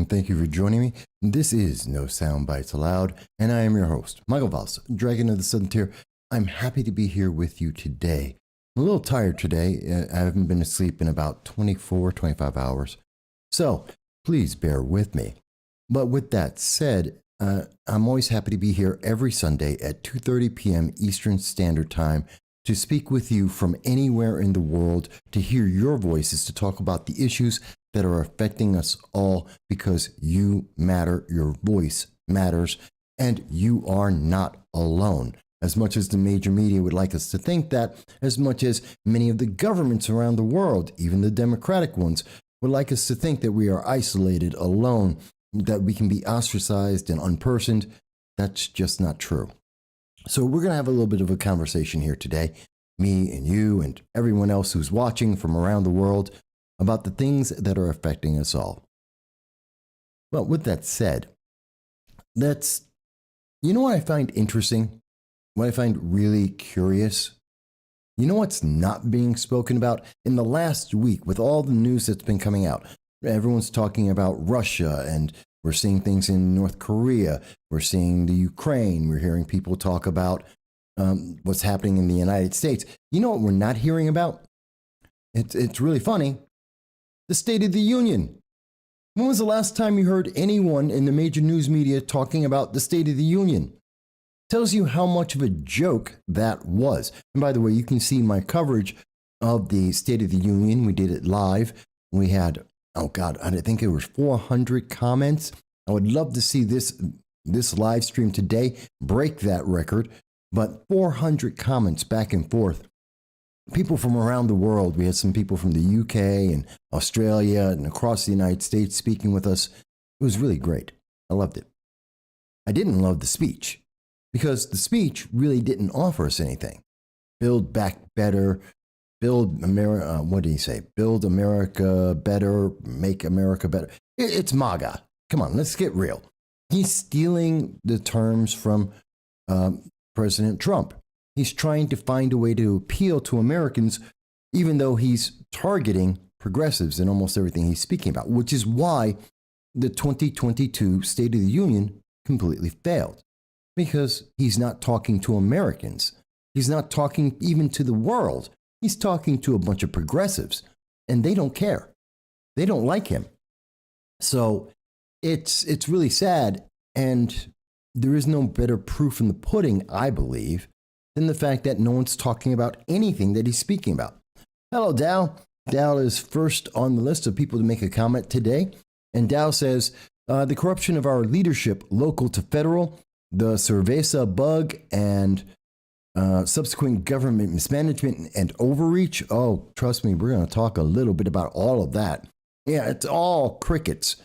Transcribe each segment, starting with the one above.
and thank you for joining me. This is No Soundbites Allowed, and I am your host, Michael Voss, Dragon of the Southern Tier. I'm happy to be here with you today. I'm a little tired today. I haven't been asleep in about 25 hours, so please bear with me. But with that said, I'm always happy to be here every Sunday at 2:30 p.m. Eastern Standard Time to speak with you from anywhere in the world, to hear your voices, to talk about the issues that are affecting us all, because you matter, your voice matters, and you are not alone. As much as the major media would like us to think that, as much as many of the governments around the world, even the democratic ones, would like us to think that we are isolated, alone, that we can be ostracized and unpersoned, that's just not true. So we're going to have a little bit of a conversation here today, me and you and everyone else who's watching from around the world, about the things that are affecting us all. Well, with that said, you know what I find interesting? What I find really curious? You know what's not being spoken about? In the last week, with all the news that's been coming out, everyone's talking about Russia, and we're seeing things in North Korea. We're seeing the Ukraine. We're hearing people talk about what's happening in the United States. You know what we're not hearing about? It's really funny. The State of the Union. When was the last time you heard anyone in the major news media talking about the State of the Union? Tells you how much of a joke that was. And by the way, you can see my coverage of the State of the Union. We did it live. We had, oh God, I think it was 400 comments. I would love to see this live stream today break that record. But 400 comments back and forth. People from around the world. We had some people from the UK and Australia and across the United States speaking with us. It was really great. I loved it. I didn't love the speech, because the speech really didn't offer us anything. Build back better, build America, what did he say? Build America better, make America better. It's MAGA. Come on, let's get real. He's stealing the terms from President Trump. He's trying to find a way to appeal to Americans, even though he's targeting progressives in almost everything he's speaking about, which is why the 2022 State of the Union completely failed. Because he's not talking to Americans. He's not talking even to the world. He's talking to a bunch of progressives, and they don't care. They don't like him. So it's really sad, and there is no better proof in the pudding, I believe, than the fact that no one's talking about anything that he's speaking about. Hello, Dow. Dow is first on the list of people to make a comment today, and Dow says, the corruption of our leadership, local to federal, the Cerveza bug, and subsequent government mismanagement and overreach. Oh, trust me, we're going to talk a little bit about all of that. Yeah, it's all crickets,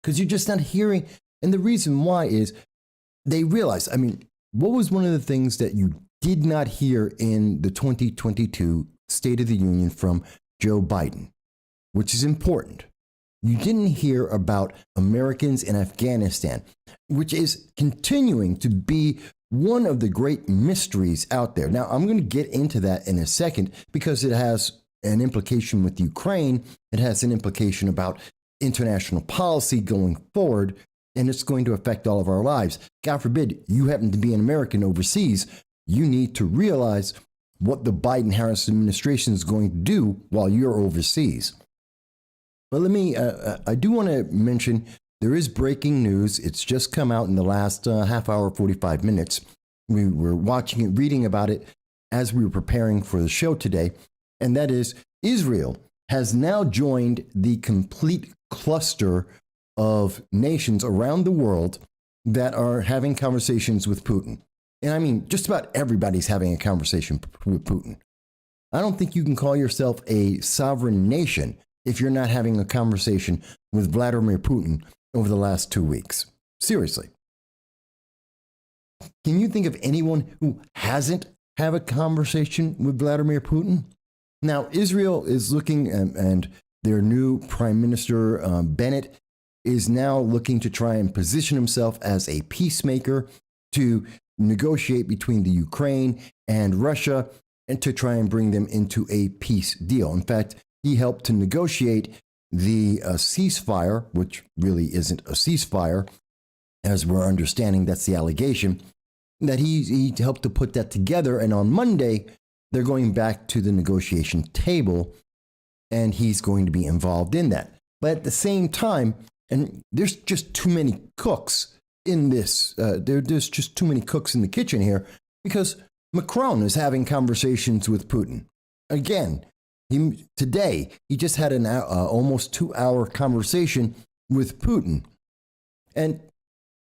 because you're just not hearing. And the reason why is they realize, what was one of the things that you did not hear in the 2022 State of the Union from Joe Biden, which is important? You didn't hear about Americans in Afghanistan, which is continuing to be one of the great mysteries out there. Now, I'm going to get into that in a second, because it has an implication with Ukraine. It has an implication about international policy going forward, and it's going to affect all of our lives. God forbid you happen to be an American overseas. You need to realize what the Biden-Harris administration is going to do while you're overseas. But I do want to mention, there is breaking news. It's just come out in the last half hour, 45 minutes. We were watching it, reading about it as we were preparing for the show today. And that is, Israel has now joined the complete cluster of nations around the world that are having conversations with Putin. And just about everybody's having a conversation with Putin. I don't think you can call yourself a sovereign nation if you're not having a conversation with Vladimir Putin over the last 2 weeks. Seriously. Can you think of anyone who hasn't had a conversation with Vladimir Putin? Now, Israel is looking, and their new Prime Minister, Bennett, is now looking to try and position himself as a peacemaker to negotiate between the Ukraine and Russia, and to try and bring them into a peace deal. In fact, he helped to negotiate the ceasefire, which really isn't a ceasefire, as we're understanding that's the allegation, that he helped to put that together. And on Monday, they're going back to the negotiation table, and he's going to be involved in that. But at the same time, and there's just too many cooks in this, there's just too many cooks in the kitchen here, because Macron is having conversations with Putin. Again, today, he just had an almost 2-hour conversation with Putin. And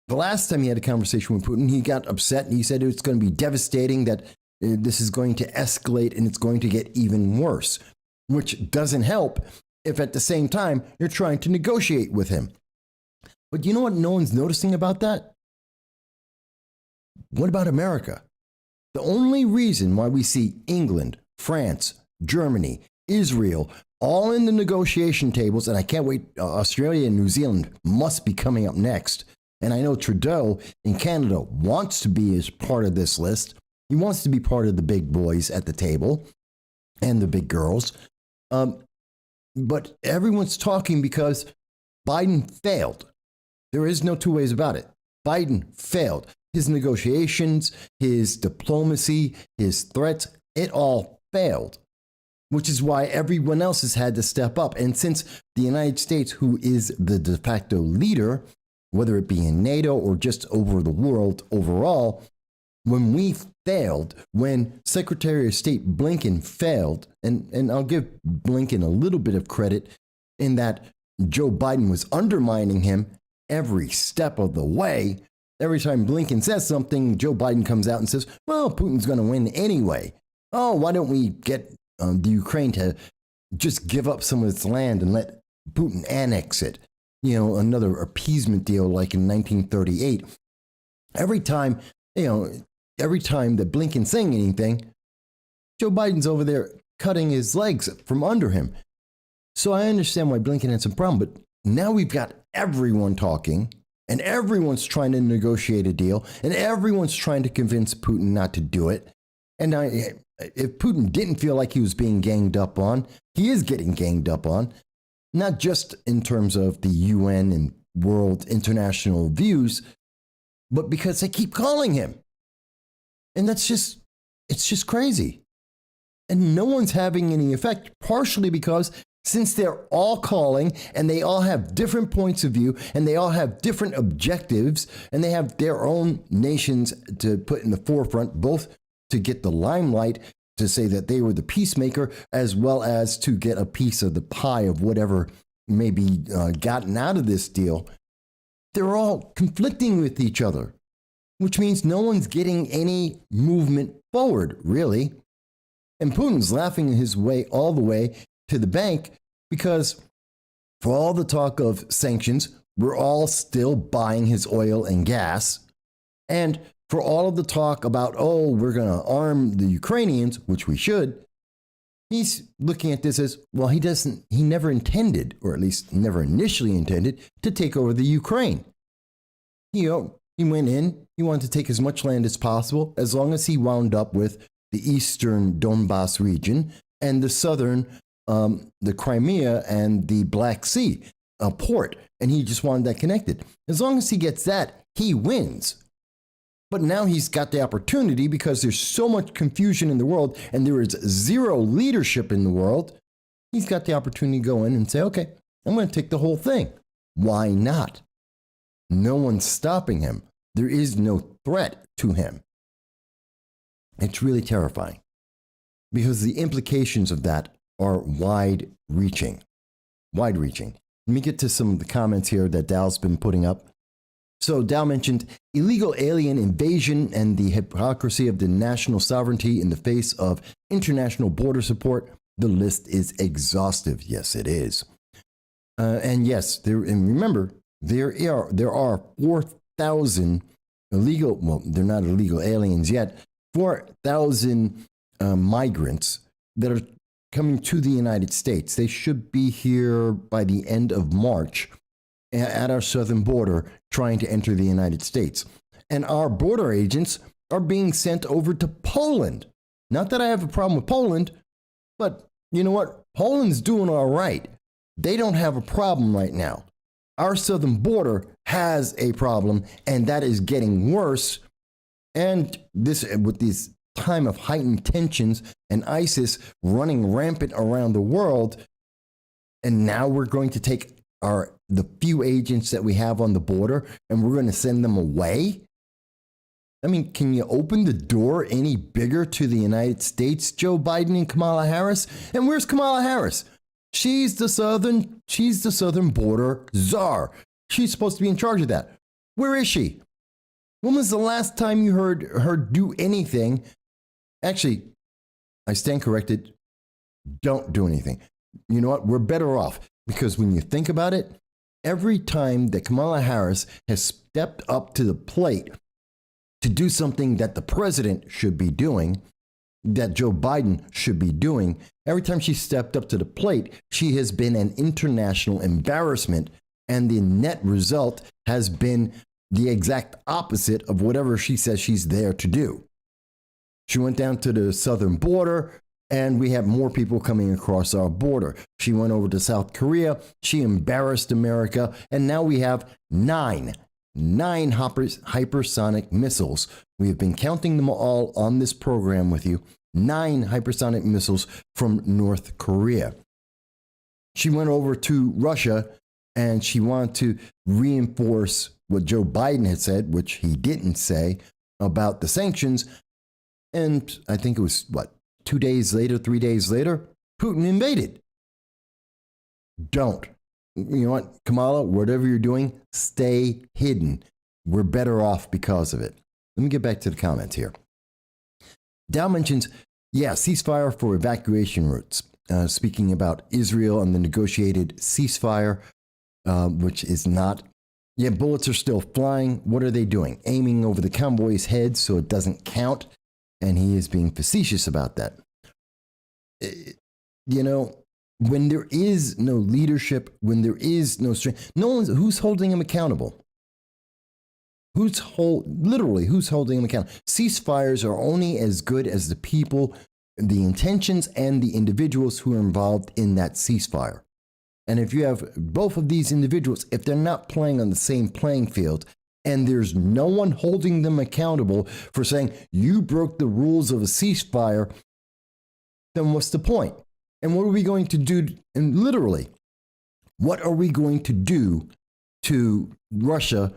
the last time he had a conversation with Putin, he got upset and he said it's going to be devastating, that this is going to escalate and it's going to get even worse, which doesn't help if at the same time you're trying to negotiate with him. But you know what no one's noticing about that? What about America? The only reason why we see England, France, Germany, Israel, all in the negotiation tables, and I can't wait, Australia and New Zealand must be coming up next. And I know Trudeau in Canada wants to be as part of this list. He wants to be part of the big boys at the table and the big girls. But everyone's talking because Biden failed. There is no two ways about it. Biden failed. His negotiations, his diplomacy, his threats, it all failed, which is why everyone else has had to step up. And since the United States, who is the de facto leader, whether it be in NATO or just over the world overall, when we failed, when Secretary of State Blinken failed, and I'll give Blinken a little bit of credit in that Joe Biden was undermining him every step of the way. Every time Blinken says something, Joe Biden comes out and says, well, Putin's going to win anyway. Oh, why don't we get the Ukraine to just give up some of its land and let Putin annex it? You know, another appeasement deal like in 1938. Every time that Blinken's saying anything, Joe Biden's over there cutting his legs from under him. So I understand why Blinken had some problem, but now we've got everyone talking, and everyone's trying to negotiate a deal, and everyone's trying to convince Putin not to do it. And now, if Putin didn't feel like he was being ganged up on, he is getting ganged up on, not just in terms of the UN and world international views, but because they keep calling him. And it's just crazy. And no one's having any effect, partially because since they're all calling and they all have different points of view and they all have different objectives and they have their own nations to put in the forefront, both to get the limelight, to say that they were the peacemaker, as well as to get a piece of the pie of whatever may be gotten out of this deal, they're all conflicting with each other, which means no one's getting any movement forward, really. And Putin's laughing his way all the way to the bank because for all the talk of sanctions, we're all still buying his oil and gas. And for all of the talk about, oh, we're going to arm the Ukrainians, which we should, he's looking at this as, well, he never intended, or at least never initially intended, to take over the Ukraine. He went in, he wanted to take as much land as possible, as long as he wound up with the eastern Donbass region and the southern, the Crimea and the Black Sea port. And he just wanted that connected. As long as he gets that, he wins. But now he's got the opportunity, because there's so much confusion in the world and there is zero leadership in the world. He's got the opportunity to go in and say, okay, I'm going to take the whole thing. Why not? No one's stopping him. There is no threat to him. It's really terrifying because the implications of that are wide-reaching. Wide-reaching. Let me get to some of the comments here that Dal's been putting up. So Dow mentioned illegal alien invasion and the hypocrisy of the national sovereignty in the face of international border support. The list is exhaustive. Yes, it is. And yes, and remember, there are 4,000 illegal, well, they're not illegal aliens yet, 4,000 migrants that are coming to the United States. They should be here by the end of March at our southern border trying to enter the United States. And our border agents are being sent over to Poland. Not that I have a problem with Poland, but you know what? Poland's doing all right. They don't have a problem right now. Our southern border has a problem, and that is getting worse. And this, with this time of heightened tensions and ISIS running rampant around the world, and now we're going to take the few agents that we have on the border and we're going to send them away. I mean, can you open the door any bigger to the United States, Joe Biden and Kamala Harris? And where's Kamala Harris? She's the southern border czar. She's supposed to be in charge of that. Where is she? When was the last time you heard her do anything? Actually, I stand corrected. Don't do anything. You know what? We're better off, because when you think about it, every time that Kamala Harris has stepped up to the plate to do something that the president should be doing, that Joe Biden should be doing, every time she stepped up to the plate, she has been an international embarrassment, and the net result has been the exact opposite of whatever she says she's there to do. She went down to the southern border, and we have more people coming across our border. She went over to South Korea. She embarrassed America. And now we have nine hypersonic missiles. We have been counting them all on this program with you. 9 hypersonic missiles from North Korea. She went over to Russia, and she wanted to reinforce what Joe Biden had said, which he didn't say, about the sanctions. And I think it was, 3 days later, Putin invaded. Don't. You know what, Kamala, whatever you're doing, stay hidden. We're better off because of it. Let me get back to the comments here. Dow mentions, ceasefire for evacuation routes. Speaking about Israel and the negotiated ceasefire, which is not. Bullets are still flying. What are they doing? Aiming over the convoys' heads so it doesn't count. And he is being facetious about that. When there is no leadership, when there is no strength, who's holding him accountable? Who's holding him accountable? Ceasefires are only as good as the people, the intentions, and the individuals who are involved in that ceasefire. And if you have both of these individuals, if they're not playing on the same playing field, and there's no one holding them accountable for saying, you broke the rules of a ceasefire, then what's the point? And what are we going to do? And literally, what are we going to do to Russia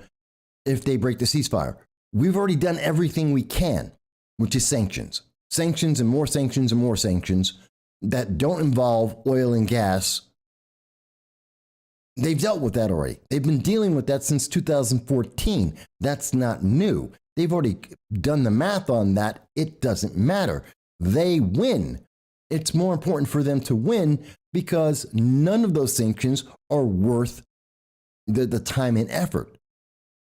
if they break the ceasefire? We've already done everything we can, which is sanctions. Sanctions and more sanctions and more sanctions that don't involve oil and gas. They've dealt with that already. They've been dealing with that since 2014. That's not new. They've already done the math on that. It doesn't matter. They win. It's more important for them to win because none of those sanctions are worth the time and effort.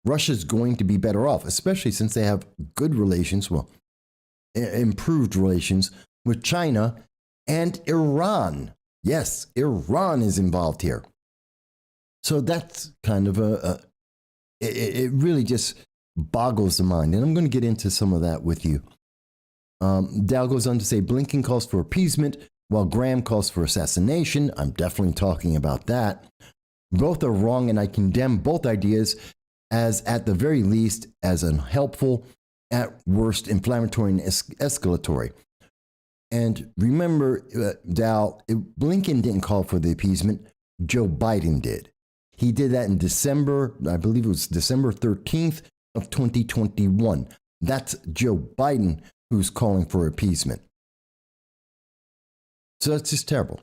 Russia's going to be better off, especially since they have good relations, improved relations with China and Iran. Yes, Iran is involved here. So that's kind of it really just boggles the mind. And I'm going to get into some of that with you. Dow goes on to say Blinken calls for appeasement while Graham calls for assassination. I'm definitely talking about that. Both are wrong, and I condemn both ideas as, at the very least, as unhelpful, at worst, inflammatory and escalatory. And remember, Dow, Blinken didn't call for the appeasement. Joe Biden did. He did that in December, I believe it was December 13th of 2021. That's Joe Biden who's calling for appeasement. So that's just terrible.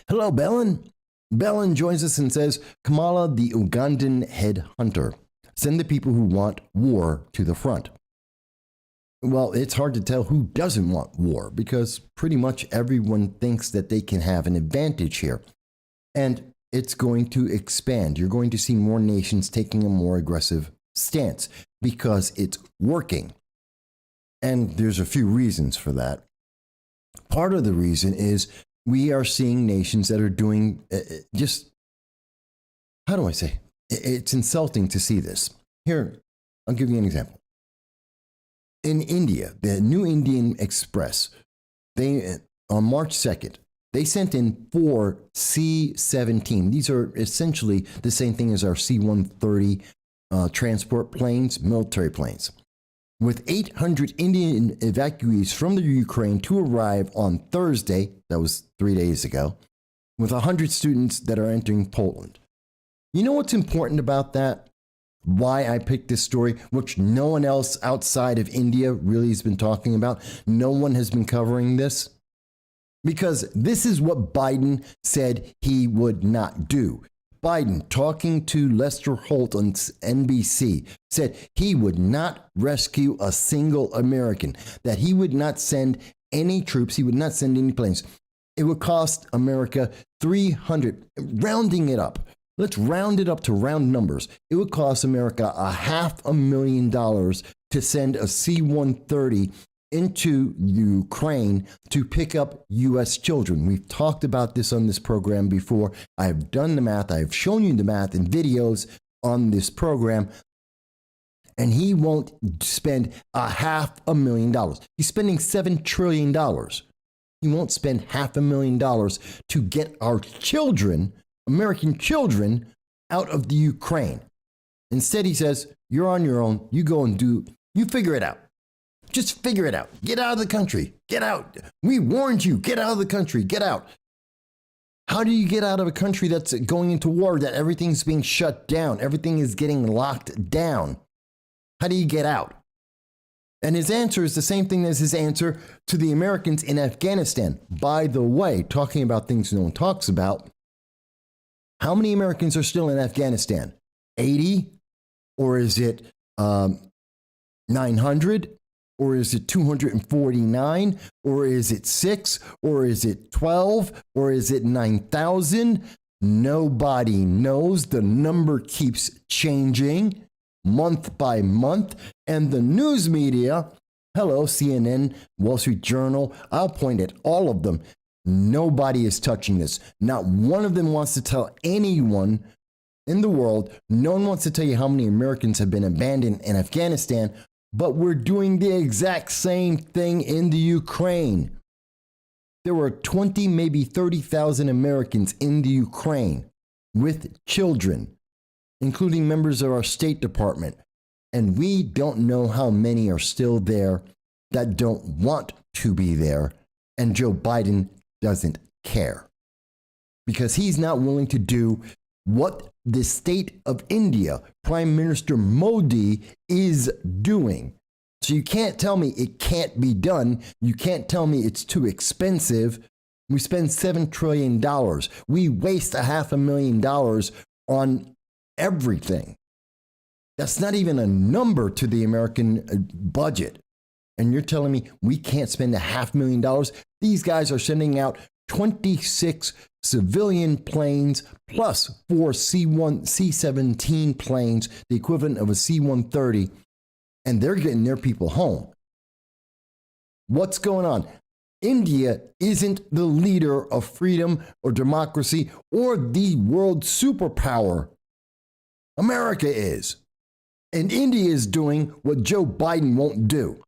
Hello, Bellin. Bellin joins us and says, Kamala, the Ugandan headhunter. Send the people who want war to the front. Well, it's hard to tell who doesn't want war because pretty much everyone thinks that they can have an advantage here. And it's going to expand. You're going to see more nations taking a more aggressive stance because it's working. And there's a few reasons for that. Part of the reason is we are seeing nations that are doing how do I say? It's insulting to see this. Here, I'll give you an example. In India, the New Indian Express, on March 2nd, They sent in 4 C-17. These are essentially the same thing as our C-130 transport planes, military planes, with 800 Indian evacuees from the Ukraine to arrive on Thursday, that was 3 days ago, with 100 students that are entering Poland. You know what's important about that? Why I picked this story, which no one else outside of India really has been talking about. No one has been covering this. Because this is what Biden said he would not do. Biden, talking to Lester Holt on NBC, said he would not rescue a single American, that he would not send any troops, he would not send any planes. It would cost America 300, rounding it up. Let's round it up to round numbers. It would cost America $500,000 to send a C-130 into Ukraine to pick up U.S. children. We've talked about this on this program before. I have done the math. I have shown you the math in videos on this program. And he won't spend $500,000. He's spending $7 trillion. He won't spend $500,000 to get our children, American children, out of the Ukraine. Instead, he says, you're on your own. You go and you figure it out. Just figure it out. Get out of the country. Get out. We warned you. Get out of the country. Get out. How do you get out of a country that's going into war, that everything's being shut down? Everything is getting locked down. How do you get out? And his answer is the same thing as his answer to the Americans in Afghanistan. By the way, talking about things no one talks about, how many Americans are still in Afghanistan? 80? Or is it 900? Or is it 249? Or is it 6? Or is it 12? Or is it 9,000? Nobody knows. The number keeps changing month by month. And the news media, hello, CNN, Wall Street Journal, I'll point at all of them. Nobody is touching this. Not one of them wants to tell anyone in the world. No one wants to tell you how many Americans have been abandoned in Afghanistan. But we're doing the exact same thing in the Ukraine. There were 20, maybe 30,000 Americans in the Ukraine with children, including members of our State Department. And we don't know how many are still there that don't want to be there. And Joe Biden doesn't care because he's not willing to do what the state of India, Prime Minister Modi, is doing. So you can't tell me it can't be done. You can't tell me it's too expensive. We spend $7 trillion. We waste $500,000 on everything. That's not even a number to the American budget. And you're telling me we can't spend $500,000? These guys are sending out 26 civilian planes plus 4 C-17 planes, the equivalent of a C-130, and they're getting their people home. What's going on? India isn't the leader of freedom or democracy or the world superpower. America is. And India is doing what Joe Biden won't do.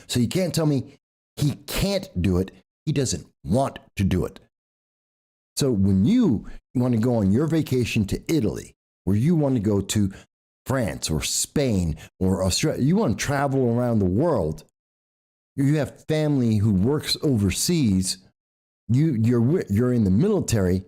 So you can't tell me he can't do it. He doesn't want to do it. So when you want to go on your vacation to Italy, or you want to go to France or Spain or Australia, you want to travel around the world, you have family who works overseas, you're in the military,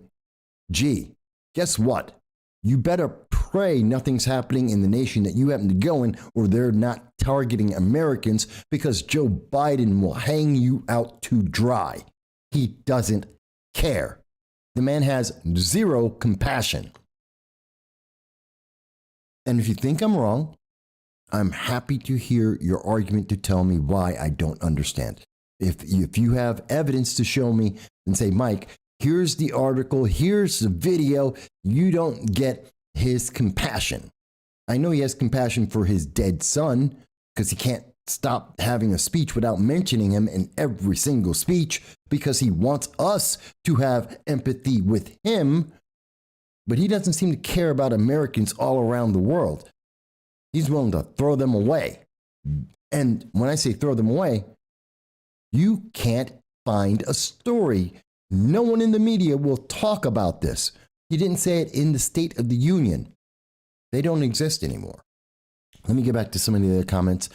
gee, guess what? You better pray nothing's happening in the nation that you happen to go in, or they're not targeting Americans, because Joe Biden will hang you out to dry. He doesn't care. The man has zero compassion. And if you think I'm wrong, I'm happy to hear your argument to tell me why I don't understand. If you have evidence to show me and say, Mike, here's the article, here's the video, you don't get his compassion. I know he has compassion for his dead son because he can't stop having a speech without mentioning him in every single speech because he wants us to have empathy with him. But he doesn't seem to care about Americans all around the world. He's willing to throw them away. And when I say throw them away, you can't find a story No one in the media will talk about this. You didn't say it in the State of the Union. They don't exist anymore. Let me get back to some of the other comments.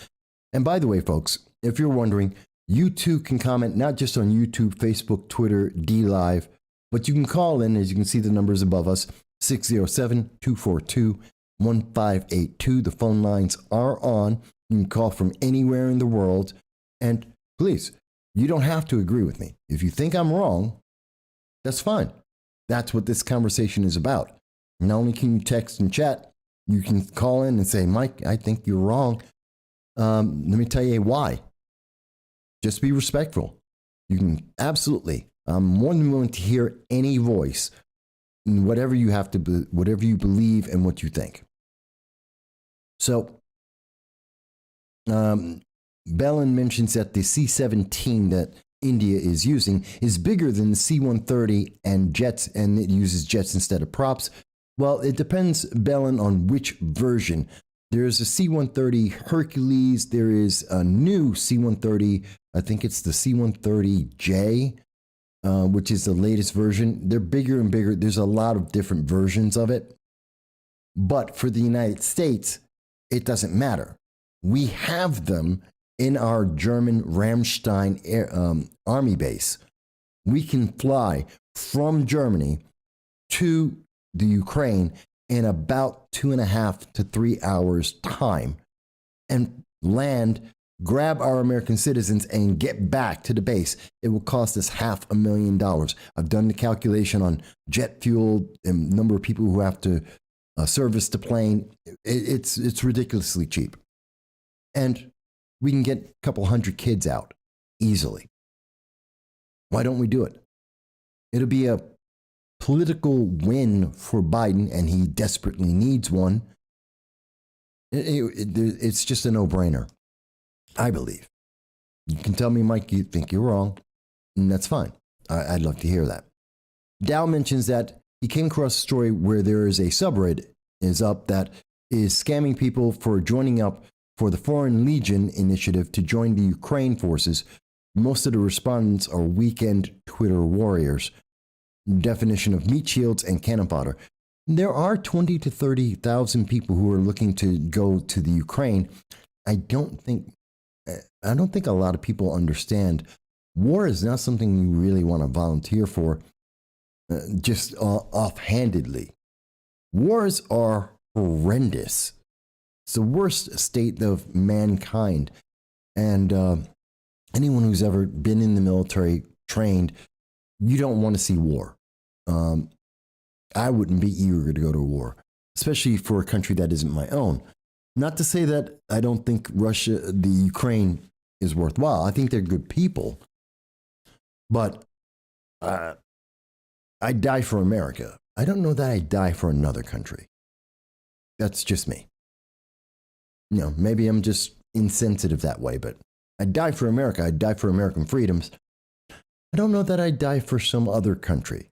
And by the way, folks, if you're wondering, you too can comment not just on YouTube, Facebook, Twitter, DLive, but you can call in, as you can see the numbers above us, 607-242-1582. The phone lines are on. You can call from anywhere in the world. And please, you don't have to agree with me. If you think I'm wrong, that's fine. That's what this conversation is about. Not only can you text and chat, you can call in and say, Mike, I think you're wrong. Let me tell you why. Just be respectful. You can absolutely. I'm more than willing to hear any voice, whatever you have to, whatever you believe and what you think. So, Bellin mentions that the C-17 that India is using is bigger than the C-130 and jets, and it uses jets instead of props. Well, it depends, Bellin, on which version. There's a C-130 Hercules. There is a new C-130. I think it's the C-130J, which is the latest version. They're bigger and bigger. There's a lot of different versions of it. But for the United States, it doesn't matter. We have them in our German Ramstein army base. We can fly from Germany to the Ukraine in about 2.5 to 3 hours time and land, grab our American citizens and get back to the base. It will cost us $500,000. I've done the calculation on jet fuel and number of people who have to service the plane. It's ridiculously cheap. And we can get a couple hundred kids out easily. Why don't we do it? It'll be a political win for Biden, and he desperately needs one. It's just a no-brainer, I believe. You can tell me, Mike, you think you're wrong, and that's fine. I'd love to hear that. Dow mentions that he came across a story where there is a subreddit is up that is scamming people for joining up for the Foreign Legion initiative to join the Ukraine forces. Most of the respondents are weekend Twitter warriors. Definition of meat shields and cannon fodder. There are 20 to 30,000 people who are looking to go to the Ukraine. I don't think a lot of people understand war is not something you really want to volunteer for just offhandedly. Wars are horrendous. It's the worst state of mankind. And anyone who's ever been in the military, trained, you don't want to see war. I wouldn't be eager to go to war, especially for a country that isn't my own. Not to say that I don't think the Ukraine is worthwhile. I think they're good people. But I'd die for America. I don't know that I'd die for another country. That's just me. Maybe I'm just insensitive that way, but I'd die for America. I'd die for American freedoms. I don't know that I'd die for some other country.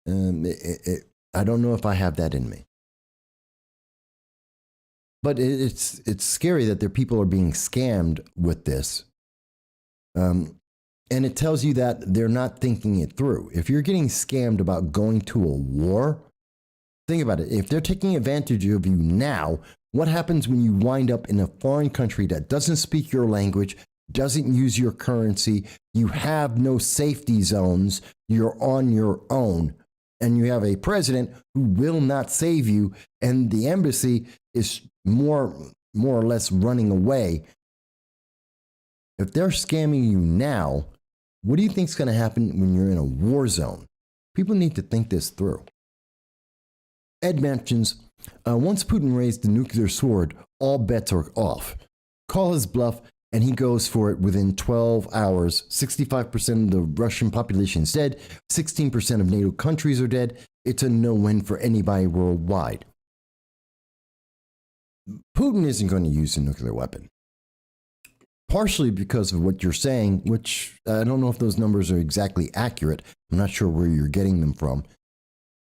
I don't know if I have that in me. But it's scary that people are being scammed with this. And it tells you that they're not thinking it through. If you're getting scammed about going to a war, think about it. If they're taking advantage of you now, what happens when you wind up in a foreign country that doesn't speak your language, doesn't use your currency, you have no safety zones, you're on your own, and you have a president who will not save you, and the embassy is more or less running away. If they're scamming you now, what do you think is going to happen when you're in a war zone? People need to think this through. Ed mentions, once Putin raised the nuclear sword, all bets are off. Call his bluff, and he goes for it within 12 hours. 65% of the Russian population is dead. 16% of NATO countries are dead. It's a no-win for anybody worldwide. Putin isn't going to use a nuclear weapon. Partially because of what you're saying, which I don't know if those numbers are exactly accurate. I'm not sure where you're getting them from.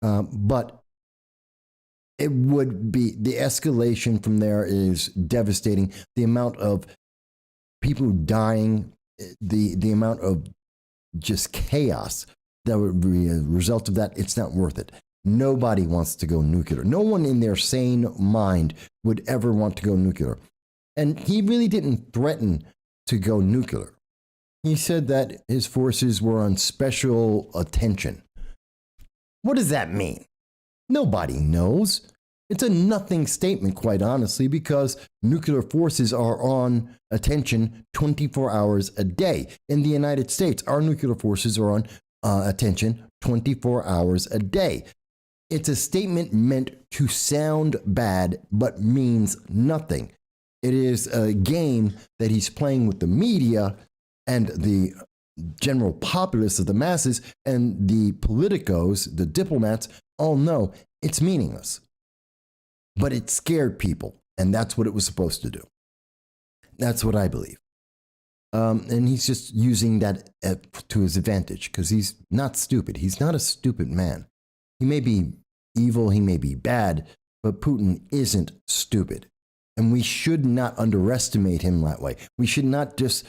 But it would be, the escalation from there is devastating. The amount of people dying, the amount of just chaos that would be a result of that. It's not worth it. Nobody wants to go nuclear. No one in their sane mind would ever want to go nuclear. And he really didn't threaten to go nuclear. He said that his forces were on special attention. What does that mean? Nobody knows. It's a nothing statement, quite honestly, because nuclear forces are on attention 24 hours a day. In the United States, our nuclear forces are on attention 24 hours a day. It's a statement meant to sound bad, but means nothing. It is a game that he's playing with the media and the general populace of the masses, and the politicos, the diplomats, all know it's meaningless. But it scared people, and that's what it was supposed to do. That's what I believe. And he's just using that to his advantage, because he's not stupid. He's not a stupid man. He may be evil, he may be bad, but Putin isn't stupid. And we should not underestimate him that way. We should not just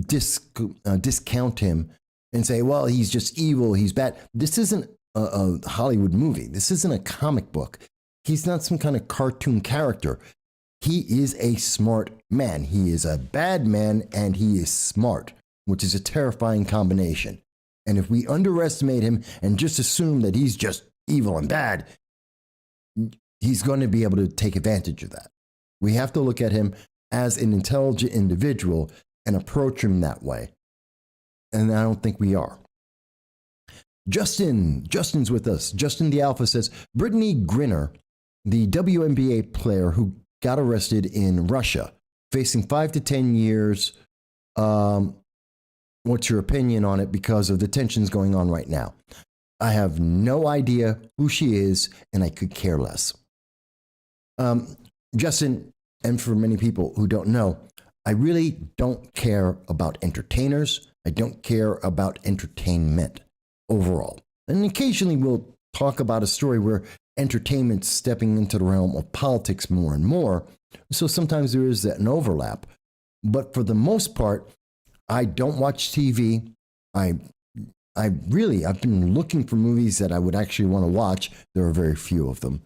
discount him and say, well, he's just evil, he's bad. This isn't a Hollywood movie. This isn't a comic book. He's not some kind of cartoon character. He is a smart man. He is a bad man, and he is smart, which is a terrifying combination. And if we underestimate him and just assume that he's just evil and bad, he's going to be able to take advantage of that. We have to look at him as an intelligent individual and approach him that way. And I don't think we are. Justin's with us. Justin the Alpha says, Brittany Griner, the WNBA player who got arrested in Russia, facing 5 to 10 years. What's your opinion on it because of the tensions going on right now? I have no idea who she is, and I could care less. Justin, and for many people who don't know, I really don't care about entertainers. I don't care about entertainment overall. And occasionally we'll talk about a story where entertainment's stepping into the realm of politics more and more. So sometimes there is an overlap. But for the most part, I don't watch TV. I've been looking for movies that I would actually want to watch. There are very few of them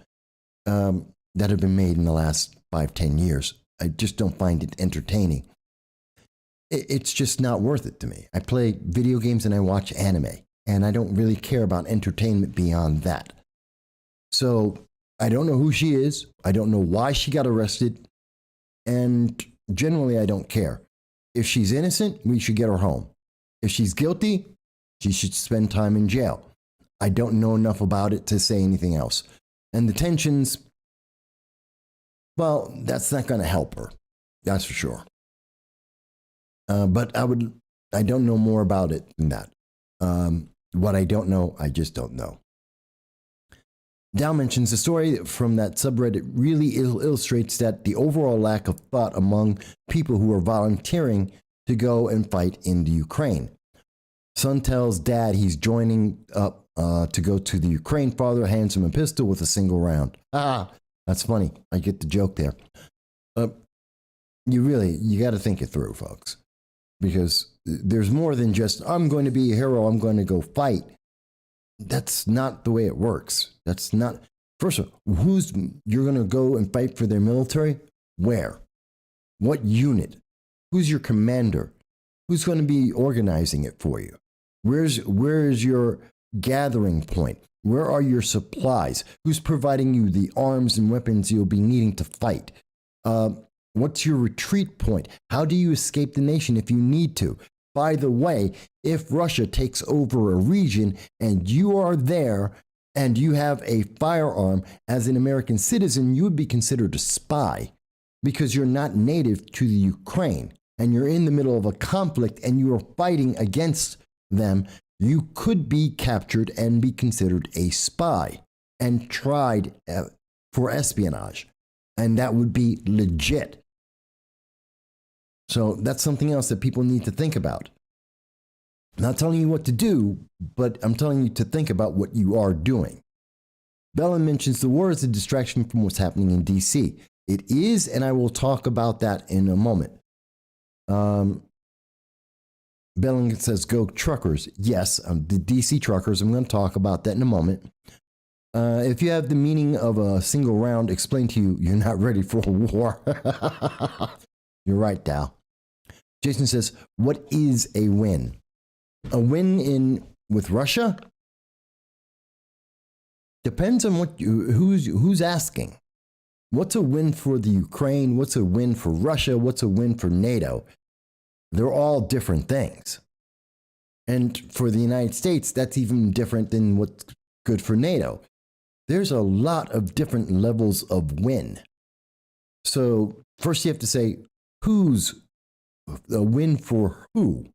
that have been made in the last 5-10 years. I just don't find it entertaining. It's just not worth it to me. I play video games and I watch anime, and I don't really care about entertainment beyond that. So I don't know who she is. I don't know why she got arrested. And generally, I don't care. If she's innocent, we should get her home. If she's guilty, she should spend time in jail. I don't know enough about it to say anything else. And the tensions, well, that's not going to help her. That's for sure. But I don't know more about it than that. What I don't know, I just don't know. Dow mentions the story from that subreddit really illustrates that the overall lack of thought among people who are volunteering to go and fight in the Ukraine. Son tells dad he's joining up to go to the Ukraine. Father hands him a pistol with a single round. That's funny. I get the joke there. You got to think it through, folks, because there's more than just, I'm going to be a hero, I'm going to go fight. That's not the way it works. That's not, first of all, you're going to go and fight for their military? Where? What unit? Who's your commander? Who's going to be organizing it for you? Where is your gathering point? Where are your supplies? Who's providing you the arms and weapons you'll be needing to fight? What's your retreat point? How do you escape the nation if you need to? By the way, if Russia takes over a region and you are there and you have a firearm as an American citizen, you would be considered a spy because you're not native to the Ukraine and you're in the middle of a conflict and you are fighting against them. You could be captured and be considered a spy and tried for espionage. And that would be legit. So that's something else that people need to think about. I'm not telling you what to do, but I'm telling you to think about what you are doing. Bellin mentions the war is a distraction from what's happening in D.C. It is, and I will talk about that in a moment. Bellingham says, go truckers. Yes, the DC truckers. I'm going to talk about that in a moment. If you have the meaning of a single round explained to you, you're not ready for a war. You're right, Dal. Jason says, what is a win? A win with Russia? Depends on who's asking. What's a win for the Ukraine? What's a win for Russia? What's a win for NATO? They're all different things. And for the United States, that's even different than what's good for NATO. There's a lot of different levels of win. So first you have to say, who's a win for who?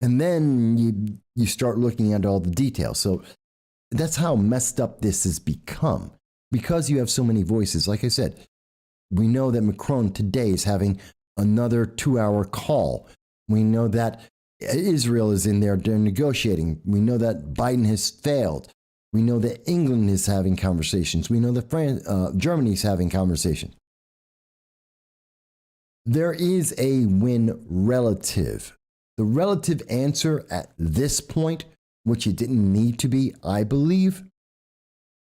And then you start looking at all the details. So that's how messed up this has become. Because you have so many voices, like I said, we know that Macron today is having another 2-hour call. We know that Israel is in there, they're negotiating. We know that Biden has failed. We know that England is having conversations. We know that Germany is having conversations. There is a win relative. The relative answer at this point, which it didn't need to be, I believe,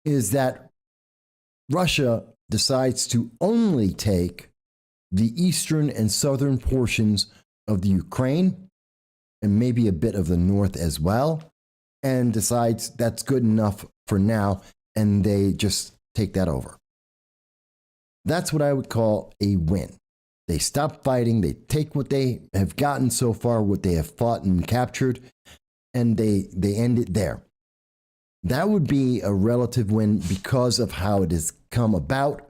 is that Russia decides to only take the eastern and southern portions of the Ukraine and maybe a bit of the north as well, and decides that's good enough for now, and they just take that over. That's what I would call a win. They stop fighting, they take what they have gotten so far, what they have fought and captured, and they end it there. That would be a relative win because of how it has come about.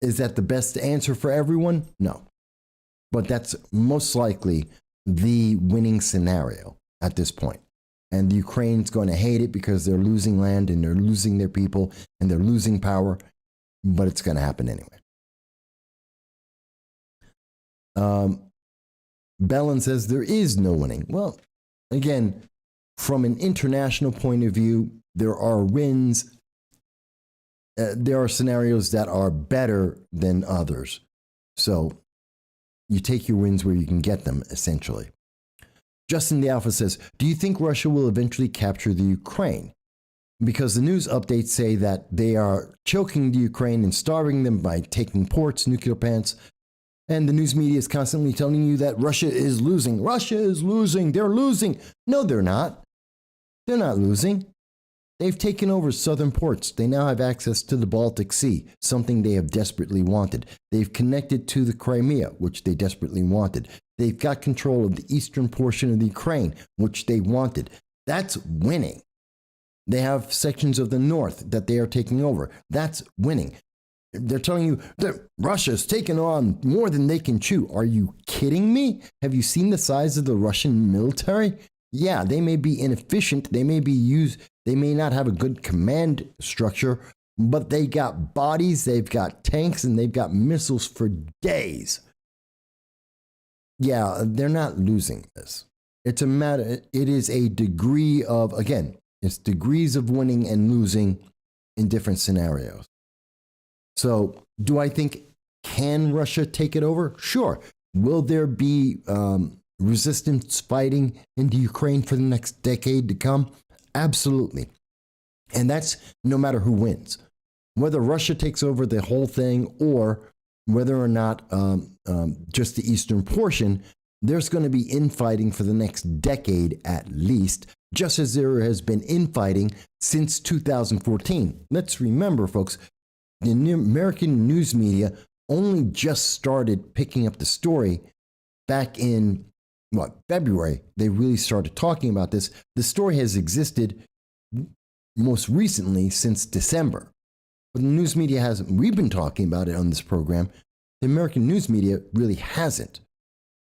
Is that the best answer for everyone? No. But that's most likely the winning scenario at this point. And the Ukraine's going to hate it because they're losing land and they're losing their people and they're losing power, but it's going to happen anyway. Bellin says there is no winning. Well, again, from an international point of view, there are wins. There are scenarios that are better than others. So you take your wins where you can get them, essentially. Justin the Alpha says, do you think Russia will eventually capture the Ukraine? Because the news updates say that they are choking the Ukraine and starving them by taking ports, nuclear plants, and the news media is constantly telling you that Russia is losing. Russia is losing. They're losing. No, they're not. They're not losing. They've taken over southern ports. They now have access to the Baltic Sea, something they have desperately wanted. They've connected to the Crimea, which they desperately wanted. They've got control of the eastern portion of the Ukraine, which they wanted. That's winning. They have sections of the north that they are taking over. That's winning. They're telling you that Russia's taken on more than they can chew. Are you kidding me? Have you seen the size of the Russian military? Yeah, they may be inefficient. They may not have a good command structure, but they got bodies, they've got tanks, and they've got missiles for days. Yeah, they're not losing this. It is a degree of, again, it's degrees of winning and losing in different scenarios. So do I think, can Russia take it over? Sure. Will there be resistance fighting in the Ukraine for the next decade to come? Absolutely. And that's no matter who wins. Whether Russia takes over the whole thing or whether or not just the eastern portion, there's going to be infighting for the next decade at least, just as there has been infighting since 2014. Let's remember, folks, the American news media only just started picking up the story back in, February. They really started talking about this. The story has existed most recently since December. But the news media hasn't. We've been talking about it on this program. The American news media really hasn't.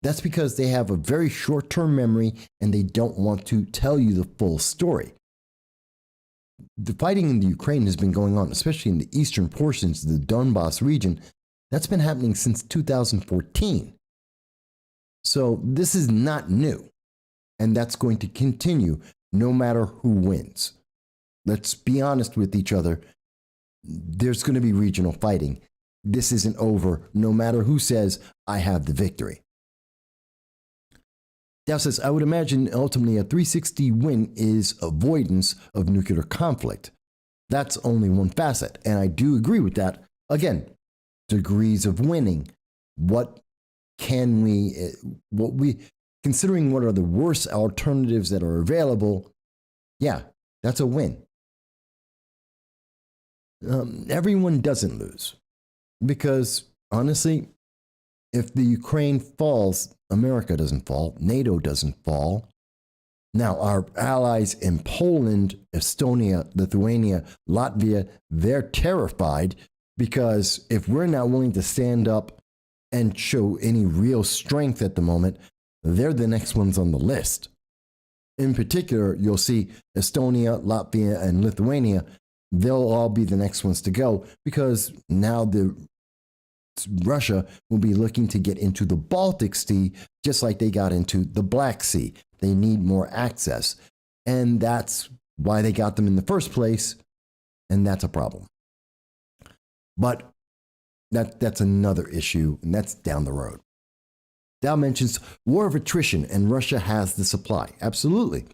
That's because they have a very short-term memory and they don't want to tell you the full story. The fighting in the Ukraine has been going on, especially in the eastern portions of the Donbass region. That's been happening since 2014. So this is not new. And that's going to continue no matter who wins. Let's be honest with each other. There's going to be regional fighting. This isn't over no matter who says, I have the victory. Dow says, I would imagine ultimately a 360 win is avoidance of nuclear conflict. That's only one facet, and I do agree with that. Again, degrees of winning. What considering what are the worst alternatives that are available, yeah, that's a win. Everyone doesn't lose because, honestly, if the Ukraine falls, America doesn't fall, NATO doesn't fall. Now, our allies in Poland, Estonia, Lithuania, Latvia, they're terrified because if we're not willing to stand up and show any real strength at the moment, they're the next ones on the list. In particular, you'll see Estonia, Latvia, and Lithuania, they'll all be the next ones to go because now Russia will be looking to get into the Baltic Sea just like they got into the Black Sea. They need more access. And that's why they got them in the first place. And that's a problem. But that's another issue, and that's down the road. Dow mentions war of attrition, and Russia has the supply. Absolutely.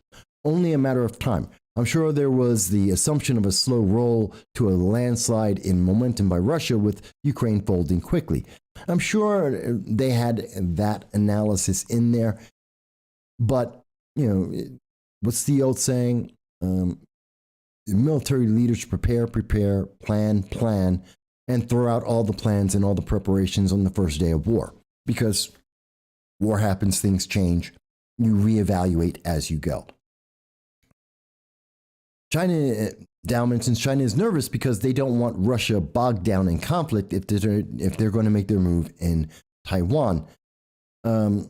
Only a matter of time. I'm sure there was the assumption of a slow roll to a landslide in momentum by Russia with Ukraine folding quickly. I'm sure they had that analysis in there. But, what's the old saying? Military leaders prepare, plan, and throw out all the plans and all the preparations on the first day of war. Because war happens, things change. You reevaluate as you go. Dow mentions China is nervous because they don't want Russia bogged down in conflict if they're going to make their move in Taiwan. I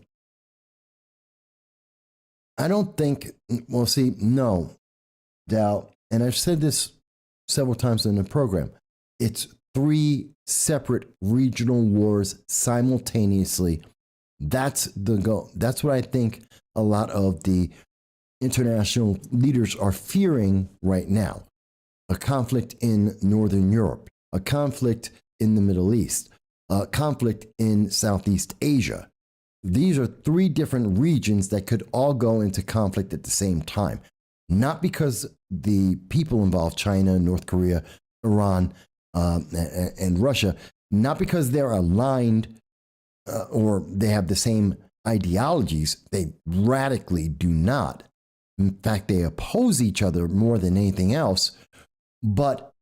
don't think, no, Dow, and I've said this several times in the program, it's 3 separate regional wars simultaneously. That's the goal. That's what I think a lot of the international leaders are fearing right now. A conflict in Northern Europe, a conflict in the Middle East, a conflict in Southeast Asia. These are 3 different regions that could all go into conflict at the same time. Not because the people involved, China, North Korea, Iran, and Russia, not because they're aligned or they have the same ideologies. They radically do not. In fact, they oppose each other more than anything else. But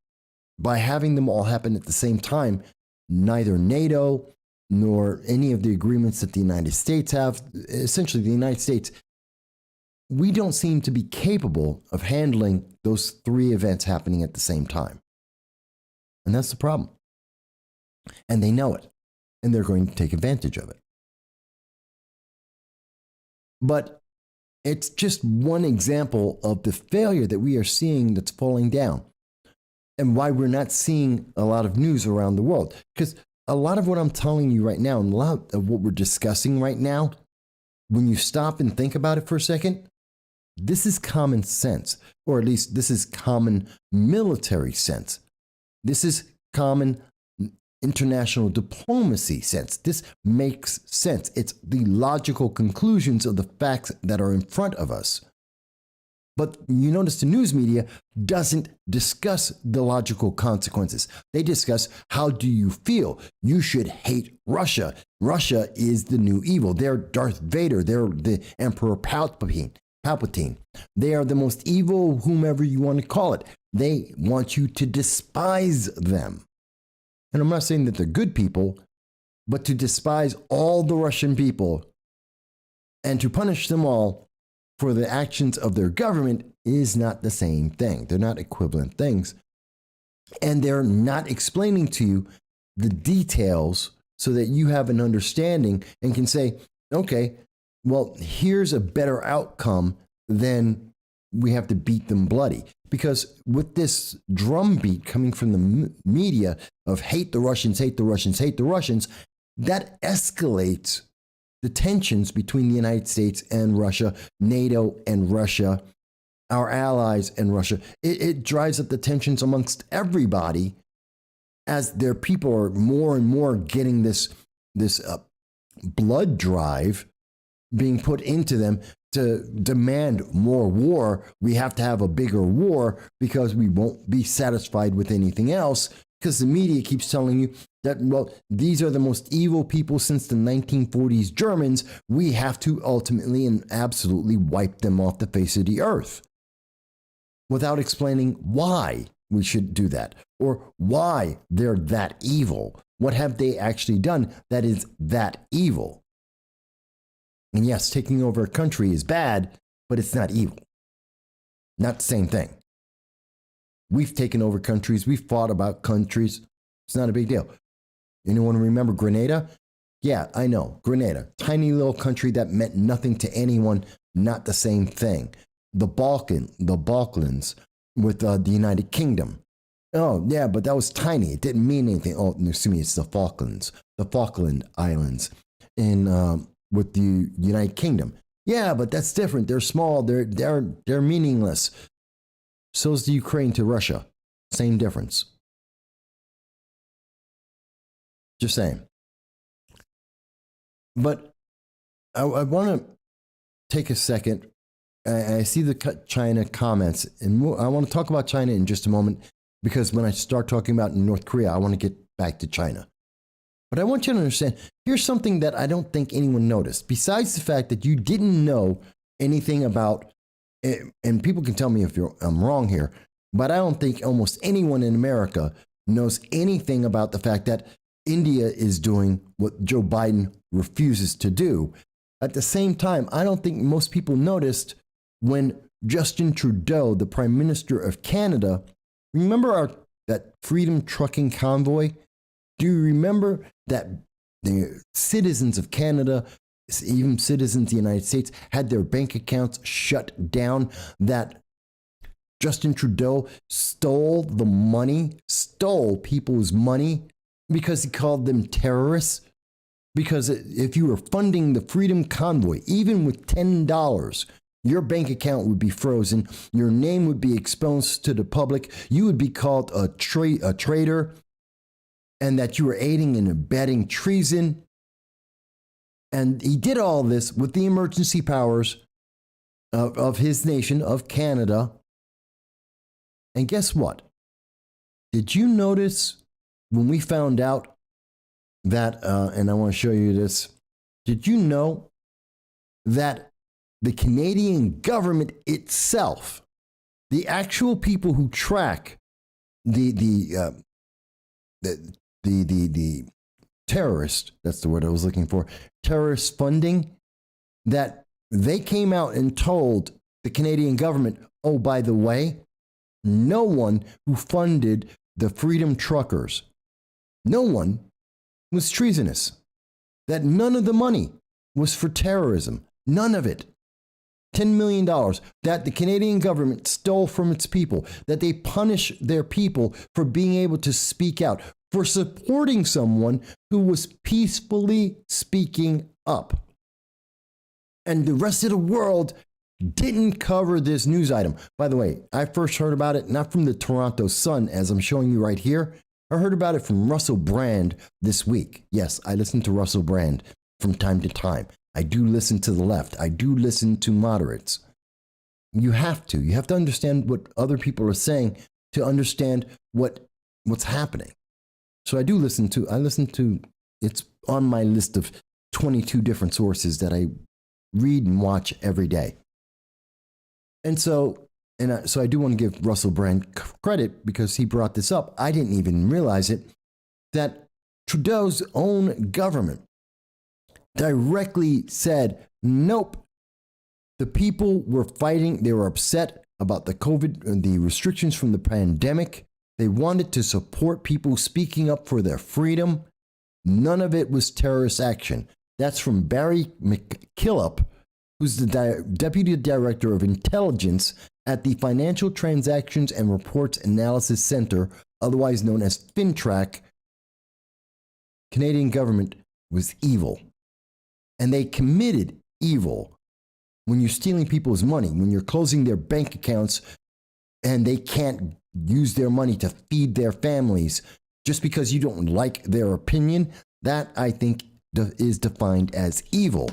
by having them all happen at the same time, neither NATO nor any of the agreements that the United States have, essentially the United States, we don't seem to be capable of handling those 3 events happening at the same time. And that's the problem. And they know it. And they're going to take advantage of it. But it's just one example of the failure that we are seeing that's falling down. And why we're not seeing a lot of news around the world. Because a lot of what I'm telling you right now, and a lot of what we're discussing right now, when you stop and think about it for a second, this is common sense, or at least this is common military sense. This is common international diplomacy sense. This makes sense. It's the logical conclusions of the facts that are in front of us. But you notice the news media doesn't discuss the logical consequences. They discuss, how do you feel? You should hate Russia. Russia is the new evil. They're Darth Vader. They're the Emperor Palpatine. They are the most evil, whomever you want to call it. They want you to despise them. And I'm not saying that they're good people, but to despise all the Russian people and to punish them all for the actions of their government is not the same thing. They're not equivalent things. And they're not explaining to you the details so that you have an understanding and can say, okay, well, here's a better outcome than we have to beat them bloody. Because with this drumbeat coming from the media of hate the Russians, hate the Russians, hate the Russians, that escalates the tensions between the United States and Russia, NATO and Russia, our allies and Russia. It drives up the tensions amongst everybody as their people are more and more getting this blood drive being put into them to demand more war. We have to have a bigger war because we won't be satisfied with anything else, because the media keeps telling you that, well, these are the most evil people since the 1940s Germans. We have to ultimately and absolutely wipe them off the face of the earth, without explaining why we should do that or why they're that evil. What have they actually done that is that evil? And yes, taking over a country is bad, but it's not evil. Not the same thing. We've taken over countries. We've fought about countries. It's not a big deal. Anyone remember Grenada? Yeah, I know. Grenada. Tiny little country that meant nothing to anyone. Not the same thing. The Balkans with the United Kingdom. Oh, yeah, but that was tiny. It didn't mean anything. Oh, excuse me, it's the Falklands. The Falkland Islands with the United Kingdom. Yeah, but that's different. They're small. They're meaningless. So is the Ukraine to Russia. Same difference. Just saying. But I want to take a second. I see the China comments, and I want to talk about China in just a moment, because when I start talking about North Korea, I want to get back to China. But I want you to understand, here's something that I don't think anyone noticed, besides the fact that you didn't know anything about, and people can tell me if I'm wrong here, but I don't think almost anyone in America knows anything about the fact that India is doing what Joe Biden refuses to do. At the same time, I don't think most people noticed when Justin Trudeau, the Prime Minister of Canada, remember that Freedom Trucking Convoy? Do you remember that the citizens of Canada, even citizens of the United States, had their bank accounts shut down, that Justin Trudeau stole the money, stole people's money because he called them terrorists? Because if you were funding the Freedom Convoy, even with $10, your bank account would be frozen. Your name would be exposed to the public. You would be called a traitor, and that you were aiding and abetting treason. And he did all this with the emergency powers of his nation, of Canada. And guess what? Did you notice when we found out that, and I want to show you this, did you know that the Canadian government itself, the actual people who track the terrorist, that's the word I was looking for, terrorist funding, that they came out and told the Canadian government, oh, by the way, no one who funded the Freedom Truckers, no one was treasonous, that none of the money was for terrorism, none of it. $10 million that the Canadian government stole from its people, that they punish their people for being able to speak out, for supporting someone who was peacefully speaking up. And the rest of the world didn't cover this news item. By the way, I first heard about it not from the Toronto Sun, as I'm showing you right here. I heard about it from Russell Brand this week. Yes, I listen to Russell Brand from time to time. I do listen to the left. I do listen to moderates. You have to. You have to understand what other people are saying to understand what's happening. So I listen to, it's on my list of 22 different sources that I read and watch every day. And so I do want to give Russell Brand credit because he brought this up. I didn't even realize it, that Trudeau's own government directly said, nope, the people were fighting. They were upset about the restrictions from the pandemic. They wanted to support people speaking up for their freedom. None of it was terrorist action. That's from Barry McKillop, who's the Deputy Director of Intelligence at the Financial Transactions and Reports Analysis Center, otherwise known as FinTrack. Canadian government was evil. And they committed evil when you're stealing people's money, when you're closing their bank accounts and they can't use their money to feed their families just because you don't like their opinion. That, I think, is defined as evil.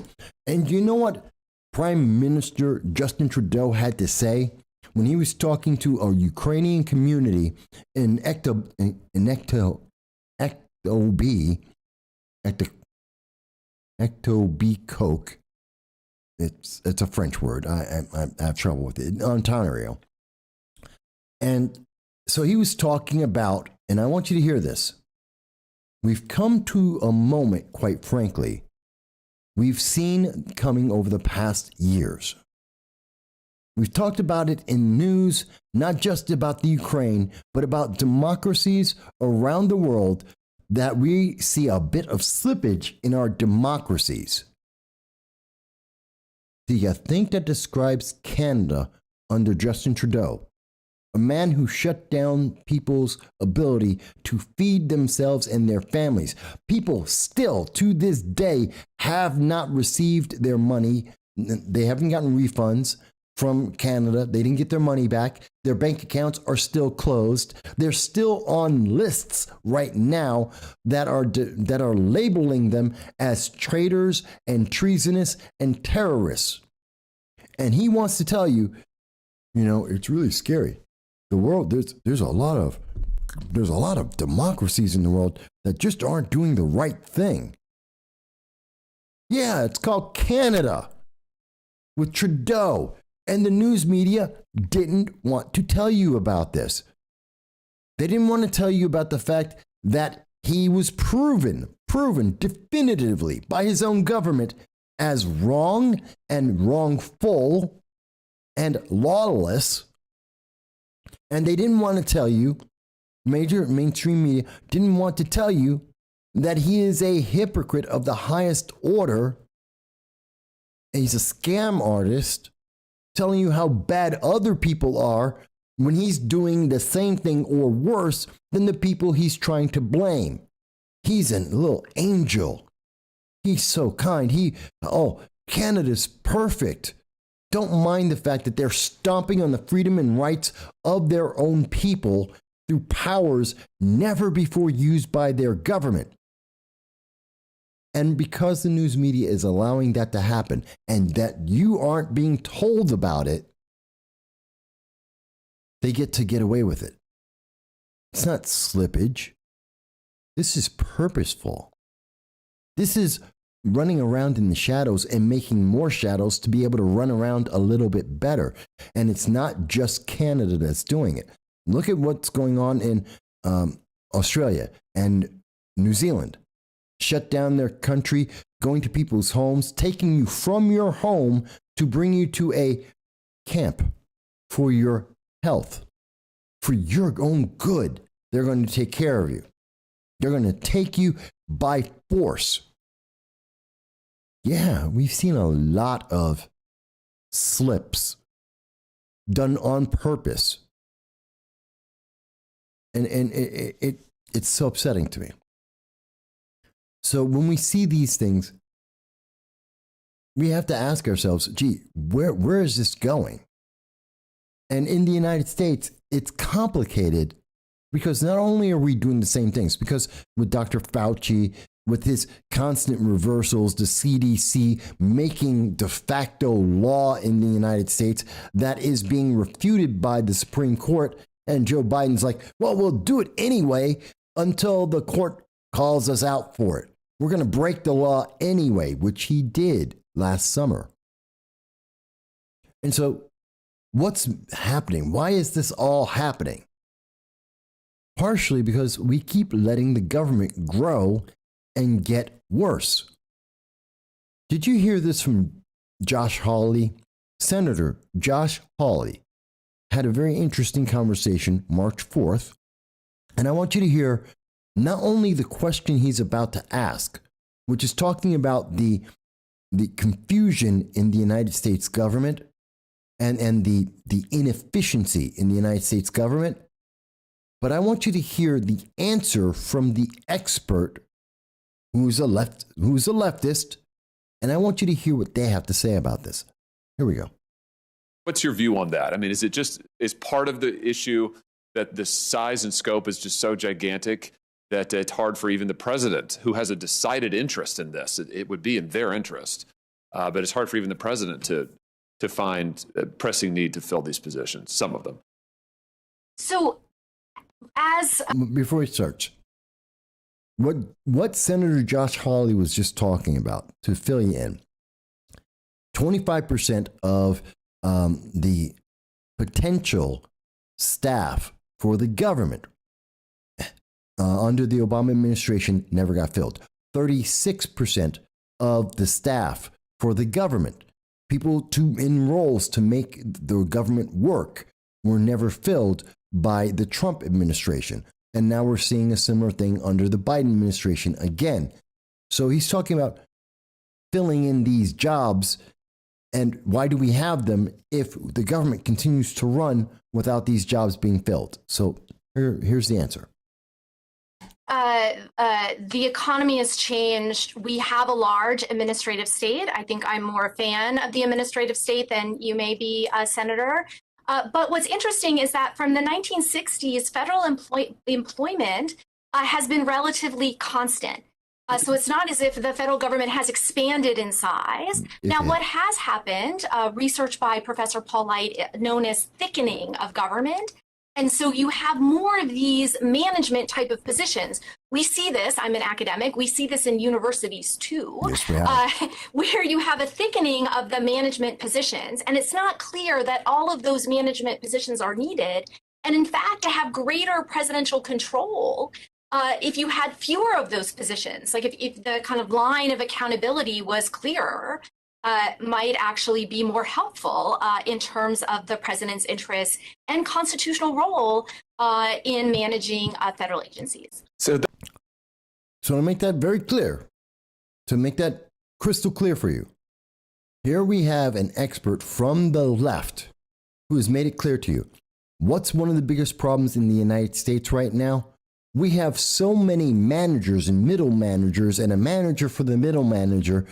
And you know what Prime Minister Justin Trudeau had to say when he was talking to a Ukrainian community in Etobicoke. It's a French word. I have trouble with it. Ontario. And so he was talking about, and I want you to hear this. We've come to a moment, quite frankly, we've seen coming over the past years. We've talked about it in news, not just about the Ukraine, but about democracies around the world, that we see a bit of slippage in our democracies. Do you think that describes Canada under Justin Trudeau? A man who shut down people's ability to feed themselves and their families. People still, to this day, have not received their money. They haven't gotten refunds from Canada. They didn't get their money back. Their bank accounts are still closed. They're still on lists right now that are labeling them as traitors and treasonous and terrorists. And he wants to tell you, it's really scary. The world, there's a lot of democracies in the world that just aren't doing the right thing. Yeah, it's called Canada with Trudeau. And the news media didn't want to tell you about this. They didn't want to tell you about the fact that he was proven definitively by his own government as wrong and wrongful and lawless. And they didn't want to tell you, mainstream media didn't want to tell you that he is a hypocrite of the highest order. He's a scam artist, telling you how bad other people are when he's doing the same thing or worse than the people he's trying to blame. He's a little angel. He's so kind. Canada's perfect. Don't mind the fact that they're stomping on the freedom and rights of their own people through powers never before used by their government. And because the news media is allowing that to happen and that you aren't being told about it, they get away with it. It's not slippage. This is purposeful. This is running around in the shadows and making more shadows to be able to run around a little bit better. And it's not just Canada that's doing it. Look at what's going on in Australia and New Zealand. Shut down their country, going to people's homes, taking you from your home to bring you to a camp for your health, for your own good. They're going to take care of you. They're going to take you by force. Yeah, we've seen a lot of slips done on purpose. And it's so upsetting to me. So when we see these things, we have to ask ourselves, where is this going? And in the United States, it's complicated because not only are we doing the same things, because with Dr. Fauci, with his constant reversals, the CDC making de facto law in the United States that is being refuted by the Supreme Court. And Joe Biden's like, well, we'll do it anyway until the court calls us out for it. We're going to break the law anyway, which he did last summer. And so what's happening? Why is this all happening? Partially because we keep letting the government grow and get worse. Did you hear this from Josh Hawley? Senator Josh Hawley had a very interesting conversation March 4th. And I want you to hear not only the question he's about to ask, which is talking about the confusion in the United States government and the inefficiency in the United States government, but I want you to hear the answer from the expert who's a leftist, and I want you to hear what they have to say about this. Here we go. What's your view on that? I mean, is part of the issue that the size and scope is just so gigantic that it's hard for even the president, who has a decided interest in this. It would be in their interest, but it's hard for even the president to find a pressing need to fill these positions, some of them. So, before we start, what Senator Josh Hawley was just talking about, to fill you in, 25% of the potential staff for the government under the Obama administration never got filled. 36% of the staff for the government, people in roles to make the government work, were never filled by the Trump administration. And now we're seeing a similar thing under the Biden administration again. So he's talking about filling in these jobs. And why do we have them if the government continues to run without these jobs being filled? So here's the answer. The economy has changed. We have a large administrative state. I think I'm more a fan of the administrative state than you may be, Senator. But what's interesting is that from the 1960s, federal employment has been relatively constant. So it's not as if the federal government has expanded in size. Now, what has happened, research by Professor Paul Light, known as thickening of government. And so you have more of these management type of positions. We see this, I'm an academic, we see this in universities too, where you have a thickening of the management positions. And it's not clear that all of those management positions are needed. And in fact, to have greater presidential control, if you had fewer of those positions, like if the kind of line of accountability was clearer, might actually be more helpful in terms of the president's interests and constitutional role in managing federal agencies. So to make that very clear, to make that crystal clear for you, here we have an expert from the left who has made it clear to you. What's one of the biggest problems in the United States right now? We have so many managers and middle managers and a manager for the middle manager.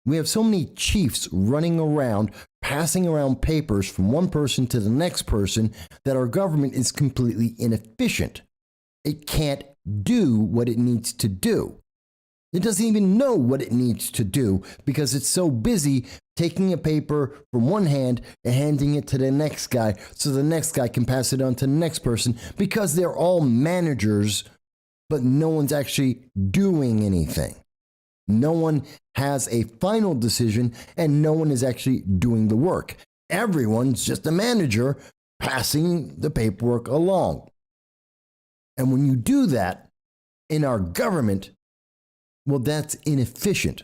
We have so many chiefs running around, passing around papers from one person to the next person, that our government is completely inefficient. It can't do what it needs to do. It doesn't even know what it needs to do because it's so busy taking a paper from one hand and handing it to the next guy so the next guy can pass it on to the next person, because they're all managers, but no one's actually doing anything. No one has a final decision and no one is actually doing the work. Everyone's just a manager passing the paperwork along. And when you do that in our government, well, that's inefficient.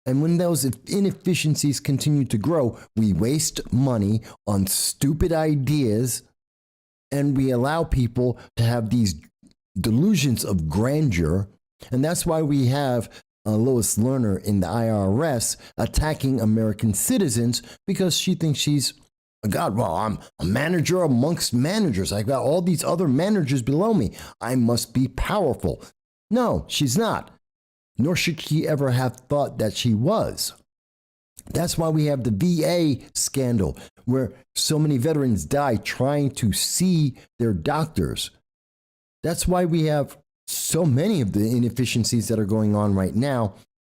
And when those inefficiencies continue to grow, we waste money on stupid ideas and we allow people to have these delusions of grandeur. And that's why we have Lois Lerner in the IRS attacking American citizens, because she thinks she's a god. Well, I'm a manager amongst managers. I've got all these other managers below me. I must be powerful. No, she's not. Nor should she ever have thought that she was. That's why we have the VA scandal, where so many veterans die trying to see their doctors. That's why we have so many of the inefficiencies that are going on right now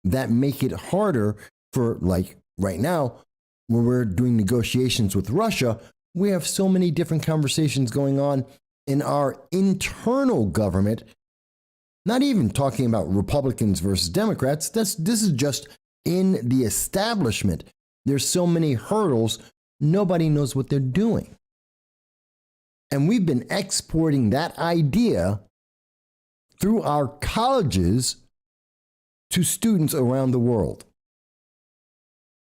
that make it harder for, like right now, where we're doing negotiations with Russia, we have so many different conversations going on in our internal government. Not even talking about Republicans versus Democrats. This is just in the establishment. There's so many hurdles. Nobody knows what they're doing. And we've been exporting that idea through our colleges to students around the world.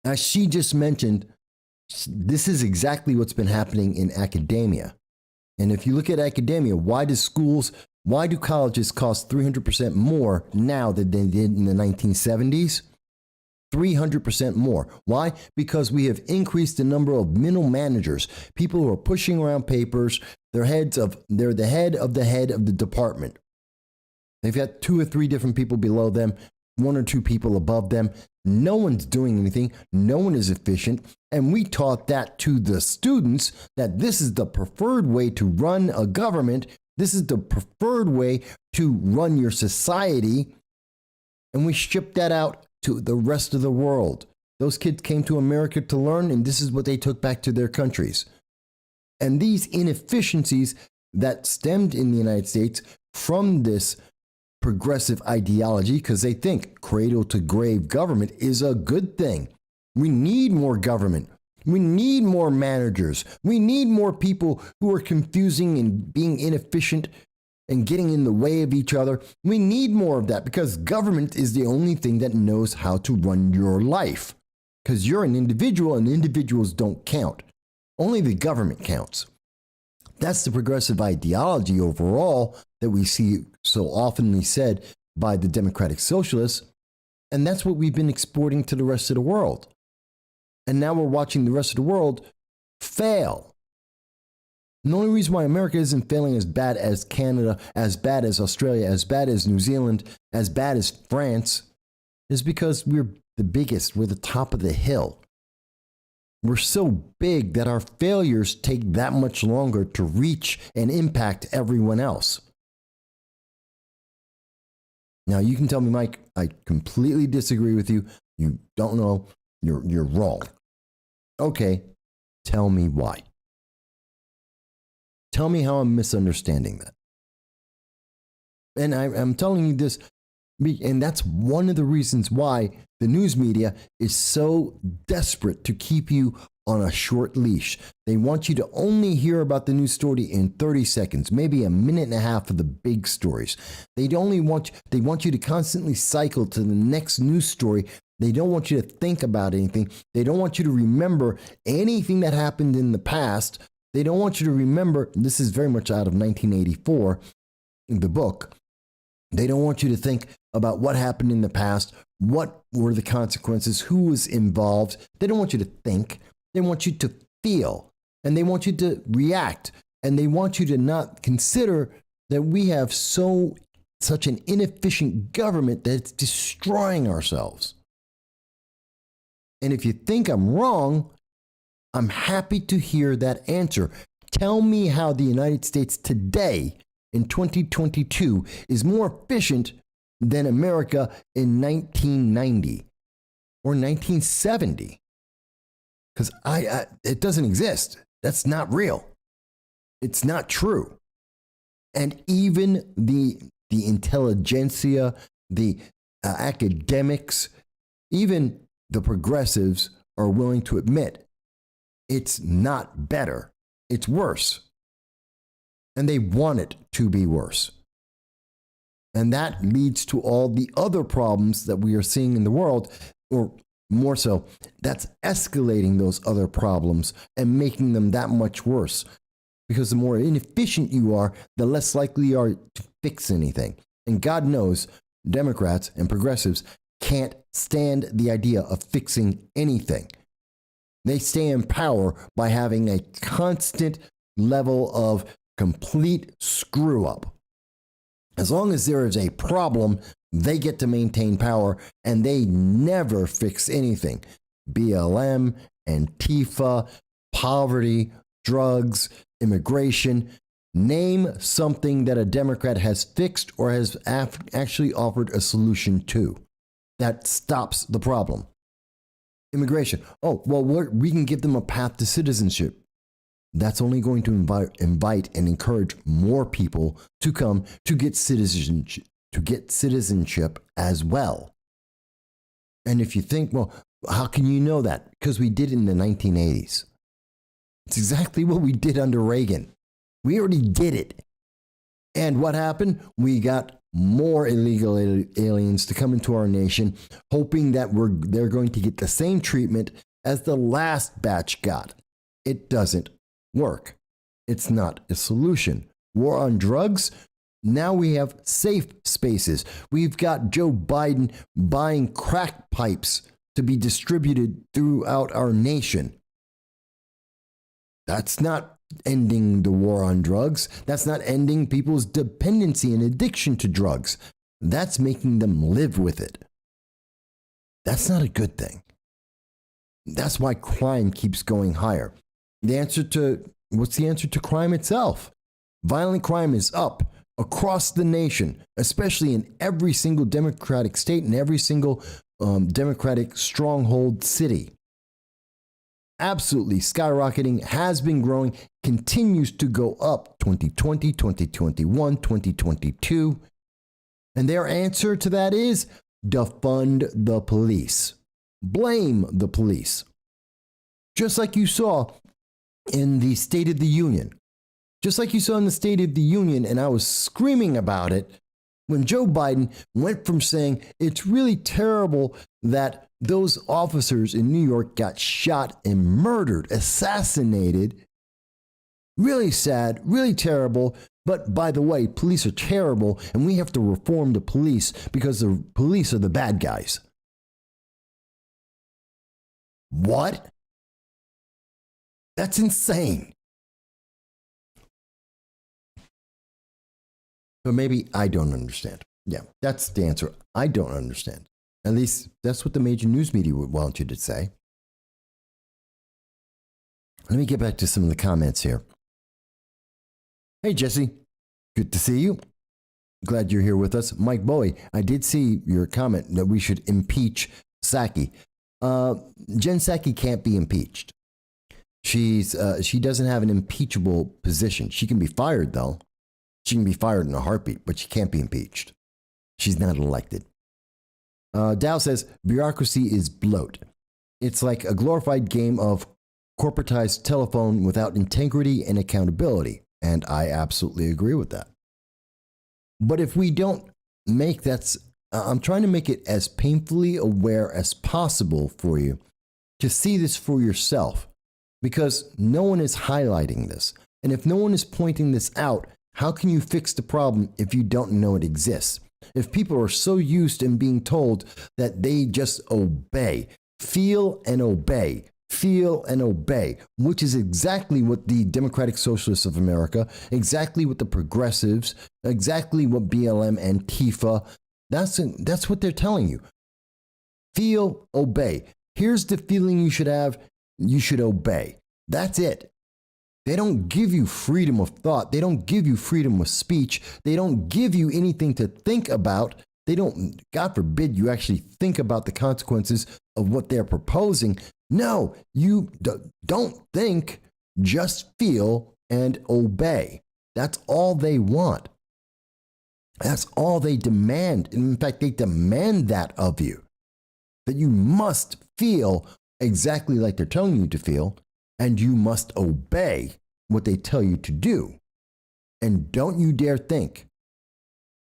As she just mentioned, this is exactly what's been happening in academia. And if you look at academia, why do colleges cost 300% more now than they did in the 1970s? 300% more. Why? Because we have increased the number of middle managers, people who are pushing around papers. They're the head of the department. They've got 2 or 3 different people below them, 1 or 2 people above them. No one's doing anything. No one is efficient. And we taught that to the students, that this is the preferred way to run a government. This is the preferred way to run your society. And we ship that out to the rest of the world. Those kids came to America to learn, and this is what they took back to their countries. And these inefficiencies that stemmed in the United States from this progressive ideology, because they think cradle to grave government is a good thing. We need more government. We need more managers. We need more people who are confusing and being inefficient and getting in the way of each other. We need more of that because government is the only thing that knows how to run your life. Because you're an individual and individuals don't count. Only the government counts. That's the progressive ideology overall that we see so oftenly said by the democratic socialists. And that's what we've been exporting to the rest of the world. And now we're watching the rest of the world fail. And the only reason why America isn't failing as bad as Canada, as bad as Australia, as bad as New Zealand, as bad as France, is because we're the biggest. We're the top of the hill. We're so big that our failures take that much longer to reach and impact everyone else. Now, you can tell me, Mike, I completely disagree with you. You don't know. You're wrong. Okay, tell me why. Tell me how I'm misunderstanding that. And I'm telling you this, and that's one of the reasons why the news media is so desperate to keep you on a short leash. They want you to only hear about the news story in 30 seconds, maybe a minute and a half of the big stories. They want you to constantly cycle to the next news story. They don't want you to think about anything. They don't want you to remember anything that happened in the past. They don't want you to remember, this is very much out of 1984, the book. They don't want you to think about what happened in the past, what were the consequences, who was involved. They don't want you to think. They want you to feel, and they want you to react, and they want you to not consider that we have such an inefficient government that it's destroying ourselves. And if you think I'm wrong, I'm happy to hear that answer. Tell me how the United States today in 2022 is more efficient than America in 1990 or 1970. Because it doesn't exist. That's not real. It's not true. And even the intelligentsia, the academics, even the progressives are willing to admit it's not better. It's worse. And they want it to be worse. And that leads to all the other problems that we are seeing in the world, or more so, that's escalating those other problems and making them that much worse. Because the more inefficient you are, the less likely you are to fix anything. And God knows Democrats and progressives can't stand the idea of fixing anything. They stay in power by having a constant level of complete screw up. As long as there is a problem, they get to maintain power, and they never fix anything. BLM, Antifa, poverty, drugs, immigration. Name something that a Democrat has fixed or has actually offered a solution to that stops the problem. Immigration. Oh, well, we can give them a path to citizenship. That's only going to invite and encourage more people to come to get citizenship as well. And if you think, well, how can you know that? Because we did it in the 1980s. It's exactly what we did under Reagan. We already did it. And what happened? We got more illegal aliens to come into our nation, hoping that they're going to get the same treatment as the last batch got. It doesn't work. It's not a solution. War on drugs? Now we have safe spaces. We've got Joe Biden buying crack pipes to be distributed throughout our nation. That's not ending the war on drugs. That's not ending people's dependency and addiction to drugs. That's making them live with it. That's not a good thing. That's why crime keeps going higher. What's the answer to crime itself? Violent crime is up across the nation, especially in every single Democratic state and every single Democratic stronghold city. Absolutely skyrocketing, has been growing, continues to go up 2020, 2021, 2022. And their answer to that is defund the police. Blame the police. Just like you saw in the State of the Union. Just like you saw in the State of the Union, and I was screaming about it when Joe Biden went from saying it's really terrible that those officers in New York got shot and murdered, assassinated. Really sad, really terrible. But by the way, police are terrible, and we have to reform the police because the police are the bad guys. What? That's insane. But maybe I don't understand. Yeah, that's the answer. I don't understand. At least that's what the major news media would want you to say. Let me get back to some of the comments here. Hey, Jesse. Good to see you. Glad you're here with us. Mike Bowie, I did see your comment that we should impeach Psaki. Jen Psaki can't be impeached. She doesn't have an impeachable position. She can be fired, though. She can be fired in a heartbeat, but she can't be impeached. She's not elected. Dow says, bureaucracy is bloat. It's like a glorified game of corporatized telephone without integrity and accountability. And I absolutely agree with that. But if we don't make that, I'm trying to make it as painfully aware as possible for you to see this for yourself, because no one is highlighting this. And if no one is pointing this out, how can you fix the problem if you don't know it exists? If people are so used in being told that they just obey, feel and obey, which is exactly what the Democratic Socialists of America, exactly what the progressives, exactly what BLM and Antifa, that's what they're telling you. Feel, obey. Here's the feeling you should have. You should obey. That's it. They don't give you freedom of thought. They don't give you freedom of speech. They don't give you anything to think about. They don't, God forbid, you actually think about the consequences of what they're proposing. No, you don't think, just feel and obey. That's all they want. That's all they demand. In fact, they demand that of you, that you must feel exactly like they're telling you to feel, and you must obey what they tell you to do. And don't you dare think.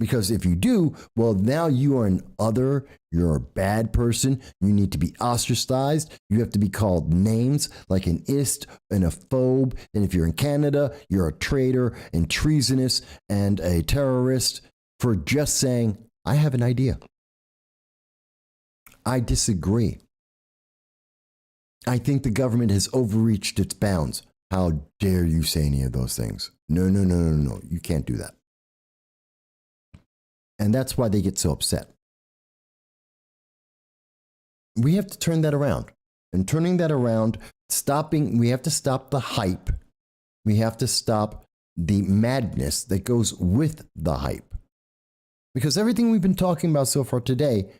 Because if you do, well, now you are an other, you're a bad person, you need to be ostracized, you have to be called names like an ist and a phobe, and if you're in Canada, you're a traitor and treasonous and a terrorist for just saying, I have an idea. I disagree. I think the government has overreached its bounds. How dare you say any of those things? No, you can't do that. And that's why they get so upset. We have to turn that around. And turning that around, we have to stop the hype. We have to stop the madness that goes with the hype. Because everything we've been talking about so far today,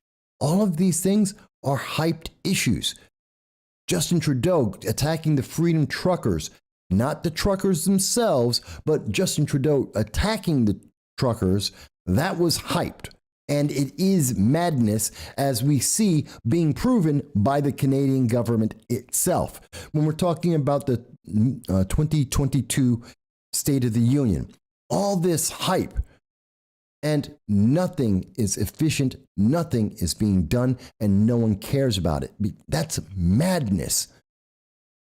all of these things are hyped issues. Justin Trudeau attacking the Freedom Truckers, not the truckers themselves, but Justin Trudeau attacking the truckers, that was hyped. And it is madness, as we see being proven by the Canadian government itself. When we're talking about the 2022 State of the Union, all this hype, and nothing is efficient, nothing is being done, and no one cares about it. That's madness.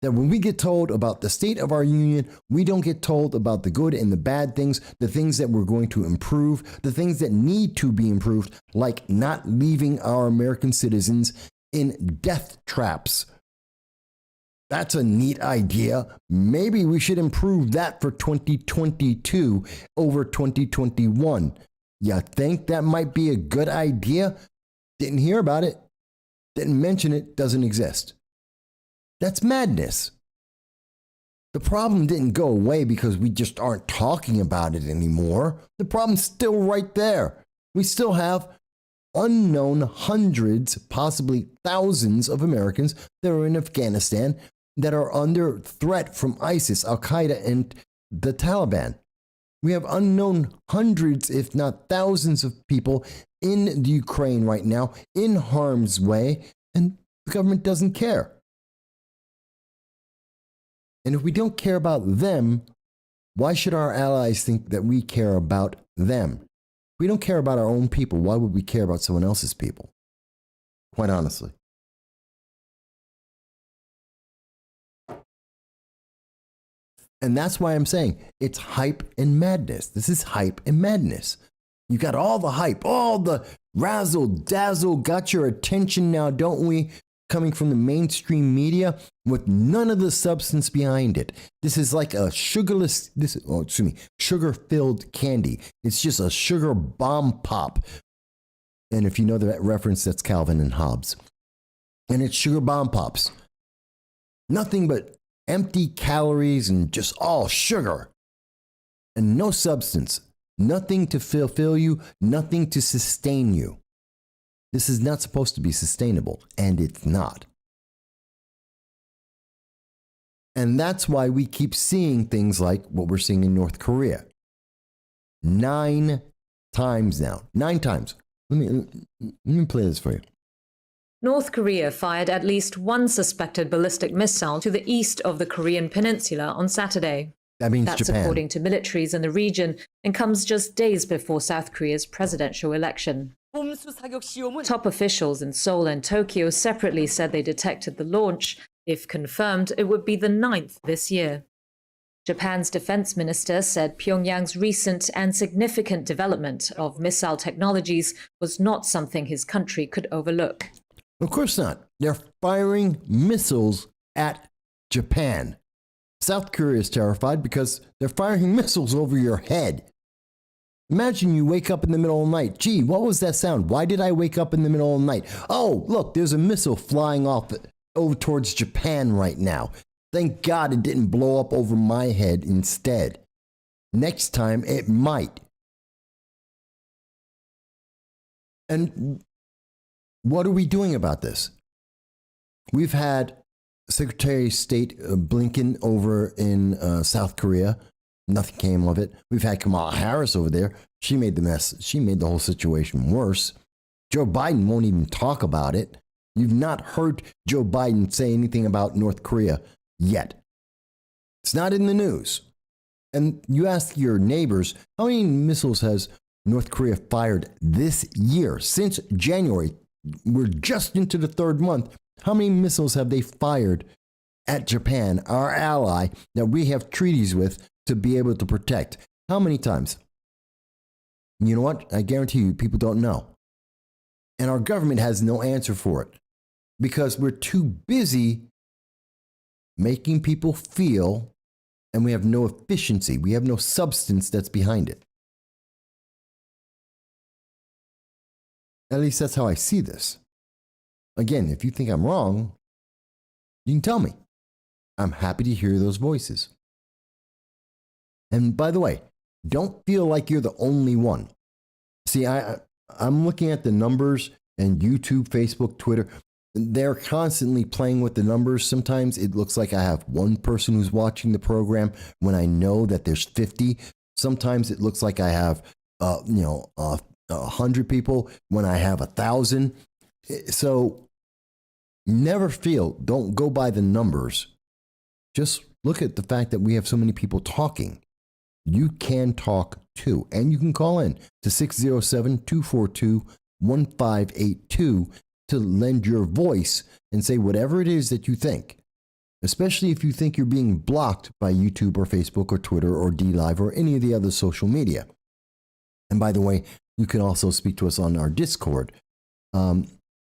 That when we get told about the state of our union, we don't get told about the good and the bad things, the things that we're going to improve, the things that need to be improved, like not leaving our American citizens in death traps. That's a neat idea. Maybe we should improve that for 2022 over 2021. You think that might be a good idea? Didn't hear about it. Didn't mention it. Doesn't exist. That's madness. The problem didn't go away because we just aren't talking about it anymore. The problem's still right there. We still have unknown hundreds, possibly thousands of Americans that are in Afghanistan that are under threat from ISIS, Al Qaeda, and the Taliban. We have unknown hundreds, if not thousands, of people in the Ukraine right now in harm's way, and the government doesn't care. And if we don't care about them, why should our allies think that we care about them? If we don't care about our own people, why would we care about someone else's people? Quite honestly. And that's why I'm saying it's hype and madness. This is hype and madness. You got all the hype, all the razzle dazzle, got your attention now, don't we? Coming from the mainstream media with none of the substance behind it. This is like a sugar-filled candy. It's just a sugar bomb pop. And if you know that reference, that's Calvin and Hobbes. And it's sugar bomb pops. Nothing but empty calories and just all sugar. And no substance. Nothing to fulfill you, nothing to sustain you. This is not supposed to be sustainable, and it's not. And that's why we keep seeing things like what we're seeing in North Korea. 9 times now. 9 times. Let me play this for you. North Korea fired at least one suspected ballistic missile to the east of the Korean peninsula on Saturday. That means That's Japan. according to militaries in the region and comes just days before South Korea's presidential election. Top officials in Seoul and Tokyo separately said they detected the launch. If confirmed, it would be the 9th this year. Japan's defense minister said Pyongyang's recent and significant development of missile technologies was not something his country could overlook. Of course not. They're firing missiles at Japan. South Korea is terrified because they're firing missiles over your head. Imagine you wake up in the middle of the night. Gee, what was that sound? Why did I wake up in the middle of the night? Oh, look, there's a missile flying off over towards Japan right now. Thank God it didn't blow up over my head instead. Next time it might. And what are we doing about this? We've had Secretary of State Blinken over in South Korea. Nothing came of it. We've had Kamala Harris over there. She made the mess. She made the whole situation worse. Joe Biden won't even talk about it. You've not heard Joe Biden say anything about North Korea yet. It's not in the news. And you ask your neighbors, how many missiles has North Korea fired this year? Since January, we're just into the 3rd month. How many missiles have they fired at Japan, our ally, that we have treaties with to be able to protect? How many times? You know what? I guarantee you, people don't know. And our government has no answer for it because we're too busy making people feel, and we have no efficiency. We have no substance that's behind it. At least that's how I see this. Again, if you think I'm wrong, you can tell me. I'm happy to hear those voices. And by the way, don't feel like you're the only one. See, I'm looking at the numbers and YouTube, Facebook, Twitter. They're constantly playing with the numbers. Sometimes it looks like I have one person who's watching the program when I know that there's 50. Sometimes it looks like I have, 100 people when I have 1,000. So never feel, don't go by the numbers. Just look at the fact that we have so many people talking. You can talk too. And you can call in to 607-242-1582 to lend your voice and say whatever it is that you think. Especially if you think you're being blocked by YouTube or Facebook or Twitter or DLive or any of the other social media. And by the way, you can also speak to us on our Discord. I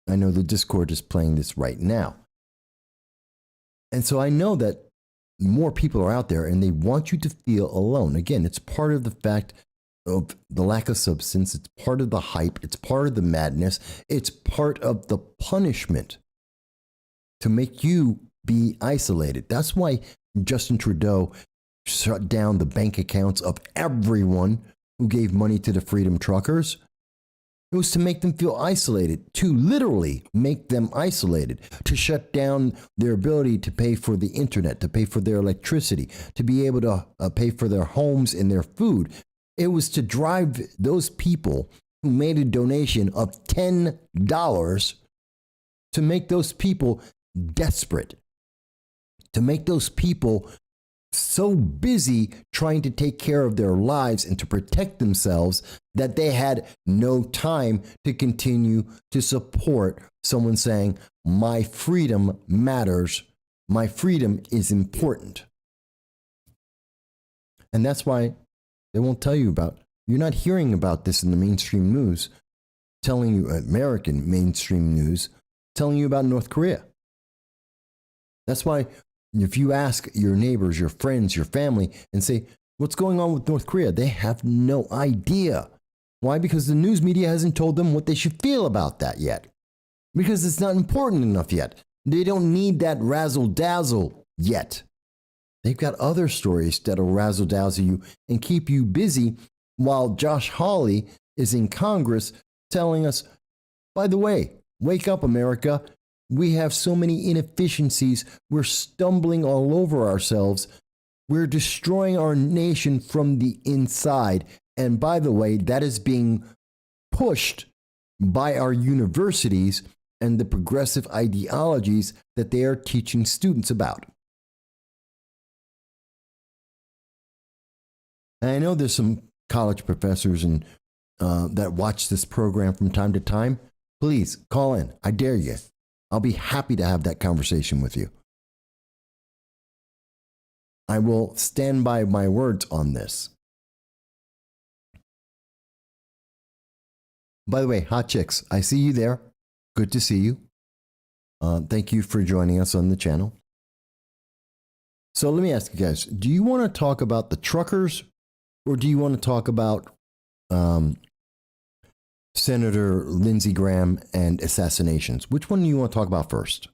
know the Discord is playing this right now. And so I know that more people are out there and they want you to feel alone. Again, it's part of the fact of the lack of substance. It's part of the hype. It's part of the madness. It's part of the punishment to make you be isolated. That's why Justin Trudeau shut down the bank accounts of everyone who gave money to the Freedom Truckers. It was to make them feel isolated, to literally make them isolated, to shut down their ability to pay for the internet, to pay for their electricity, to be able to pay for their homes and their food. It was to drive those people who made a donation of $10 to make those people desperate, to make those people so busy trying to take care of their lives and to protect themselves that they had no time to continue to support someone saying, my freedom matters, my freedom is important. And that's why they won't tell you about, you're not hearing about this in the mainstream news, telling you, American mainstream news, telling you about North Korea. That's why if you ask your neighbors, your friends, your family, and say, what's going on with North Korea? They have no idea. Why? Because the news media hasn't told them what they should feel about that yet. Because it's not important enough yet. They don't need that razzle-dazzle yet. They've got other stories that'll razzle-dazzle you and keep you busy while Josh Hawley is in Congress telling us, by the way, wake up, America. We have so many inefficiencies. We're stumbling all over ourselves. We're destroying our nation from the inside. And by the way, that is being pushed by our universities and the progressive ideologies that they are teaching students about. And I know there's some college professors and that watch this program from time to time. Please call in. I dare you. I'll be happy to have that conversation with you. I will stand by my words on this. By the way, hot chicks, I see you there. Good to see you. Thank you for joining us on the channel. So let me ask you guys, do you want to talk about the truckers or do you want to talk about Senator Lindsey Graham and assassinations? Which one do you want to talk about first?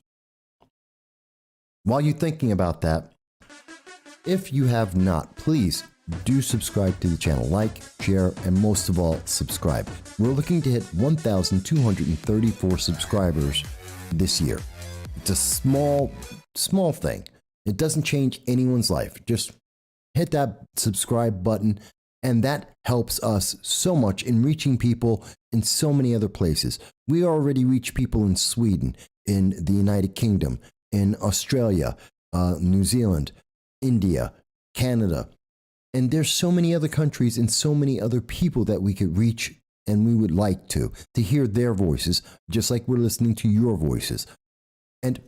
While you're thinking about that, if you have not, please do subscribe to the channel. Like, share, and most of all, subscribe. We're looking to hit 1,234 subscribers this year. It's a small thing. It doesn't change anyone's life. Just hit that subscribe button, and that helps us so much in reaching people in so many other places. We already reach people in Sweden, in the United Kingdom, in Australia, New Zealand, India, Canada. And there's so many other countries and so many other people that we could reach, and we would like to hear their voices, just like we're listening to your voices. And,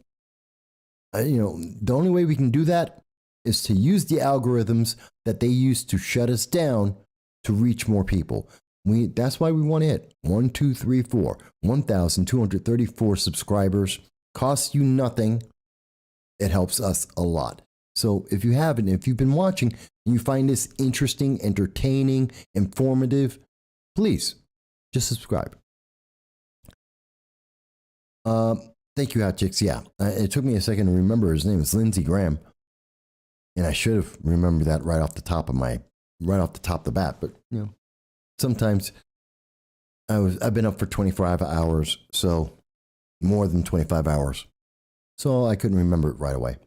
the only way we can do that is to use the algorithms that they use to shut us down to reach more people. That's why we want to hit 1,234 subscribers. Costs you nothing. It helps us a lot. So if you haven't, if you've been watching and you find this interesting, entertaining, informative, please just subscribe. Thank you, Hot Chicks. Yeah, it took me a second to remember his name. It's Lindsey Graham. And I should have remembered that right off the top of the bat. But, sometimes I've been up for 25 hours, so more than 25 hours. So I couldn't remember it right away.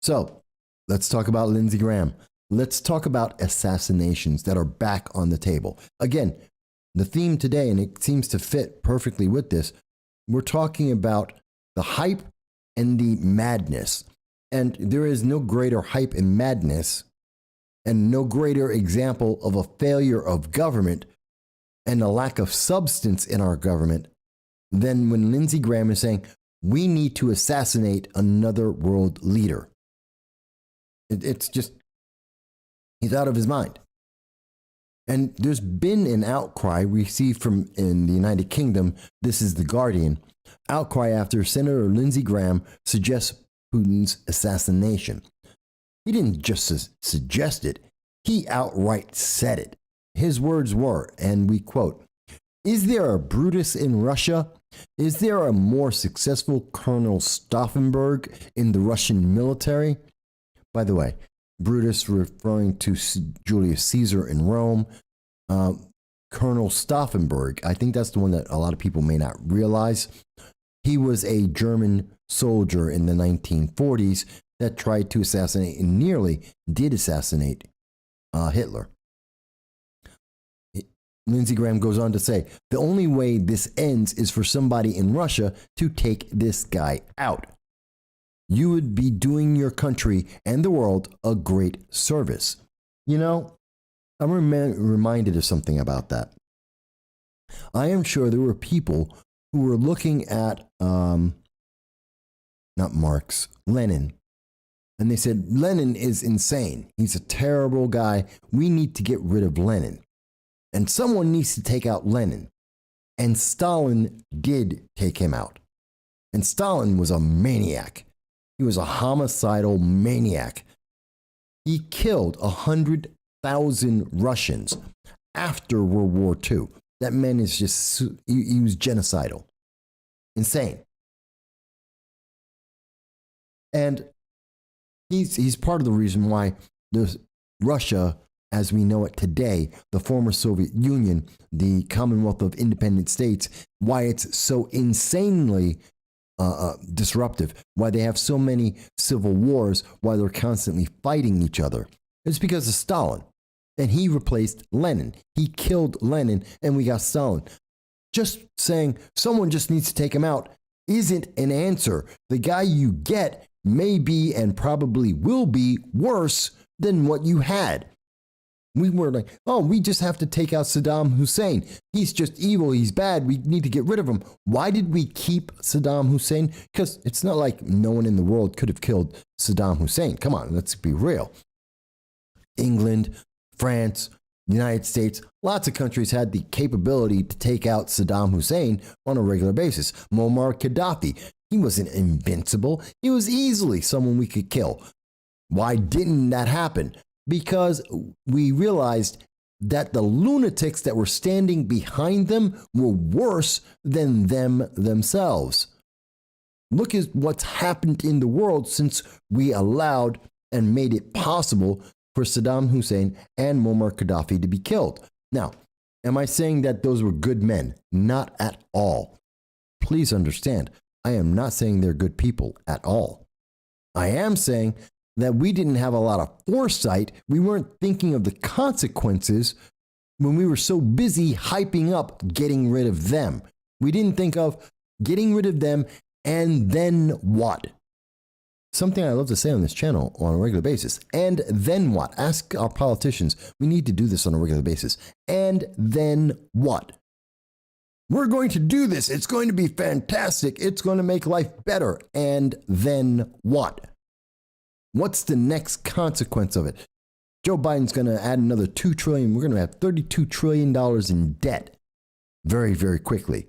So let's talk about Lindsey Graham. Let's talk about assassinations that are back on the table. Again, the theme today, and it seems to fit perfectly with this, we're talking about the hype and the madness. And there is no greater hype and madness and no greater example of a failure of government and a lack of substance in our government than when Lindsey Graham is saying, we need to assassinate another world leader. It's just, he's out of his mind. And there's been an outcry received from in the United Kingdom. This is The Guardian. Outcry after Senator Lindsey Graham suggests Putin's assassination. He didn't just suggest it. He outright said it. His words were, and we quote, Is there a Brutus in Russia? Is there a more successful Colonel Stauffenberg in the Russian military? By the way, Brutus referring to Julius Caesar in Rome. Colonel Stauffenberg, I think that's the one that a lot of people may not realize. He was a German soldier in the 1940s that tried to assassinate and nearly did assassinate Hitler. Lindsey Graham goes on to say, the only way this ends is for somebody in Russia to take this guy out. You would be doing your country and the world a great service. You know, I'm reminded of something about that. I am sure there were people who were looking at, not Marx, Lenin, and they said, Lenin is insane. He's a terrible guy. We need to get rid of Lenin. And someone needs to take out Lenin. And Stalin did take him out. And Stalin was a maniac. He was a homicidal maniac. He killed 100,000 Russians after World War II. That man is just, he was genocidal. Insane. And he's part of the reason why Russia, as we know it today, the former Soviet Union, the Commonwealth of Independent States, why it's so insanely disruptive, why they have so many civil wars, why they're constantly fighting each other. It's because of Stalin. And he replaced Lenin. He killed Lenin and we got Stalin. Just saying someone just needs to take him out isn't an answer. The guy you get may be and probably will be worse than what you had. We were like, oh, we just have to take out Saddam Hussein. He's just evil. He's bad. We need to get rid of him. Why did we keep Saddam Hussein? Because it's not like no one in the world could have killed Saddam Hussein. Come on, let's be real. England, France, United States, lots of countries had the capability to take out Saddam Hussein on a regular basis. Muammar Gaddafi, he wasn't invincible. He was easily someone we could kill. Why didn't that happen? Because we realized that the lunatics that were standing behind them were worse than them themselves. Look at what's happened in the world since we allowed and made it possible for Saddam Hussein and Muammar Gaddafi to be killed. Now, am I saying that those were good men? Not at all. Please understand, I am not saying they're good people at all. I am saying that we didn't have a lot of foresight. We weren't thinking of the consequences when we were so busy hyping up getting rid of them. We didn't think of getting rid of them and then what? Something I love to say on this channel on a regular basis. And then what? Ask our politicians. We need to do this on a regular basis. And then what? We're going to do this. It's going to be fantastic. It's going to make life better. And then what? What's the next consequence of it? Joe Biden's going to add another $2 trillion. We're going to have $32 trillion in debt very, very quickly.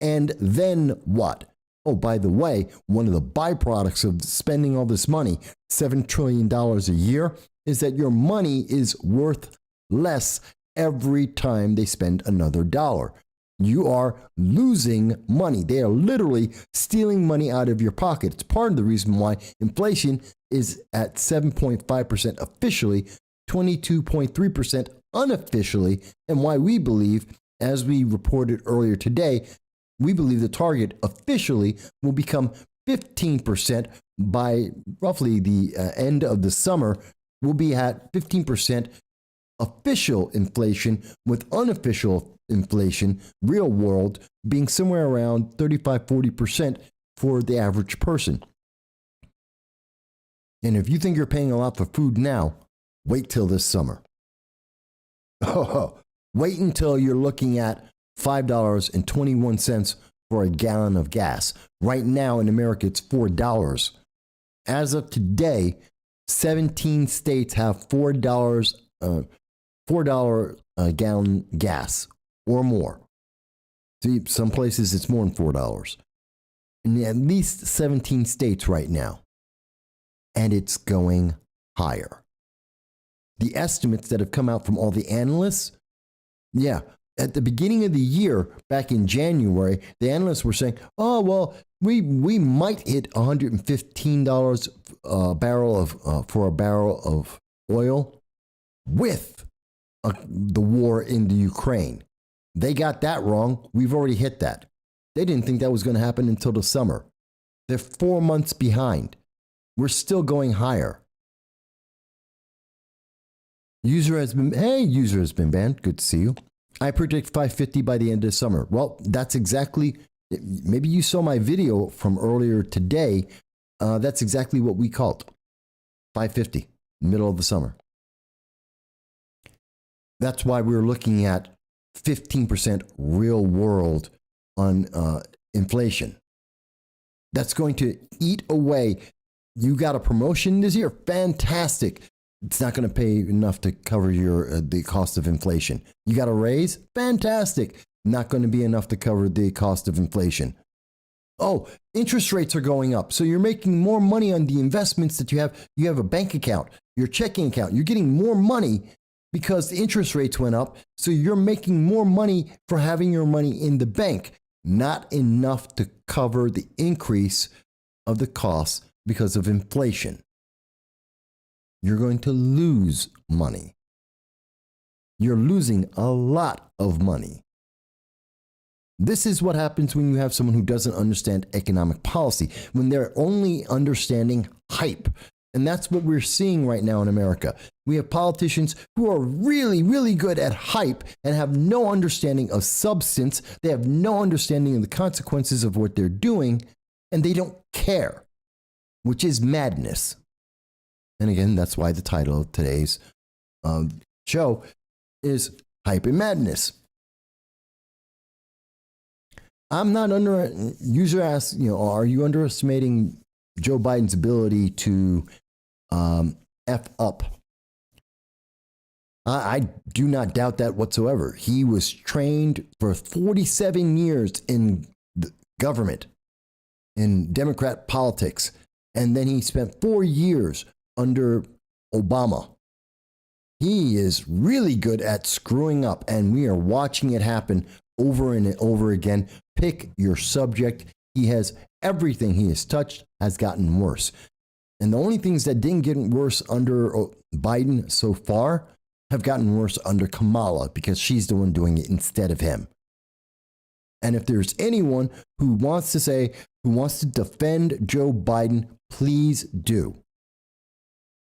And then what? Oh, by the way, one of the byproducts of spending all this money, $7 trillion a year, is that your money is worth less every time they spend another dollar. You are losing money. They are literally stealing money out of your pocket. It's part of the reason why inflation is at 7.5% officially, 22.3% unofficially, and why we believe, as we reported earlier today, we believe the target officially will become 15% by roughly the end of the summer. We'll be at 15% official inflation, with unofficial inflation, real world, being somewhere around 35-40% for the average person. And if you think you're paying a lot for food now, wait till this summer. Wait until you're looking at $5.21 for a gallon of gas. Right now in America, it's $4. As of today, 17 states have $4 a gallon gas or more. See, some places it's more than $4. In at least 17 states right now. And it's going higher. The estimates that have come out from all the analysts, at the beginning of the year, back in January, the analysts were saying, oh, well, we might hit $115 for a barrel of oil with the war in the Ukraine. They got that wrong. We've already hit that. They didn't think that was going to happen until the summer. They're 4 months behind. We're still going higher. User has been banned. Good to see you. I predict 550 by the end of summer. Well, that's exactly, maybe you saw my video from earlier today. That's exactly what we called 550, middle of the summer. That's why we're looking at 15% real world on inflation. That's going to eat away. You got a promotion this year? Fantastic. It's not going to pay enough to cover your the cost of inflation. You got a raise? Fantastic. Not going to be enough to cover the cost of inflation. Oh, interest rates are going up. So you're making more money on the investments that you have. You have a bank account, your checking account. You're getting more money because the interest rates went up. So you're making more money for having your money in the bank. Not enough to cover the increase of the costs because of inflation. You're going to lose money. You're losing a lot of money. This is what happens when you have someone who doesn't understand economic policy, when they're only understanding hype. And that's what we're seeing right now in America. We have politicians who are really, really good at hype and have no understanding of substance. They have no understanding of the consequences of what they're doing, and they don't care, which is madness. And again, that's why the title of today's show is Hype and Madness. I'm not user asks, are you underestimating Joe Biden's ability to F up? I do not doubt that whatsoever. He was trained for 47 years in the government, in Democrat politics, and then he spent 4 years under Obama. He is really good at screwing up, and we are watching it happen over and over again. Pick your subject. He has everything he has touched has gotten worse. And the only things that didn't get worse under Biden so far have gotten worse under Kamala, because she's the one doing it instead of him. And if there's anyone who wants to defend Joe Biden, please do.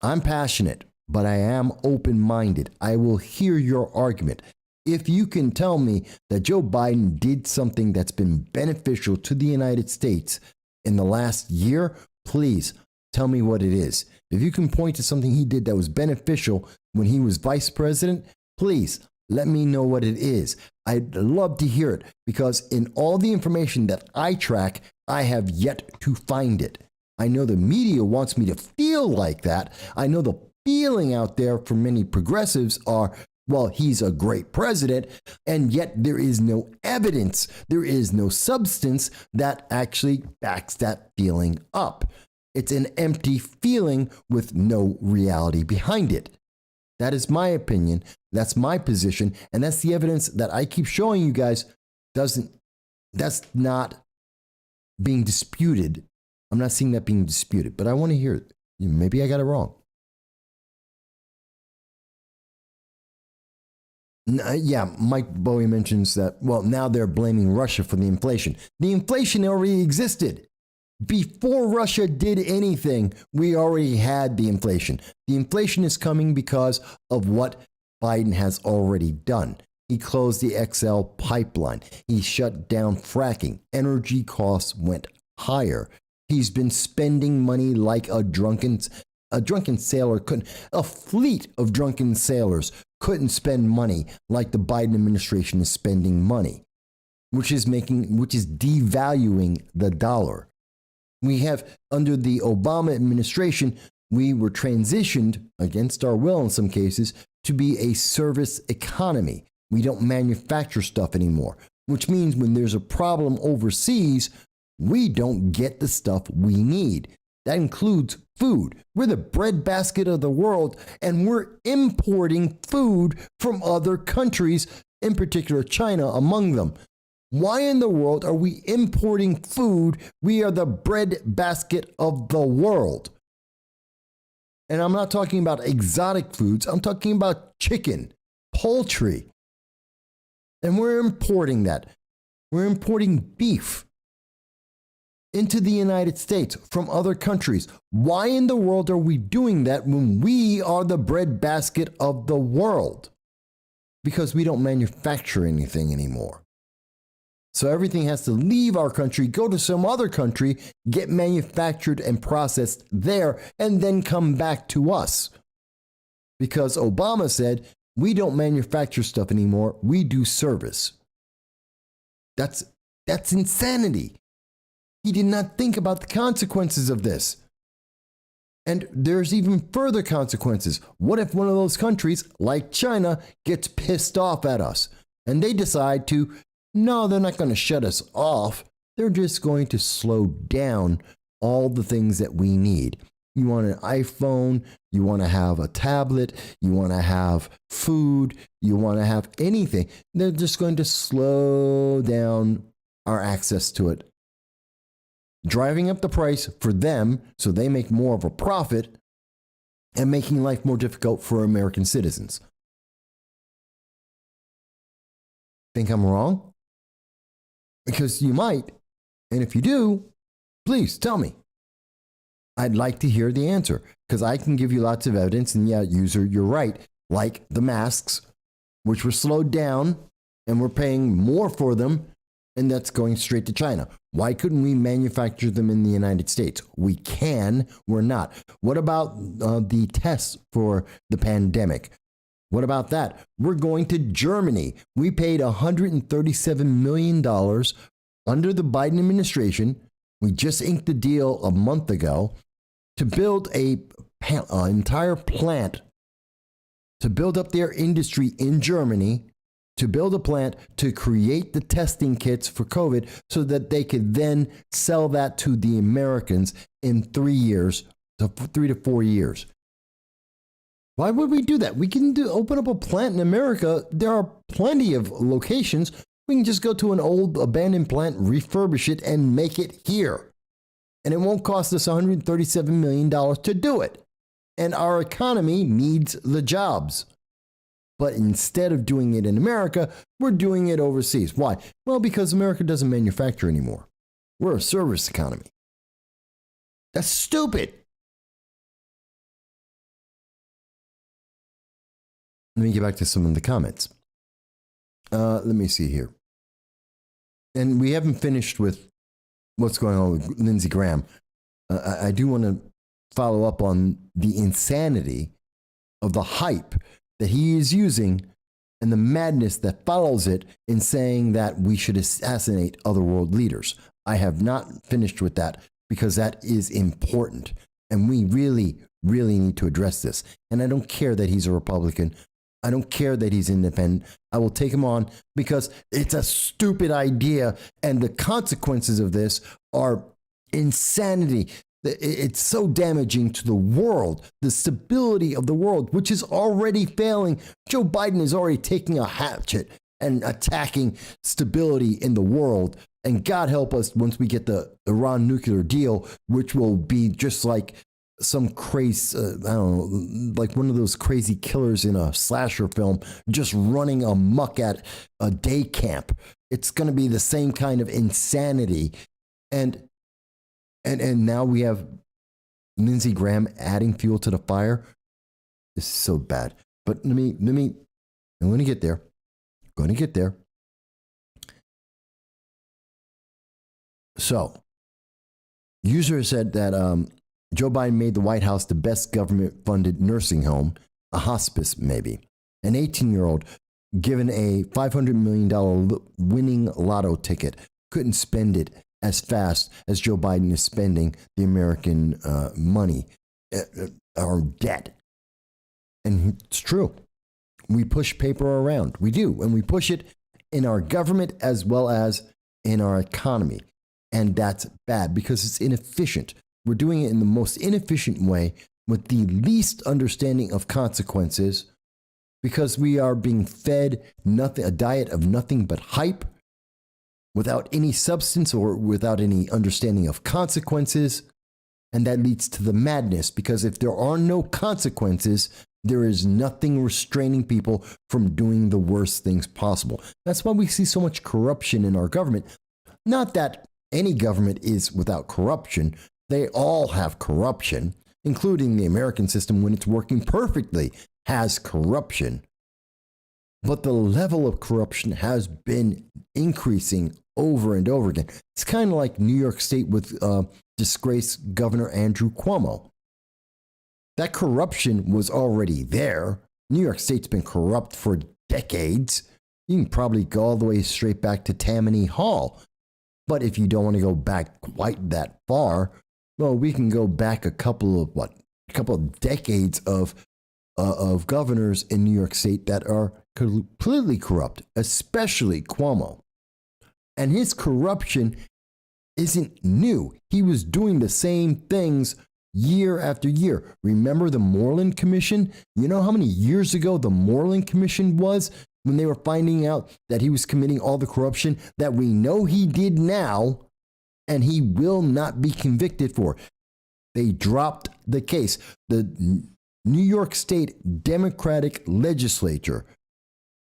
I'm passionate, but I am open-minded. I will hear your argument. If you can tell me that Joe Biden did something that's been beneficial to the United States in the last year, please tell me what it is. If you can point to something he did that was beneficial when he was vice president, please let me know what it is. I'd love to hear it, because in all the information that I track, I have yet to find it. I know the media wants me to feel like that. I know the feeling out there for many progressives are, well, he's a great president, and yet there is no evidence, there is no substance that actually backs that feeling up. It's an empty feeling with no reality behind it. That is my opinion, that's my position, and that's the evidence that I keep showing you guys. That's not being disputed. I'm not seeing that being disputed, but I want to hear it. Maybe I got it wrong. Yeah, Mike Bowie mentions that, well, now they're blaming Russia for the inflation. The inflation already existed. Before Russia did anything, we already had the inflation. The inflation is coming because of what Biden has already done. He closed the XL pipeline. He shut down fracking. Energy costs went higher. He's been spending money like a drunken sailor couldn't. A fleet of drunken sailors couldn't spend money like the Biden administration is spending money, which is devaluing the dollar. We have, under the Obama administration, we were transitioned, against our will in some cases, to be a service economy. We don't manufacture stuff anymore, which means when there's a problem overseas, we don't get the stuff we need. That includes food. We're the breadbasket of the world, and we're importing food from other countries in particular China among them. Why in the world are we importing food? We are the breadbasket of the world. And I'm not talking about exotic foods. I'm talking about chicken, poultry. And we're importing that. We're importing beef into the United States from other countries. Why in the world are we doing that when we are the breadbasket of the world? Because we don't manufacture anything anymore. So everything has to leave our country, go to some other country, get manufactured and processed there, and then come back to us. Because Obama said, we don't manufacture stuff anymore, we do service. That's insanity. He did not think about the consequences of this. And there's even further consequences. What if one of those countries, like China, gets pissed off at us and they decide to, no, they're not going to shut us off. They're just going to slow down all the things that we need. You want an iPhone, you want to have a tablet, you want to have food, you want to have anything. They're just going to slow down our access to it, driving up the price for them so they make more of a profit and making life more difficult for American citizens. Think I'm wrong? Because you might. And if you do, please tell me. I'd like to hear the answer because I can give you lots of evidence. And yeah, user, you're right. Like the masks, which were slowed down and we're paying more for them. And that's going straight to China. Why couldn't we manufacture them in the United States? We can, we're not. What about the tests for the pandemic? What about that? We're going to Germany. We paid $137 million under the Biden administration. We just inked the deal a month ago to build an entire plant to build up their industry in Germany, to build a plant to create the testing kits for COVID so that they could then sell that to the Americans in 3 years, 3 to 4 years. Why would we do that? We can open up a plant in America. There are plenty of locations. We can just go to an old abandoned plant, refurbish it, and make it here. And it won't cost us $137 million to do it. And our economy needs the jobs. But instead of doing it in America, we're doing it overseas. Why? Well, because America doesn't manufacture anymore. We're a service economy. That's stupid. Let me get back to some of the comments. Let me see here. And we haven't finished with what's going on with Lindsey Graham. I do want to follow up on the insanity of the hype that he is using and the madness that follows it in saying that we should assassinate other world leaders. I have not finished with that because that is important. And we really, really need to address this. And I don't care that he's a Republican. I don't care that he's independent. I will take him on because it's a stupid idea. And the consequences of this are insanity. It's so damaging to the world, the stability of the world, which is already failing. Joe Biden is already taking a hatchet and attacking stability in the world. And God help us once we get the Iran nuclear deal, which will be just like some crazy, I don't know, like one of those crazy killers in a slasher film, just running amok at a day camp. It's going to be the same kind of insanity. And now we have Lindsey Graham adding fuel to the fire. This is so bad. But I'm going to get there. So, user said that Joe Biden made the White House the best government-funded nursing home, a hospice maybe. An 18-year-old given a $500 million winning lotto ticket couldn't spend it as fast as Joe Biden is spending the American money, our debt. And it's true. We push paper around. We do. And we push it in our government as well as in our economy. And that's bad because it's inefficient. We're doing it in the most inefficient way with the least understanding of consequences because we are being fed nothing, a diet of nothing but hype without any substance or without any understanding of consequences. And that leads to the madness, because if there are no consequences, there is nothing restraining people from doing the worst things possible. That's why we see so much corruption in our government. Not that any government is without corruption. They all have corruption, including the American system when it's working perfectly, has corruption. But the level of corruption has been increasing over and over again. It's kind of like New York State with disgraced Governor Andrew Cuomo. That corruption was already there. New York State's been corrupt for decades. You can probably go all the way straight back to Tammany Hall. But if you don't want to go back quite that far, well, we can go back a couple of decades of governors in New York State that are completely corrupt, especially Cuomo. And his corruption isn't new. He was doing the same things year after year. Remember the Moreland Commission? You know how many years ago the Moreland Commission was when they were finding out that he was committing all the corruption that we know he did now, and he will not be convicted for? They dropped the case. The New York State Democratic Legislature,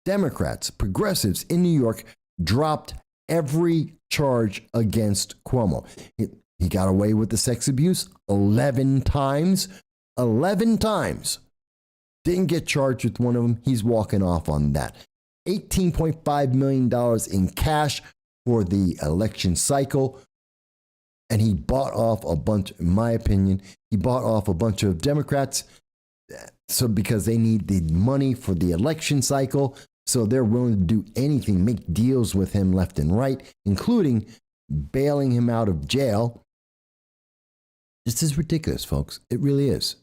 Democrats, progressives in New York, dropped every charge against Cuomo. He got away with the sex abuse 11 times. 11 times. Didn't get charged with one of them. He's walking off on that. $18.5 million in cash for the election cycle. And he bought off a bunch, in my opinion, he bought off a bunch of Democrats. So because they need the money for the election cycle. So they're willing to do anything, make deals with him left and right, including bailing him out of jail. This is ridiculous, folks. It really is.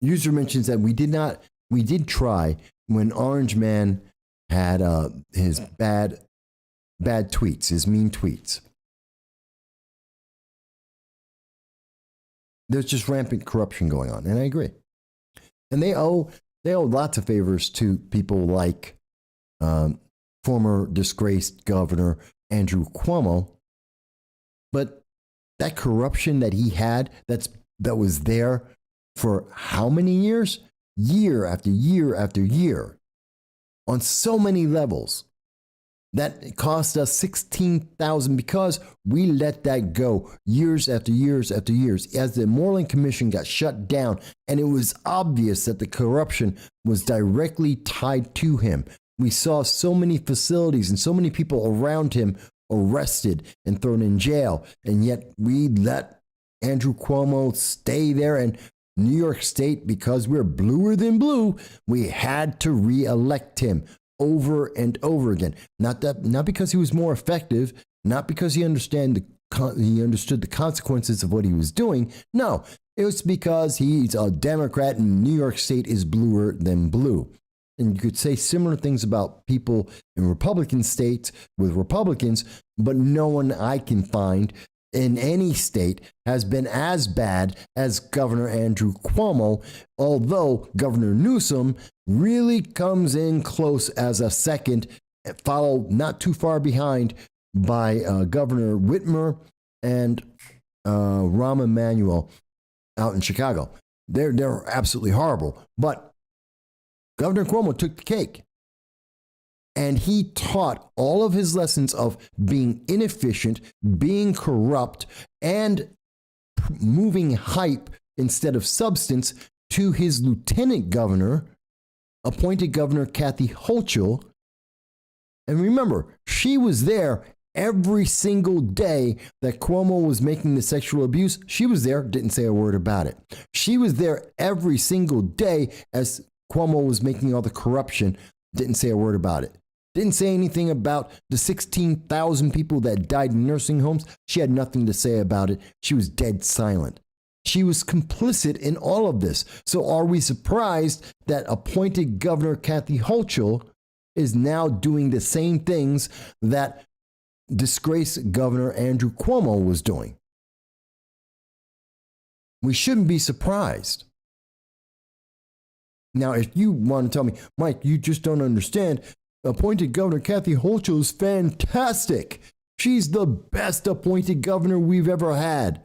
User mentions that we did try when Orange Man had his bad tweets, his mean tweets. There's just rampant corruption going on, and I agree. And they owe lots of favors to people like former disgraced Governor Andrew Cuomo. But that corruption that he had, that was there for how many years? Year after year after year, on so many levels. That cost us $16,000 because we let that go years after years after years as the Moreland Commission got shut down, and it was obvious that the corruption was directly tied to him. We saw so many facilities and so many people around him arrested and thrown in jail, and yet we let Andrew Cuomo stay there. And New York State, because we're bluer than blue, we had to re-elect him over and over again. Not because he was more effective, not because he understood the consequences of what he was doing. No, it was because he's a Democrat and New York State is bluer than blue. And you could say similar things about people in Republican states with Republicans, but no one I can find in any state has been as bad as Governor Andrew Cuomo, although Governor Newsom really comes in close as a second, followed not too far behind by Governor Whitmer and Rahm Emanuel out in Chicago. They're absolutely horrible, but Governor Cuomo took the cake. And he taught all of his lessons of being inefficient, being corrupt, and moving hype instead of substance to his lieutenant governor, appointed Governor Kathy Hochul. And remember, she was there every single day that Cuomo was making the sexual abuse. She was there, didn't say a word about it. She was there every single day as Cuomo was making all the corruption, didn't say a word about it. Didn't say anything about the 16,000 people that died in nursing homes. She had nothing to say about it. She was dead silent. She was complicit in all of this. So are we surprised that appointed Governor Kathy Hochul is now doing the same things that disgraced Governor Andrew Cuomo was doing? We shouldn't be surprised. Now, if you want to tell me, Mike, you just don't understand, appointed Governor Kathy Hochul is fantastic. She's the best appointed governor we've ever had.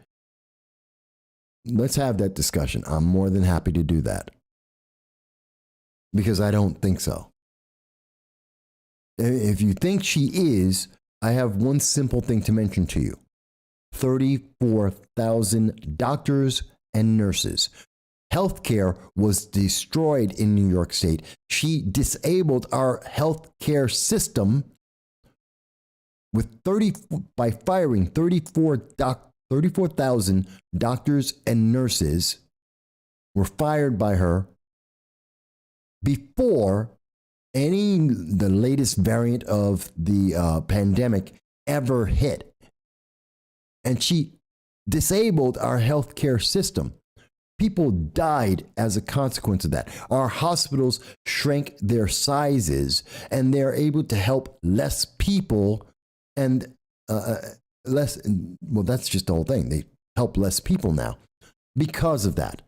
Let's have that discussion. I'm more than happy to do that. Because I don't think so. If you think she is, I have one simple thing to mention to you. 34,000 doctors and nurses. Healthcare was destroyed in New York State. She disabled our healthcare system by firing 34,000 doctors and nurses were fired by her before the latest variant of the pandemic ever hit. And she disabled our healthcare system. People died as a consequence of that. Our hospitals shrank their sizes, and they're able to help less people and less. Well, that's just the whole thing. They help less people now because of that.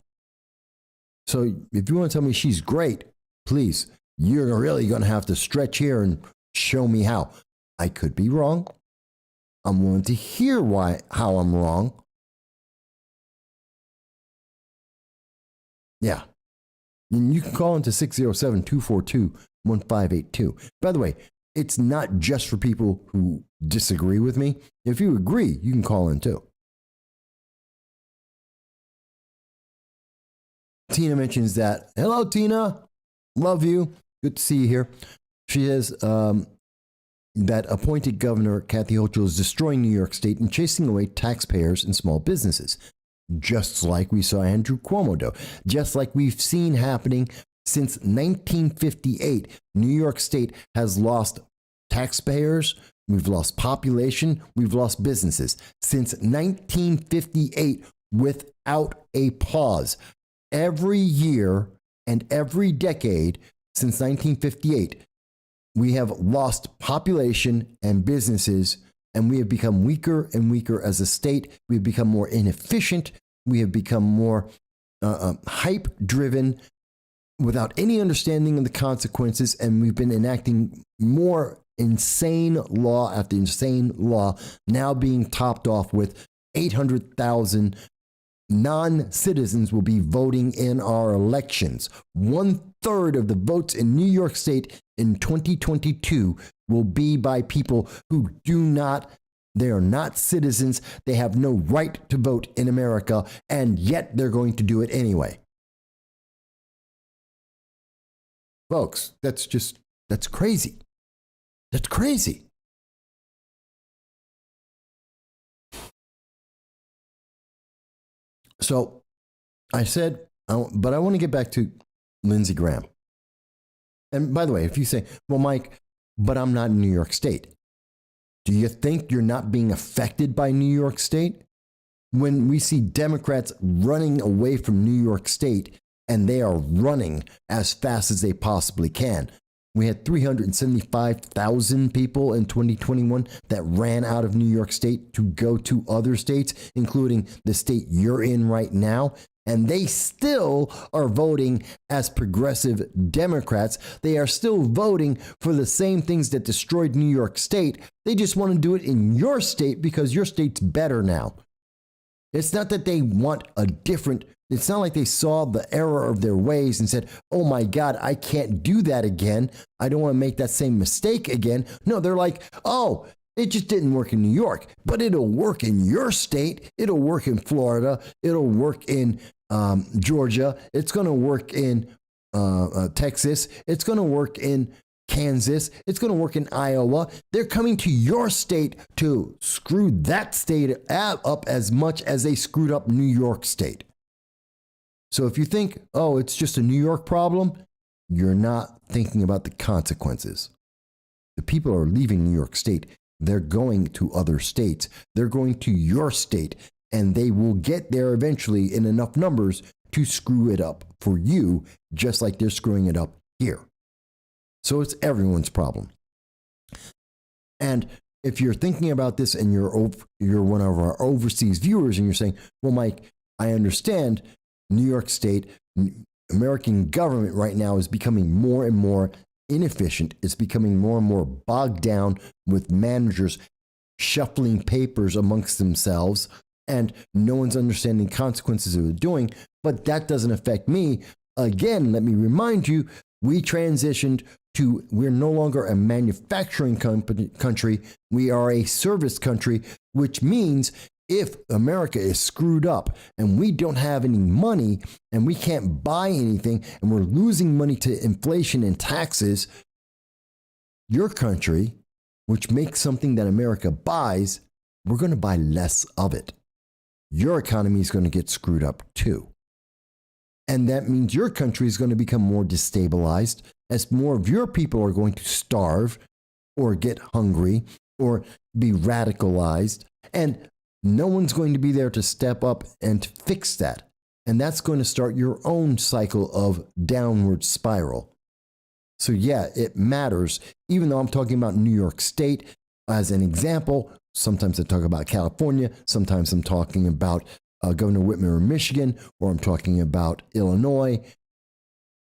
So if you want to tell me she's great, please, you're really going to have to stretch here and show me how. I could be wrong. I'm willing to hear how I'm wrong. Yeah. And you can call into 607-242-1582. By the way, it's not just for people who disagree with me. If you agree, you can call in too. Tina mentions that. Hello, Tina. Love you. Good to see you here. She says that appointed Governor Kathy Hochul is destroying New York State and chasing away taxpayers and small businesses. Just like we saw Andrew Cuomo do. Just like we've seen happening since 1958. New York State has lost taxpayers, we've lost population, we've lost businesses. Since 1958, without a pause. Every year and every decade since 1958, we have lost population and businesses, and we have become weaker and weaker as a state. We've become more inefficient. We have become more hype-driven without any understanding of the consequences, and we've been enacting more insane law after insane law, now being topped off with 800,000 non-citizens will be voting in our elections. 1/3 of the votes in New York State in 2022 will be by people who they are not citizens. They have no right to vote in America, and yet they're going to do it anyway. Folks, that's crazy. That's crazy. So I said, but I want to get back to Lindsey Graham. And by the way, if you say, well, Mike, but I'm not in New York State. Do you think you're not being affected by New York State? When we see Democrats running away from New York State, and they are running as fast as they possibly can. We had 375,000 people in 2021 that ran out of New York State to go to other states, including the state you're in right now. And they still are voting as progressive Democrats. They are still voting for the same things that destroyed New York State. They just want to do it in your state because your state's better now. It's not that they want a different. It's not like they saw the error of their ways and said, oh my God, I can't do that again. I don't want to make that same mistake again. No, they're like, oh, it just didn't work in New York, but it'll work in your state. It'll work in Florida. It'll work in Georgia. It's going to work in Texas. It's going to work in Kansas. It's going to work in Iowa. They're coming to your state to screw that state up as much as they screwed up New York State. So if you think, oh, it's just a New York problem, you're not thinking about the consequences. The people are leaving New York State. They're going to other states. They're going to your state, and they will get there eventually in enough numbers to screw it up for you, just like they're screwing it up here. So it's everyone's problem. And if you're thinking about this and you're one of our overseas viewers and you're saying, well, Mike, I understand New York State, American government right now is becoming more and more inefficient. It's becoming more and more bogged down with managers shuffling papers amongst themselves, and no one's understanding the consequences of it doing. But that doesn't affect me. Again, let me remind you, we transitioned to, we're no longer a manufacturing country. We are a service country, which means if America is screwed up and we don't have any money and we can't buy anything and we're losing money to inflation and taxes, your country, which makes something that America buys, we're going to buy less of it. Your economy is going to get screwed up too. And that means your country is going to become more destabilized as more of your people are going to starve or get hungry or be radicalized. And no one's going to be there to step up and to fix that. And that's going to start your own cycle of downward spiral. So yeah, it matters. Even though I'm talking about New York State as an example, sometimes I talk about California, sometimes I'm talking about Governor Whitmer in Michigan, or I'm talking about Illinois.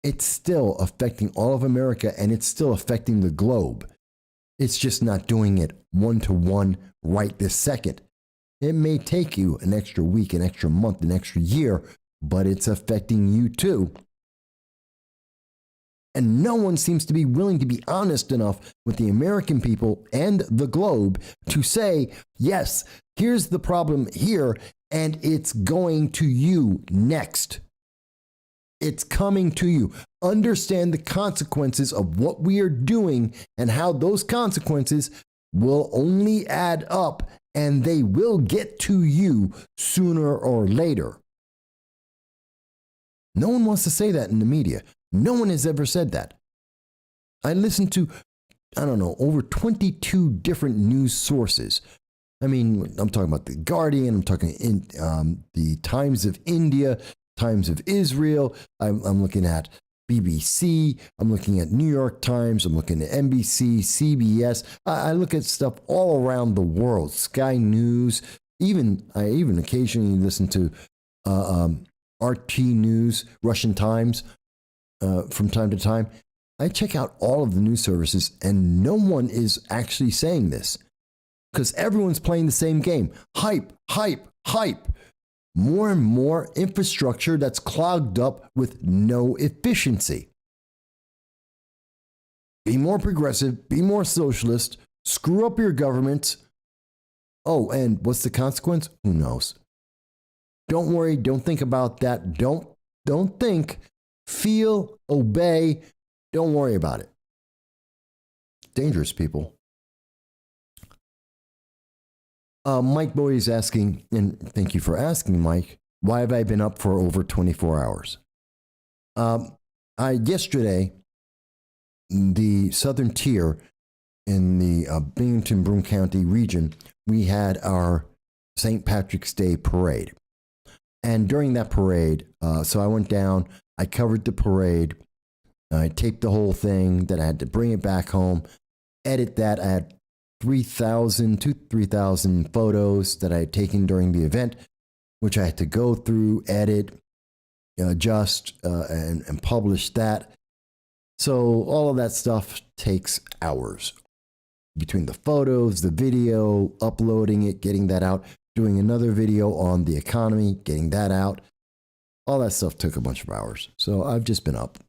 It's still affecting all of America, and it's still affecting the globe. It's just not doing it one-to-one right this second. It may take you an extra week, an extra month, an extra year, but it's affecting you too. And no one seems to be willing to be honest enough with the American people and the globe to say, yes, here's the problem here, and it's going to you next. It's coming to you. Understand the consequences of what we are doing and how those consequences will only add up, and they will get to you sooner or later. No one wants to say that in the media. No one has ever said that. I listened to, over 22 different news sources. I mean, I'm talking about The Guardian, I'm talking the Times of India, Times of Israel, I'm looking at BBC, I'm looking at New York Times, I'm looking at NBC, CBS. I look at stuff all around the world, Sky News, I even occasionally listen to RT News, Russian Times. From time to time, I check out all of the news services, and no one is actually saying this because everyone's playing the same game. Hype, hype, hype. More and more infrastructure that's clogged up with no efficiency. Be more progressive, be more socialist, screw up your government. Oh, and what's the consequence? Who knows? Don't worry, don't think about that. Don't think. Feel, obey, don't worry about it. Dangerous, people. Mike Bowie is asking, and thank you for asking, Mike, why have I been up for over 24 hours? Yesterday, the southern tier in the Binghamton-Broome County region, we had our St. Patrick's Day parade. And during that parade, so I went down, I covered the parade, I taped the whole thing, then I had to bring it back home, edit that. I had 3,000 photos that I had taken during the event, which I had to go through, edit, adjust, and publish that. So all of that stuff takes hours. Between the photos, the video, uploading it, getting that out, doing another video on the economy, getting that out. All that stuff took a bunch of hours. So I've just been up.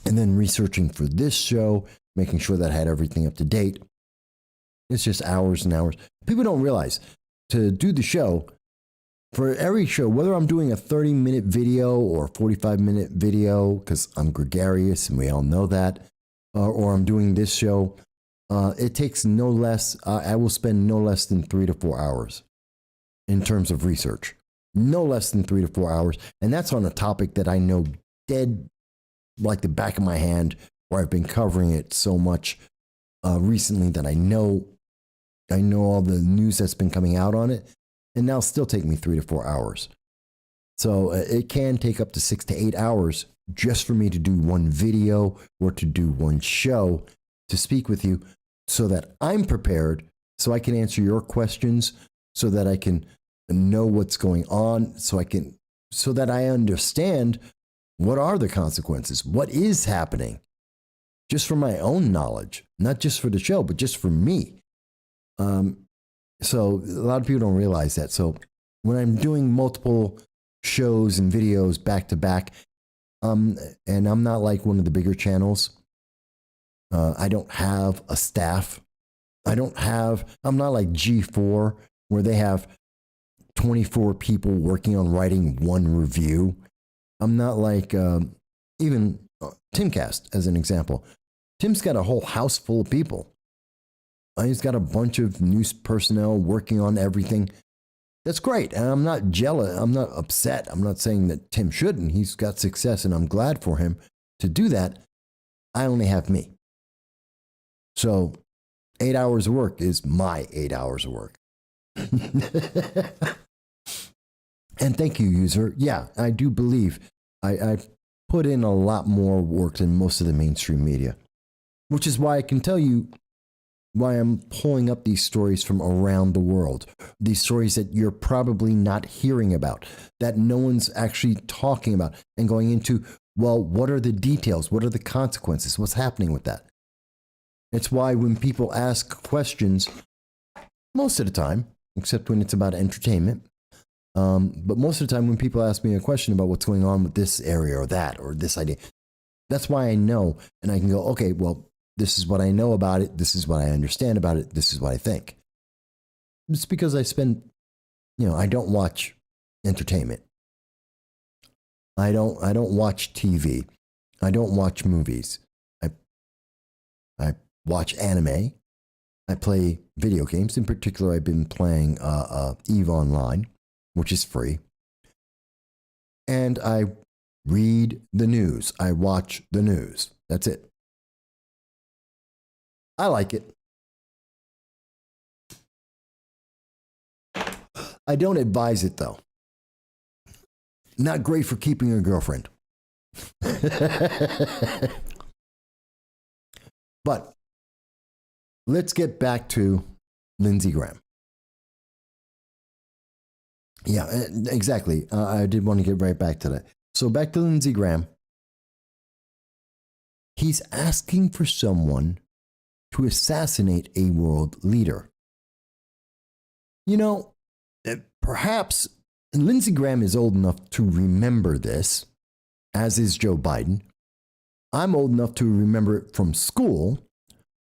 And then researching for this show, making sure that I had everything up to date. It's just hours and hours. People don't realize to do the show, for every show, whether I'm doing a 30-minute video or a 45-minute video, because I'm gregarious and we all know that, or I'm doing this show, it takes no less, I will spend no less than 3 to 4 hours in terms of research. No less than 3 to 4 hours. And that's on a topic that I know dead like the back of my hand, where I've been covering it so much recently that I know all the news that's been coming out on it. And now still take me 3 to 4 hours. So it can take up to 6 to 8 hours just for me to do one video or to do one show to speak with you so that I'm prepared, so I can answer your questions, so that I can know what's going on so that I understand what are the consequences, what is happening, just for my own knowledge, not just for the show, but just for me. So a lot of people don't realize that. So when I'm doing multiple shows and videos back to back, and I'm not like one of the bigger channels, I don't have a staff. I'm not like G4 where they have 24 people working on writing one review. I'm not like even Timcast, as an example. Tim's got a whole house full of people. He's got a bunch of news personnel working on everything. That's great. And I'm not jealous. I'm not upset. I'm not saying that Tim shouldn't. He's got success and I'm glad for him to do that. I only have me. So 8 hours of work is my 8 hours of work. And thank you, user. Yeah, I do believe I put in a lot more work than most of the mainstream media, which is why I can tell you why I'm pulling up these stories from around the world, these stories that you're probably not hearing about, that no one's actually talking about, and going into, well, what are the details? What are the consequences? What's happening with that? It's why when people ask questions, most of the time, except when it's about entertainment, but most of the time when people ask me a question about what's going on with this area or that or this idea, that's why I know, and I can go, okay, well, this is what I know about it. This is what I understand about it. This is what I think. It's because I I don't watch entertainment. I don't watch TV. I don't watch movies. I watch anime. I play video games. In particular, I've been playing EVE Online, which is free. And I read the news. I watch the news. That's it. I like it. I don't advise it, though. Not great for keeping a girlfriend. But let's get back to Lindsey Graham. Yeah, exactly. I did want to get right back to that. So back to Lindsey Graham. He's asking for someone to assassinate a world leader. Perhaps Lindsey Graham is old enough to remember this, as is Joe Biden. I'm old enough to remember it from school,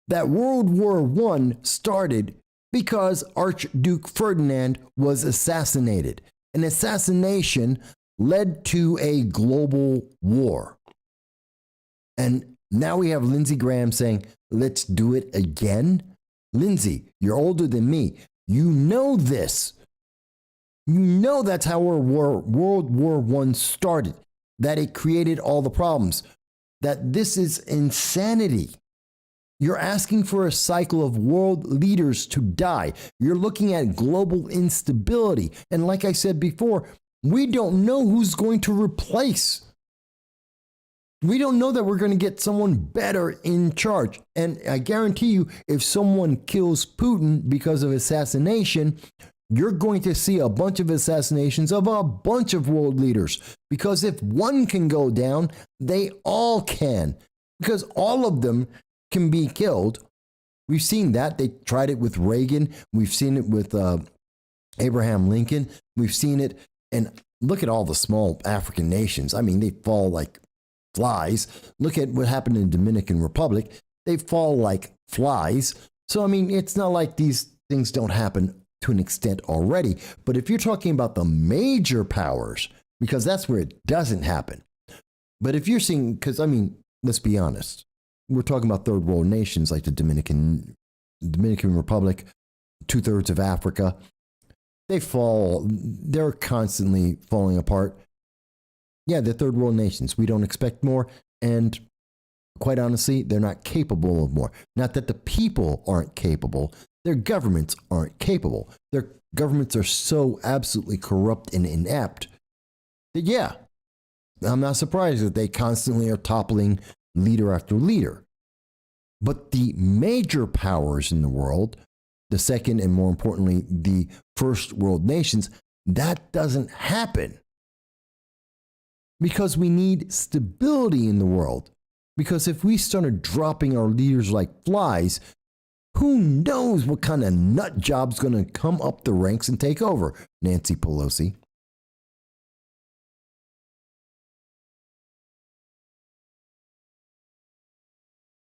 that World War I started because Archduke Ferdinand was assassinated. An assassination led to a global war. And now we have Lindsey Graham saying, let's do it again. Lindsey, you're older than me. You know this. You know that's how World War I started, that it created all the problems, that this is insanity. You're asking for a cycle of world leaders to die. You're looking at global instability. And like I said before, we don't know who's going to replace. We don't know that we're going to get someone better in charge. And I guarantee you, if someone kills Putin because of assassination, you're going to see a bunch of assassinations of a bunch of world leaders. Because if one can go down, they all can. Because all of them can be killed. We've seen that. They tried it with Reagan. We've seen it with Abraham Lincoln. We've seen it. And look at all the small African nations. I mean, they fall like flies. Look at what happened in the Dominican Republic. They fall like flies. So, I mean, it's not like these things don't happen to an extent already. But if you're talking about the major powers, because that's where it doesn't happen. But if you're seeing, because, I mean, let's be honest. We're talking about third world nations like the Dominican Republic, 2/3 of Africa. They're constantly falling apart. Yeah, they're third world nations. We don't expect more. And quite honestly, they're not capable of more. Not that the people aren't capable. Their governments aren't capable. Their governments are so absolutely corrupt and inept that, yeah, I'm not surprised that they constantly are toppling leader after leader. But the major powers in the world, the second and more importantly, the first world nations, that doesn't happen. Because we need stability in the world. Because if we started dropping our leaders like flies, who knows what kind of nut job's going to come up the ranks and take over? Nancy Pelosi.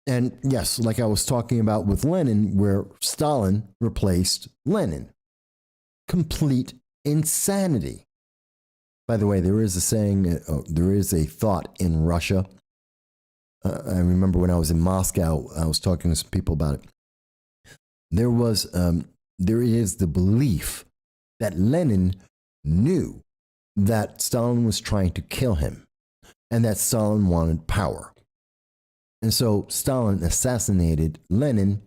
And yes, like I was talking about with Lenin, where Stalin replaced Lenin. Complete insanity. By the way, there is a saying, there is a thought in Russia. I remember when I was in Moscow, I was talking to some people about it. There is the belief that Lenin knew that Stalin was trying to kill him and that Stalin wanted power. And so Stalin assassinated Lenin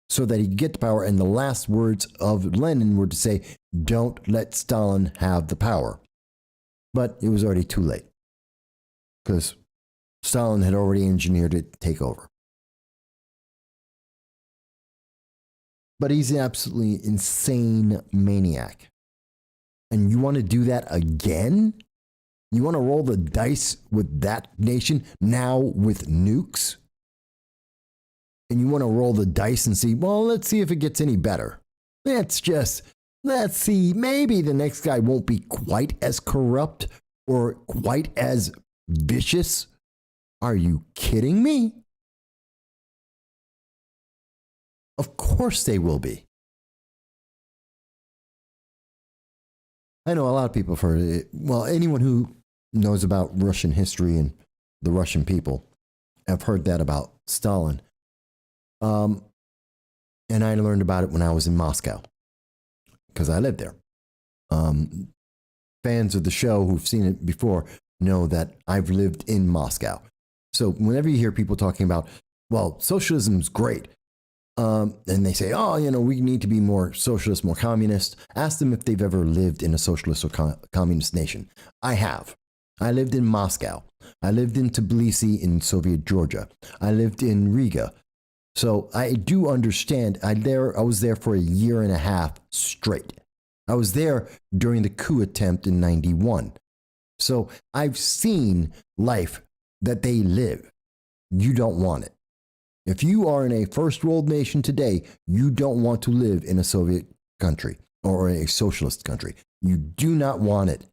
so that he could get the power. And the last words of Lenin were to say, don't let Stalin have the power. But it was already too late because Stalin had already engineered it to take over. But he's an absolutely insane maniac. And you want to do that again? You want to roll the dice with that nation now with nukes? And you want to roll the dice and see, well, let's see if it gets any better. Let's see, maybe the next guy won't be quite as corrupt or quite as vicious. Are you kidding me? Of course they will be. I know a lot of people have heard it. Well, anyone who knows about Russian history and the Russian people have heard that about Stalin. And I learned about it when I was in Moscow because I lived there. Fans of the show who've seen it before know that I've lived in Moscow. So whenever you hear people talking about, well, socialism's great, and they say, oh, we need to be more socialist, more communist, ask them if they've ever lived in a socialist or communist nation. I have. I lived in Moscow. I lived in Tbilisi in Soviet Georgia. I lived in Riga. So I do understand. I was there for a year and a half straight. I was there during the coup attempt in 91. So I've seen life that they live. You don't want it. If you are in a first world nation today, you don't want to live in a Soviet country or a socialist country. You do not want it.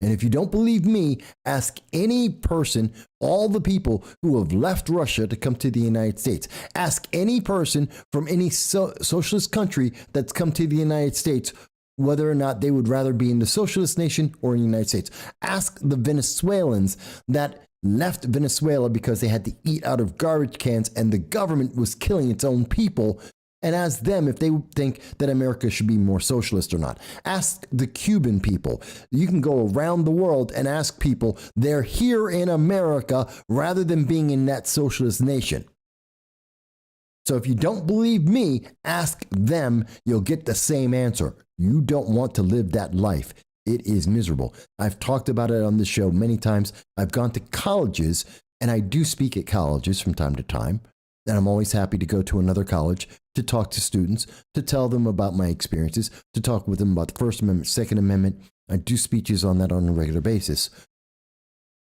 And if you don't believe me, ask any person, all the people who have left Russia to come to the United States. Ask any person from any socialist country that's come to the United States whether or not they would rather be in the socialist nation or in the United States. Ask the Venezuelans that left Venezuela because they had to eat out of garbage cans and the government was killing its own people, and ask them if they think that America should be more socialist or not. Ask the Cuban people. You can go around the world and ask people, they're here in America rather than being in that socialist nation. So if you don't believe me, ask them. You'll get the same answer. You don't want to live that life. It is miserable. I've talked about it on this show many times. I've gone to colleges, and I do speak at colleges from time to time. And I'm always happy to go to another college to talk to students, to tell them about my experiences, to talk with them about the First Amendment, Second Amendment. I do speeches on that on a regular basis.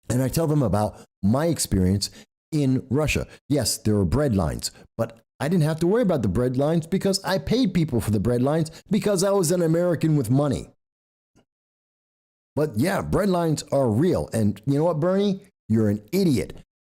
And I tell them about my experience in Russia. Yes, there are bread lines, but I didn't have to worry about the bread lines because I paid people for the bread lines because I was an American with money. But yeah, bread lines are real. And you know what, Bernie? You're an idiot.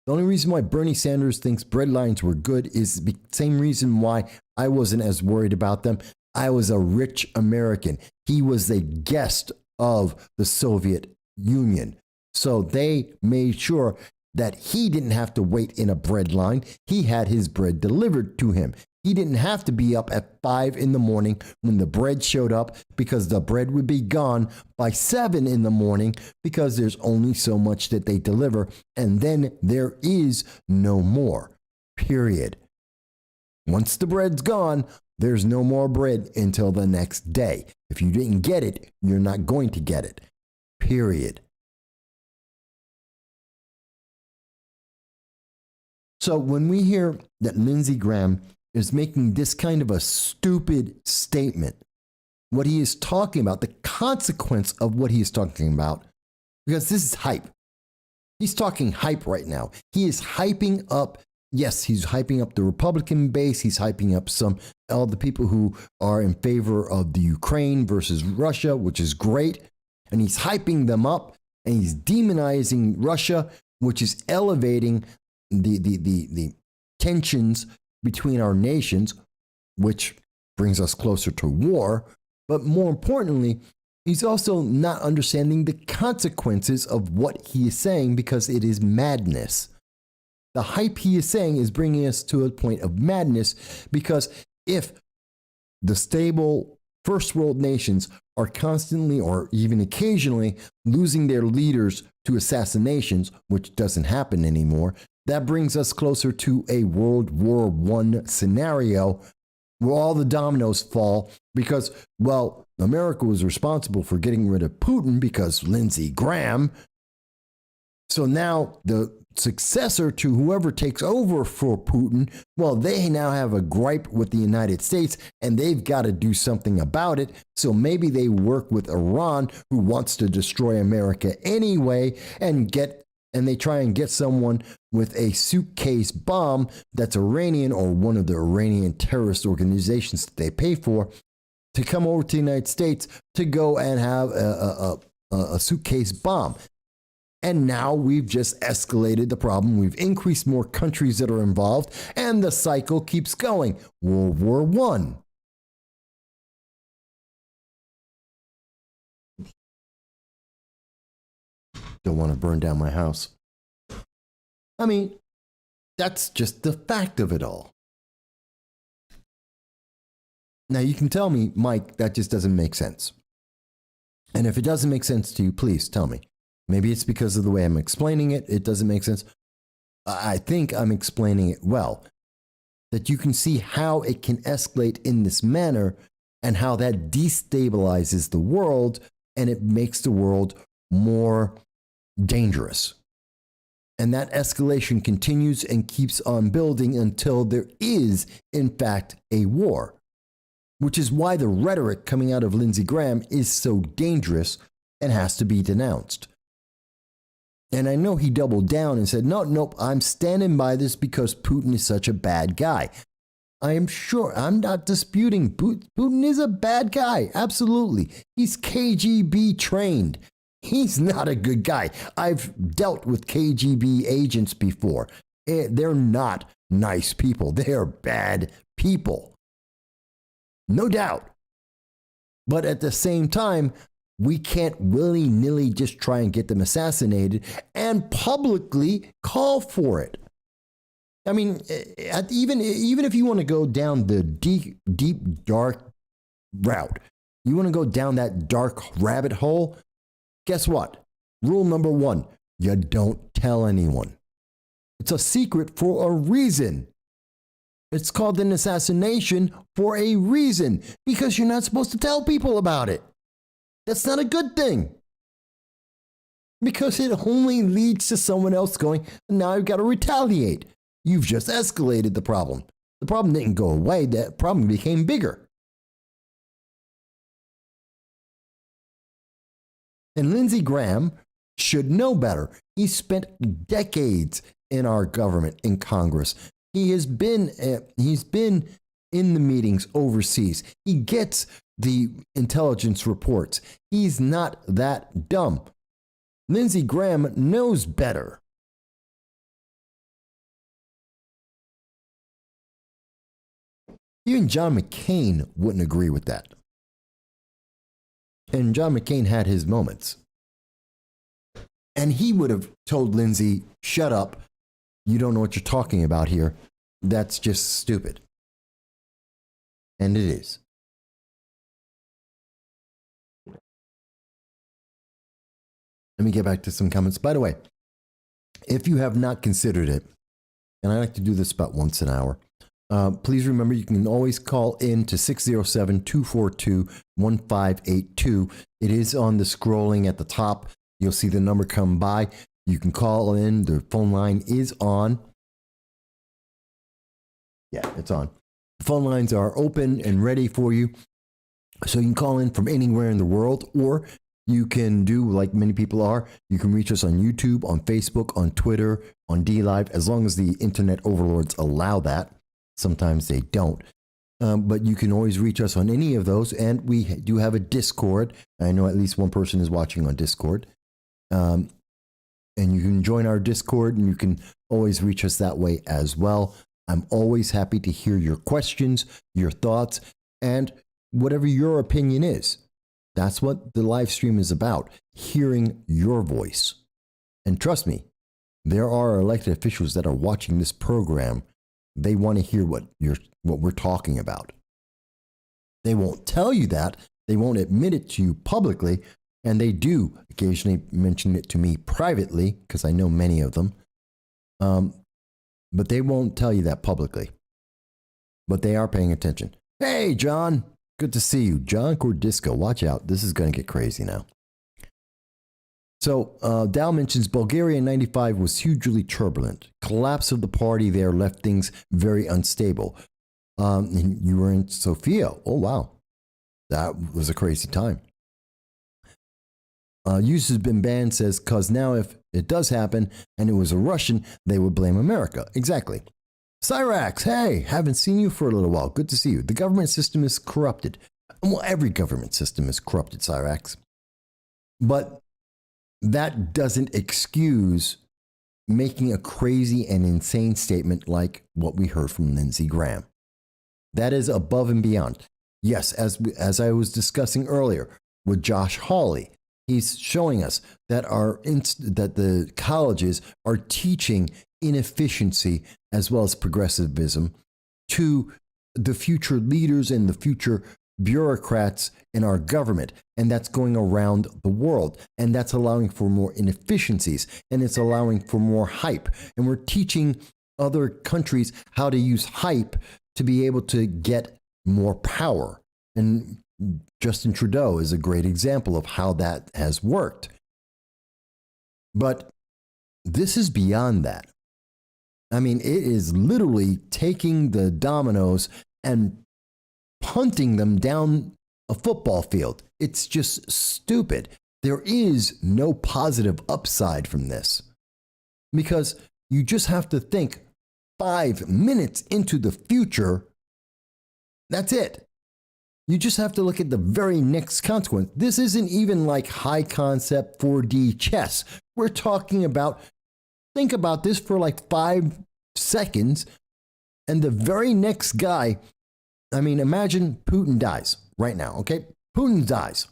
The only reason why Bernie Sanders thinks bread lines were good is the same reason why I wasn't as worried about them. I was a rich American. He was a guest of the Soviet Union. So they made sure that he didn't have to wait in a bread line. He had his bread delivered to him. He didn't have to be up at 5 in the morning when the bread showed up because the bread would be gone by 7 in the morning because there's only so much that they deliver. And then there is no more, period. Once the bread's gone, there's no more bread until the next day. If you didn't get it, you're not going to get it, period. So when we hear that Lindsey Graham is making this kind of a stupid statement, what he is talking about, the consequence of what he is talking about, because this is hype. He's talking hype right now. He is hyping up, yes, he's hyping up the Republican base. He's hyping up all the people who are in favor of the Ukraine versus Russia, which is great. And he's hyping them up and he's demonizing Russia, which is elevating the tensions between our nations, which brings us closer to war. But more importantly, he's also not understanding the consequences of what he is saying because it is madness. The hype he is saying is bringing us to a point of madness because if the stable first world nations are constantly or even occasionally losing their leaders to assassinations, which doesn't happen anymore, that brings us closer to a World War I scenario where all the dominoes fall because, well, America was responsible for getting rid of Putin because Lindsey Graham. So now the successor to whoever takes over for Putin, well, they now have a gripe with the United States and they've got to do something about it. So maybe they work with Iran, who wants to destroy America anyway, and they try and get someone with a suitcase bomb that's Iranian or one of the Iranian terrorist organizations that they pay for to come over to the United States to go and have a suitcase bomb. And now we've just escalated the problem. We've increased more countries that are involved, and the cycle keeps going. World War I. Don't want to burn down my house. I mean, that's just the fact of it all. Now, you can tell me, Mike, that just doesn't make sense. And if it doesn't make sense to you, please tell me. Maybe it's because of the way I'm explaining it. It doesn't make sense. I think I'm explaining it well. That you can see how it can escalate in this manner and how that destabilizes the world and it makes the world more dangerous. And that escalation continues and keeps on building until there is, in fact, a war. Which is why the rhetoric coming out of Lindsey Graham is so dangerous and has to be denounced. And I know he doubled down and said, nope, I'm standing by this because Putin is such a bad guy. I am sure, I'm not disputing Putin is a bad guy, absolutely. He's KGB trained. He's not a good guy. I've dealt with KGB agents before. They're not nice people. They're bad people. No doubt. But at the same time, we can't willy-nilly just try and get them assassinated and publicly call for it. I mean, even if you want to go down the deep, dark route, you want to go down that dark rabbit hole, guess what? Rule number 1, you don't tell anyone. It's a secret for a reason. It's called an assassination for a reason, because you're not supposed to tell people about it. That's not a good thing. Because it only leads to someone else going, now I've got to retaliate. You've just escalated the problem. The problem didn't go away, the problem became bigger. And Lindsey Graham should know better. He spent decades in our government, in Congress. He's been in the meetings overseas. He gets the intelligence reports. He's not that dumb. Lindsey Graham knows better. Even John McCain wouldn't agree with that. And John McCain had his moments. And he would have told Lindsey, shut up. You don't know what you're talking about here. That's just stupid. And it is. Let me get back to some comments. By the way, if you have not considered it, and I like to do this about once an hour, please remember you can always call in to 607-242-1582. It is on the scrolling at the top. You'll see the number come by. You can call in. The phone line is on. Yeah, it's on. The phone lines are open and ready for you. So you can call in from anywhere in the world, or you can do like many people are. You can reach us on YouTube, on Facebook, on Twitter, on DLive, as long as the internet overlords allow that. Sometimes they don't. But you can always reach us on any of those. And we do have a Discord. I know at least one person is watching on Discord. And you can join our Discord, and you can always reach us that way as well. I'm always happy to hear your questions, your thoughts, and whatever your opinion is. That's what the live stream is about, hearing your voice. And trust me, there are elected officials that are watching this program. They want to hear what we're talking about. They won't tell you that. They won't admit it to you publicly. And they do occasionally mention it to me privately, because I know many of them. But they won't tell you that publicly. But they are paying attention. Hey, John. Good to see you. John Cordisco. Watch out. This is going to get crazy now. So Dow mentions Bulgaria in 95 was hugely turbulent. Collapse of the party there left things very unstable. And you were in Sofia. Oh, wow. That was a crazy time. Use has been banned, says, because now if it does happen and it was a Russian, they would blame America. Exactly. Cyrax, hey, haven't seen you for a little while. Good to see you. The government system is corrupted. Well, every government system is corrupted, Cyrax. But that doesn't excuse making a crazy and insane statement like what we heard from Lindsey Graham. That is above and beyond. Yes, as I was discussing earlier with Josh Hawley, he's showing us that that the colleges are teaching inefficiency as well as progressivism to the future leaders and the future bureaucrats in our government. And that's going around the world. And that's allowing for more inefficiencies. And it's allowing for more hype. And we're teaching other countries how to use hype to be able to get more power. And Justin Trudeau is a great example of how that has worked. But this is beyond that. I mean, it is literally taking the dominoes and punting them down a football field. It's just stupid. There is no positive upside from this, because you just have to think 5 minutes into the future. That's it. You just have to look at the very next consequence. This isn't even like high concept 4D chess. We're talking about, think about this for like 5 seconds, and the very next guy, I mean, imagine Putin dies right now, okay? Putin dies.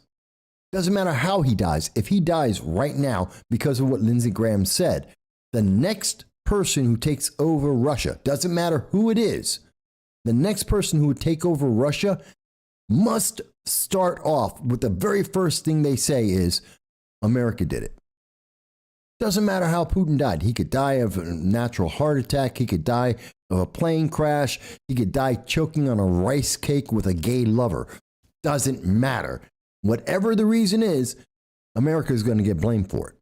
Doesn't matter how he dies. If he dies right now because of what Lindsey Graham said, the next person who takes over Russia, doesn't matter who it is, the next person who would take over Russia must start off with the very first thing they say is, America did it. Doesn't matter how Putin died. He could die of a natural heart attack. He could die of a plane crash. He could die choking on a rice cake with a gay lover. Doesn't matter. Whatever the reason is, America is going to get blamed for it.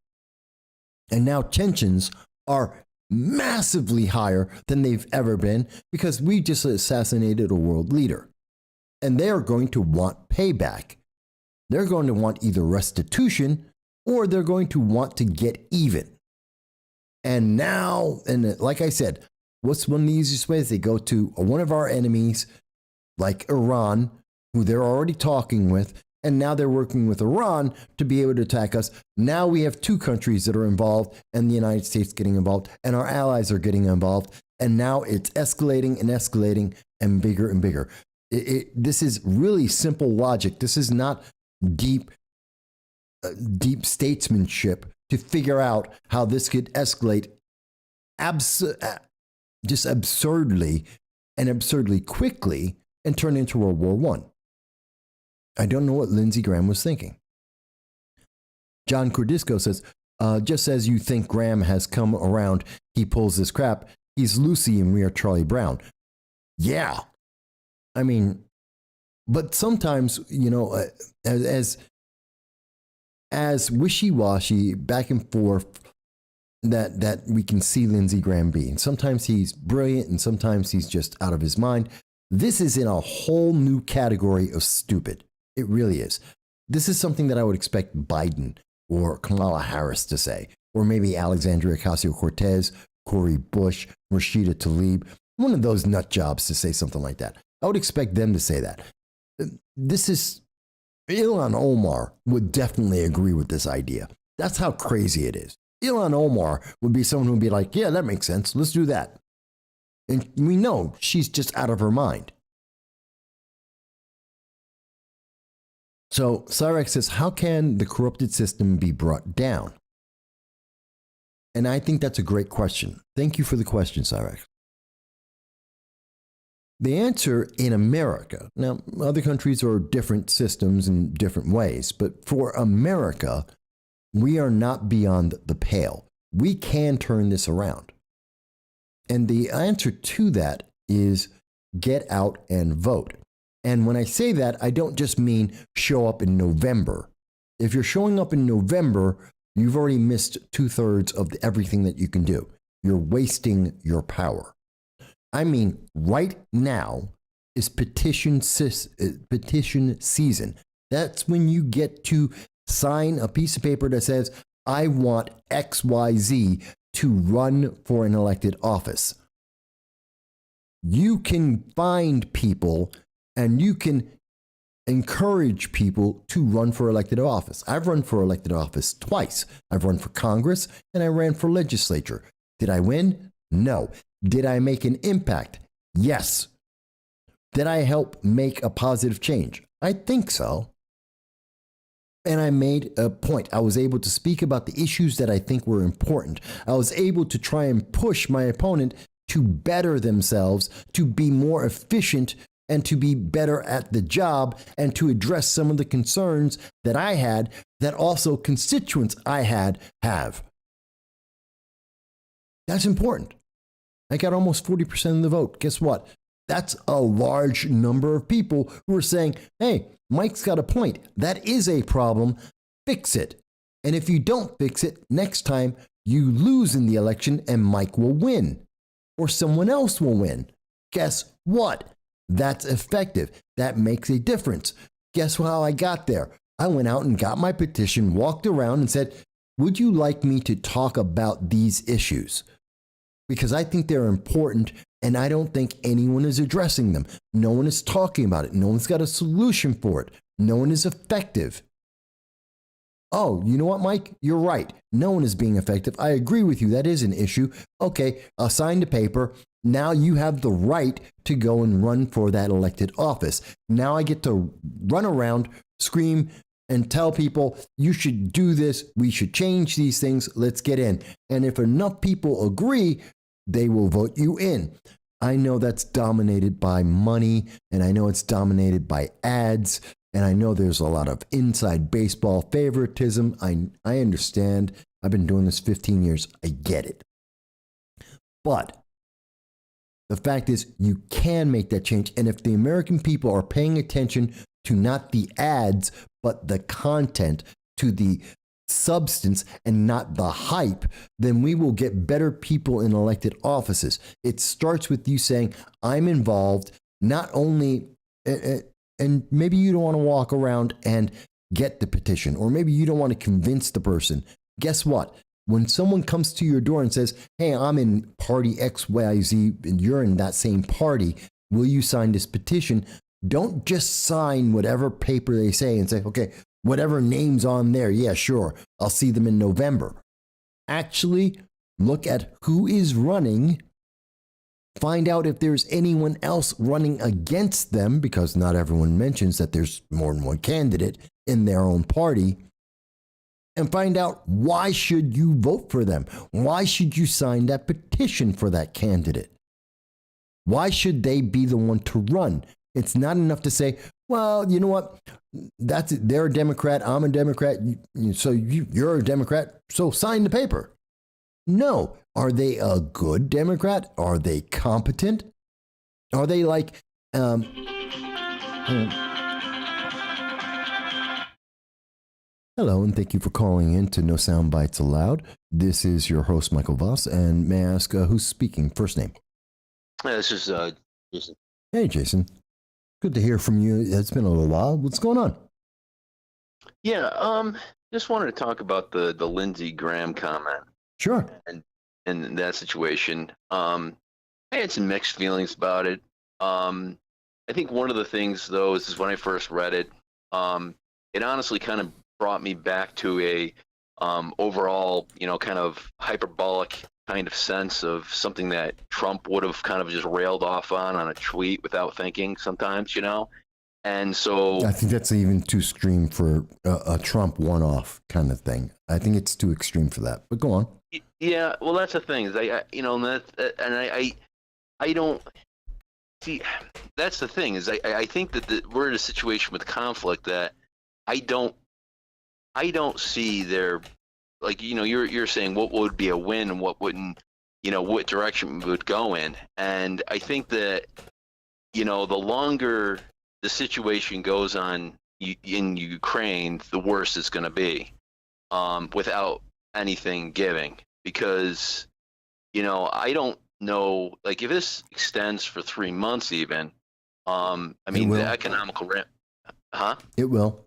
And now tensions are massively higher than they've ever been because we just assassinated a world leader. And they're going to want payback. They're going to want either restitution or they're going to want to get even. And now, and like I said, what's one of the easiest ways? They go to one of our enemies, like Iran, who they're already talking with, and now they're working with Iran to be able to attack us. Now we have 2 countries that are involved, and the United States getting involved, and our allies are getting involved, and now it's escalating and bigger and bigger. This is really simple logic. This is not deep statesmanship to figure out how this could escalate just absurdly quickly and turn into World War I. I don't know what Lindsey Graham was thinking. John Cordisco says, just as you think Graham has come around, he pulls this crap. He's Lucy and we are Charlie Brown. Yeah. I mean, but sometimes, you know, as wishy-washy, back and forth that we can see Lindsey Graham be. And sometimes he's brilliant and sometimes he's just out of his mind. This is in a whole new category of stupid. It really is. This is something that I would expect Biden or Kamala Harris to say, or maybe Alexandria Ocasio-Cortez, Cori Bush, Rashida Tlaib, one of those nut jobs to say something like that. I would expect them to say that. This is, Ilhan Omar would definitely agree with this idea. That's how crazy it is. Ilhan Omar would be someone who would be like, yeah, that makes sense. Let's do that. And we know she's just out of her mind. So Cyrex says, how can the corrupted system be brought down? And I think that's a great question. Thank you for the question, Cyrex. The answer in America, now other countries are different systems in different ways, but for America, we are not beyond the pale. We can turn this around. And the answer to that is get out and vote. And when I say that, I don't just mean show up in November. If you're showing up in November, you've already missed 2/3 of everything that you can do. You're wasting your power. I mean, right now is petition season. That's when you get to sign a piece of paper that says, I want XYZ to run for an elected office. You can find people and you can encourage people to run for elected office. I've run for elected office twice. I've run for Congress and I ran for legislature. Did I win? No. Did I make an impact? Yes. Did I help make a positive change? I think so. And I made a point. I was able to speak about the issues that I think were important. I was able to try and push my opponent to better themselves, to be more efficient, and to be better at the job, and to address some of the concerns that I had that also constituents I had have. That's important. I got almost 40% of the vote. Guess what? That's a large number of people who are saying, hey, Mike's got a point. That is a problem. Fix it. And if you don't fix it, next time you lose in the election and Mike will win or someone else will win. Guess what? That's effective. That makes a difference. Guess how I got there? I went out and got my petition, walked around and said, would you like me to talk about these issues? Because I think they're important and I don't think anyone is addressing them. No one is talking about it. No one's got a solution for it. No one is effective. Oh, you know what, Mike? You're right. No one is being effective. I agree with you. That is an issue. Okay, I'll sign the paper. Now you have the right to go and run for that elected office. Now I get to run around, scream, and tell people, you should do this. We should change these things. Let's get in. And if enough people agree, they will vote you in. I know that's dominated by money, and I know it's dominated by ads, and I know there's a lot of inside baseball favoritism. I understand. I've been doing this 15 years. I get it. But the fact is, you can make that change. And if the American people are paying attention to not the ads, but the content, to the substance and not the hype, then we will get better people in elected offices. It starts with you saying, I'm involved, not only, and maybe you don't want to walk around and get the petition, or maybe you don't want to convince the person. Guess what? When someone comes to your door and says, hey, I'm in party XYZ and you're in that same party, will you sign this petition? Don't just sign whatever paper they say and say, okay, whatever name's on there, yeah, sure, I'll see them in November. Actually, look at who is running, find out if there's anyone else running against them, because not everyone mentions that there's more than one candidate in their own party, and find out why should you vote for them? Why should you sign that petition for that candidate? Why should they be the one to run? It's not enough to say, well, you know what? They're a Democrat. I'm a Democrat. So you're a Democrat. So sign the paper. No. Are they a good Democrat? Are they competent? Are they like, Hello, and thank you for calling in to No Soundbites Allowed. This is your host, Michael Voss, and may I ask who's speaking? First name. This is Jason. Hey, Jason. Good to hear from you. It's been a little while. What's going on? Yeah, just wanted to talk about the Lindsey Graham comment Sure. and that situation. I had some mixed feelings about it. I think one of the things, though, is when I first read it, it honestly kind of brought me back to a overall, kind of hyperbolic kind of sense of something that Trump would have kind of just railed off on a tweet without thinking sometimes, And so I think that's even too extreme for a Trump one-off kind of thing. I think it's too extreme for that. But go on. Yeah, well, that's the thing. Is I don't see. That's the thing. Is I think that we're in a situation with conflict that I don't see there. Like you're saying what would be a win and what wouldn't. What direction we would go in, and I think that the longer the situation goes on in Ukraine, the worse it's going to be, without anything giving. Because, I don't know, like if this extends for 3 months even, the economical It will.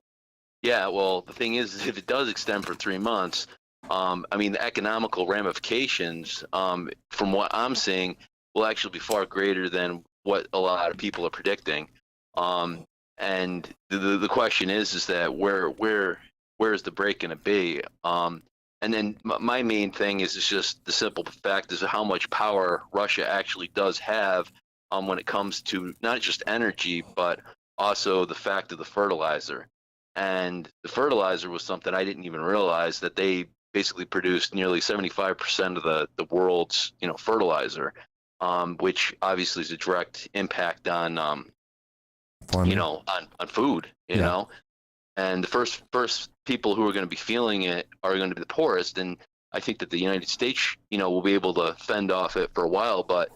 Yeah, well, the thing is, if it does extend for 3 months, the economical ramifications, from what I'm seeing, will actually be far greater than what a lot of people are predicting. And the question is that where is the break going to be? And then my main thing is just the simple fact is how much power Russia actually does have when it comes to not just energy, but also the fact of the fertilizer. And the fertilizer was something I didn't even realize, that they basically produced nearly 75% of the world's fertilizer, which obviously is a direct impact on Farming. on food, know, and the first people who are going to be feeling it are going to be the poorest. And I think that the United States, will be able to fend off it for a while, but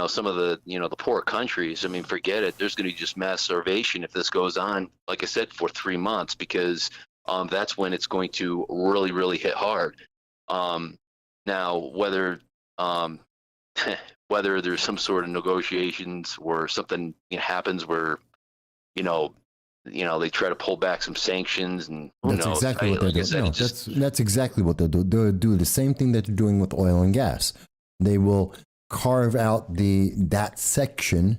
some of the the poor countries, forget it. There's going to be just mass starvation if this goes on, like I said, for 3 months, because that's when it's going to really, really hit hard. Now, whether whether there's some sort of negotiations or something happens where they try to pull back some sanctions, and who That's knows? exactly what they're doing. No, that's exactly what they'll do. They'll do the same thing that they're doing with oil and gas. They will carve out that section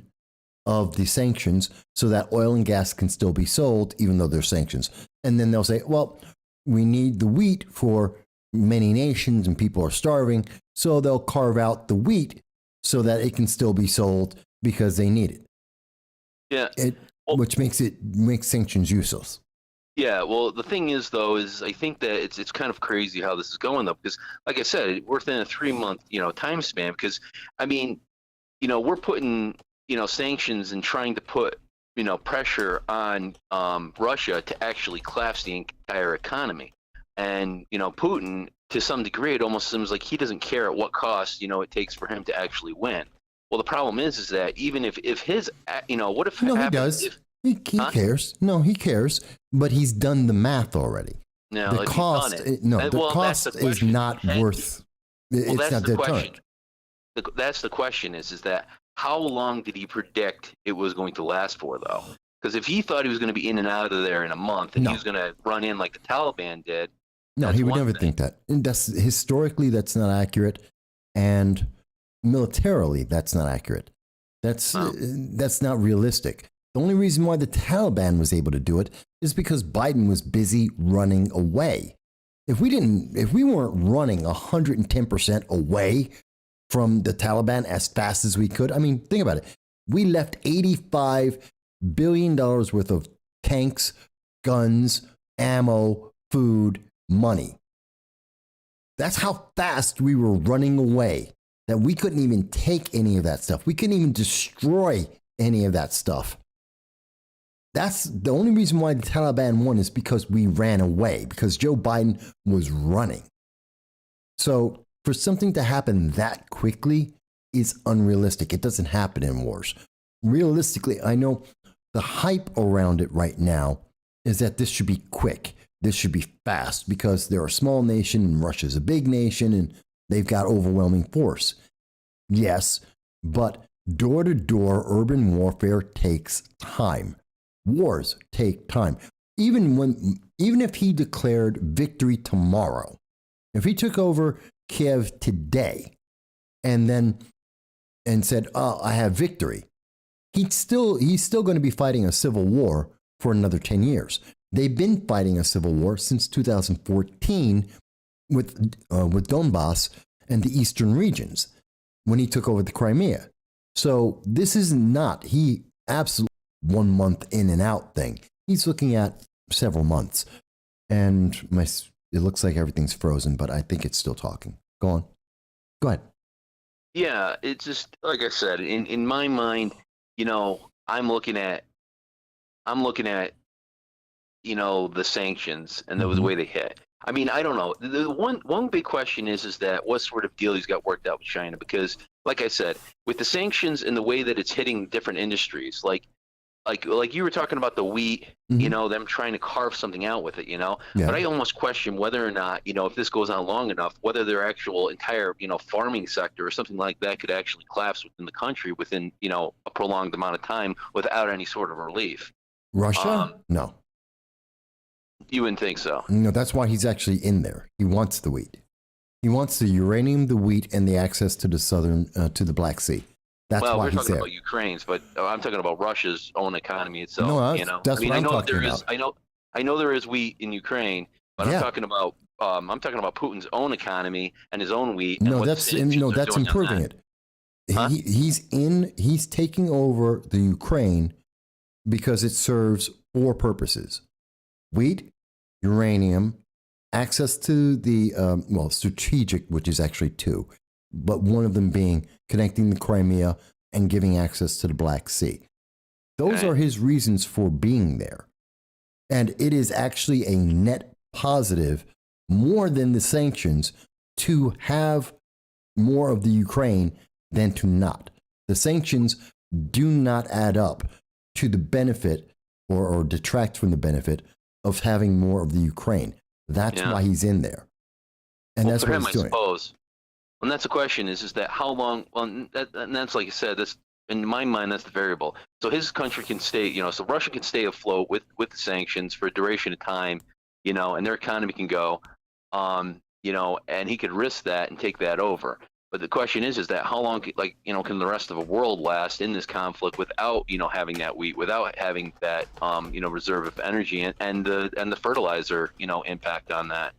of the sanctions so that oil and gas can still be sold, even though there's sanctions. And then they'll say, well, we need the wheat for many nations and people are starving. So they'll carve out the wheat so that it can still be sold because they need it. Yeah. Which makes sanctions useless. Yeah, well, the thing is, though, is I think that it's kind of crazy how this is going, though, because, like I said, we're within a 3-month, time span. Because, we're putting, sanctions and trying to put, pressure on Russia to actually collapse the entire economy. And, Putin, to some degree, it almost seems like he doesn't care at what cost, it takes for him to actually win. Well, the problem is that even if his, what if no, he does. He cares. No, he cares. But he's done the math already. No, the cost. The cost is not worth. It's not the question. That's the question. Is that how long did he predict it was going to last for, though? Because if he thought he was going to be in and out of there in a month, and he was going to run in like the Taliban did, no, he would never think that. And historically, that's not accurate, and militarily, that's not accurate. That's not realistic. The only reason why the Taliban was able to do it is because Biden was busy running away. If we weren't running 110% away from the Taliban as fast as we could, think about it. We left $85 billion worth of tanks, guns, ammo, food, money. That's how fast we were running away, that we couldn't even take any of that stuff. We couldn't even destroy any of that stuff. That's the only reason why the Taliban won, is because we ran away, because Joe Biden was running. So for something to happen that quickly is unrealistic. It doesn't happen in wars. Realistically, I know the hype around it right now is that this should be quick. This should be fast, because they're a small nation and Russia's a big nation and they've got overwhelming force. Yes, but Door-to-door urban warfare takes time. Wars take time. Even if he declared victory tomorrow, if he took over Kiev today and said, "Oh, I have victory," he's still going to be fighting a civil war for another 10 years. They've been fighting a civil war since 2014 with Donbass and the eastern regions when he took over the Crimea. So this is not absolutely 1 month in and out thing. He's looking at several months, and it looks like everything's frozen, but I think it's still talking. Go ahead. Yeah, it's just like I said. In my mind, I'm looking at the sanctions and the way they hit. I mean, I don't know. The one big question is that what sort of deal he's got worked out with China? Because, like I said, with the sanctions and the way that it's hitting different industries, like you were talking about the wheat, them trying to carve something out with it, Yeah. But I almost question whether or not, if this goes on long enough, whether their actual entire, farming sector or something like that could actually collapse within the country within, a prolonged amount of time without any sort of relief. Russia? No. You wouldn't think so. No, that's why he's actually in there. He wants the wheat. He wants the uranium, the wheat, and the access to to the Black Sea. That's why he's there. We're talking about Ukraine's, but I'm talking about Russia's own economy itself. No, that's what I'm talking about. I know there is wheat in Ukraine, but I'm talking about Putin's own economy and his own wheat. No, that's improving it. Huh? He's taking over the Ukraine because it serves 4 purposes: wheat, uranium, access to the strategic, which is actually 2, but one of them being connecting the Crimea and giving access to the Black Sea. Those are his reasons for being there. And it is actually a net positive, more than the sanctions, to have more of the Ukraine than to not. The sanctions do not add up to the benefit or detract from the benefit of having more of the Ukraine. That's why he's in there. And that's what he's doing. I suppose. And that's the question is that how long, and that's like I said, this, in my mind, that's the variable. So his country can stay, so Russia can stay afloat with the sanctions for a duration of time, and their economy can go, and he could risk that and take that over. But the question is that how long, can the rest of the world last in this conflict without, having that wheat, without having that, reserve of energy and the fertilizer, impact on that.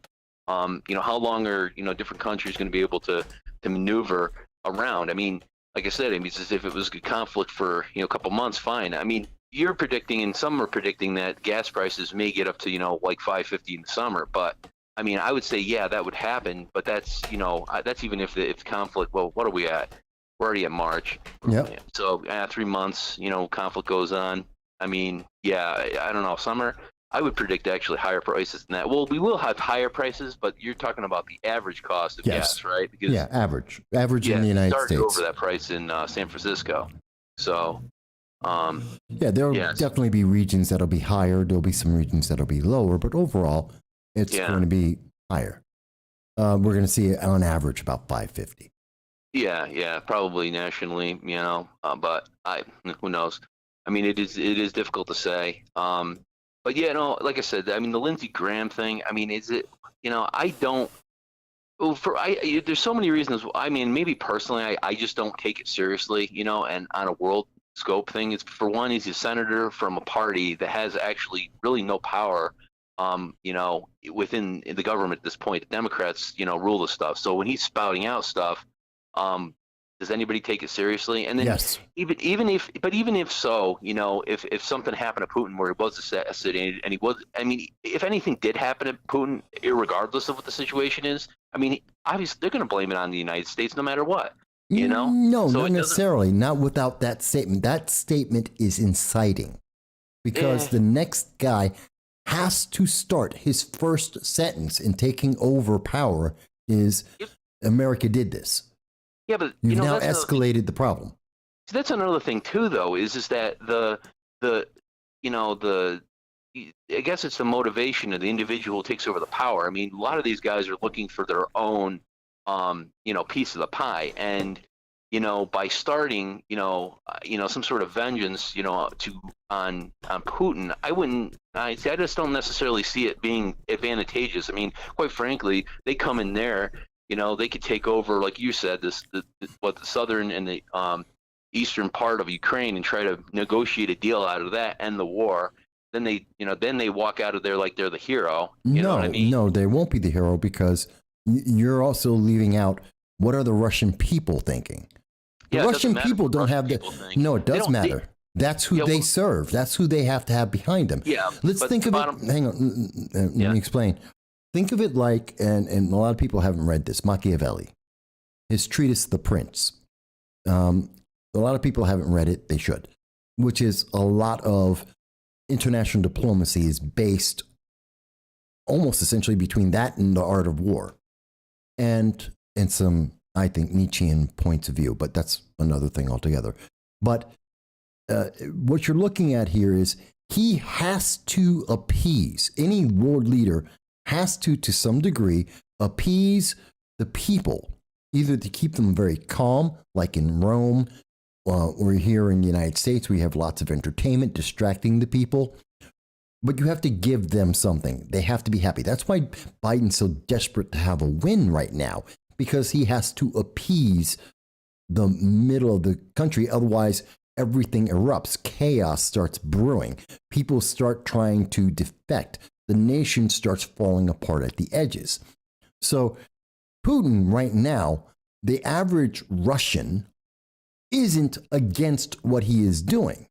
How long are different countries going to be able to maneuver around? I mean, like I said, it's as if it was a conflict for a couple months, fine. I mean, you're predicting, and some are predicting that gas prices may get up to like $5.50 in the summer. But I mean, I would say that would happen. But that's that's even if the conflict. Well, what are we at? We're already at March. Yep. So 3 months, conflict goes on. I mean, I don't know, summer. I would predict actually higher prices than that. Well, we will have higher prices, but you're talking about the average cost of gas, right? Because, average in the United States. Over that price in San Francisco. So, there'll definitely be regions that'll be higher. There'll be some regions that'll be lower, but overall, it's going to be higher. We're going to see on average about $5.50. Yeah, probably nationally, but who knows? I mean, it is difficult to say. But like I said, I mean, the Lindsey Graham thing, I mean, is it, I don't, there's so many reasons. I mean, maybe personally, I just don't take it seriously, and on a world scope thing, it's for one, he's a senator from a party that has actually really no power, within the government at this point. The Democrats, rule the stuff. So when he's spouting out stuff, does anybody take it seriously? And then even if so, if something happened to Putin where he was assassinated and if anything did happen to Putin, regardless of what the situation is, I mean, obviously they're going to blame it on the United States no matter what, No, so not necessarily. Not without that statement. That statement is inciting because the next guy has to start his first sentence in taking over power is America did this. Yeah, but you've now escalated the problem. That's another thing too, though, is that I guess it's the motivation of the individual who takes over the power. I mean, a lot of these guys are looking for their own, piece of the pie, and by starting, some sort of vengeance, on Putin, I just don't necessarily see it being advantageous. I mean, quite frankly, they come in there, they could take over, like you said, the southern and the eastern part of Ukraine and try to negotiate a deal out of that, end the war. Then they walk out of there like they're the hero. You know what I mean? No, they won't be the hero because you're also leaving out what are the Russian people thinking. The Russian people don't have the. No, it does matter. That's who they serve. That's who they have to have behind them. Yeah. Let's think of it. Hang on. Let me explain. Think of it like, and a lot of people haven't read this, Machiavelli, his treatise, The Prince. A lot of people haven't read it. They should, which is a lot of international diplomacy is based almost essentially between that and the art of war and some, I think, Nietzschean points of view, but that's another thing altogether. But what you're looking at here is he has to appease, any world leader has to some degree, appease the people, either to keep them very calm, like in Rome, or here in the United States, we have lots of entertainment distracting the people. But you have to give them something. They have to be happy. That's why Biden's so desperate to have a win right now, because he has to appease the middle of the country. Otherwise, everything erupts. Chaos starts brewing. People start trying to defect. The nation starts falling apart at the edges. So Putin right now, the average Russian isn't against what he is doing.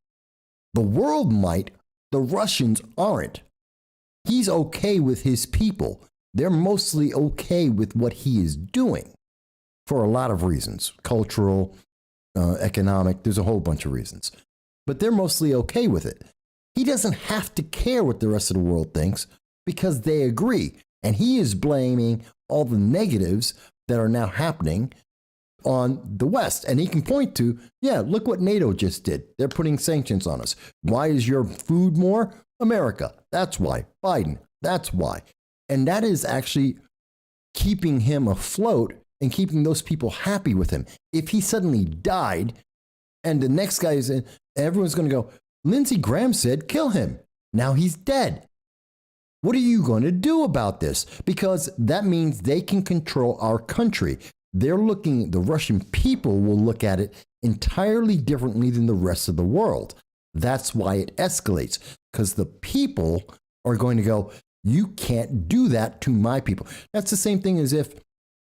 The world might, the Russians aren't. He's okay with his people. They're mostly okay with what he is doing for a lot of reasons, cultural, economic, there's a whole bunch of reasons. But they're mostly okay with it. He doesn't have to care what the rest of the world thinks because they agree. And he is blaming all the negatives that are now happening on the West. And he can point to, yeah, look what NATO just did. They're putting sanctions on us. Why is your food more? America. That's why. Biden. That's why. And that is actually keeping him afloat and keeping those people happy with him. If he suddenly died and the next guy is in, everyone's going to go, Lindsey Graham said, kill him. Now he's dead. What are you going to do about this? Because that means they can control our country. They're looking, the Russian people will look at it entirely differently than the rest of the world. That's why it escalates, because the people are going to go, you can't do that to my people. That's the same thing as if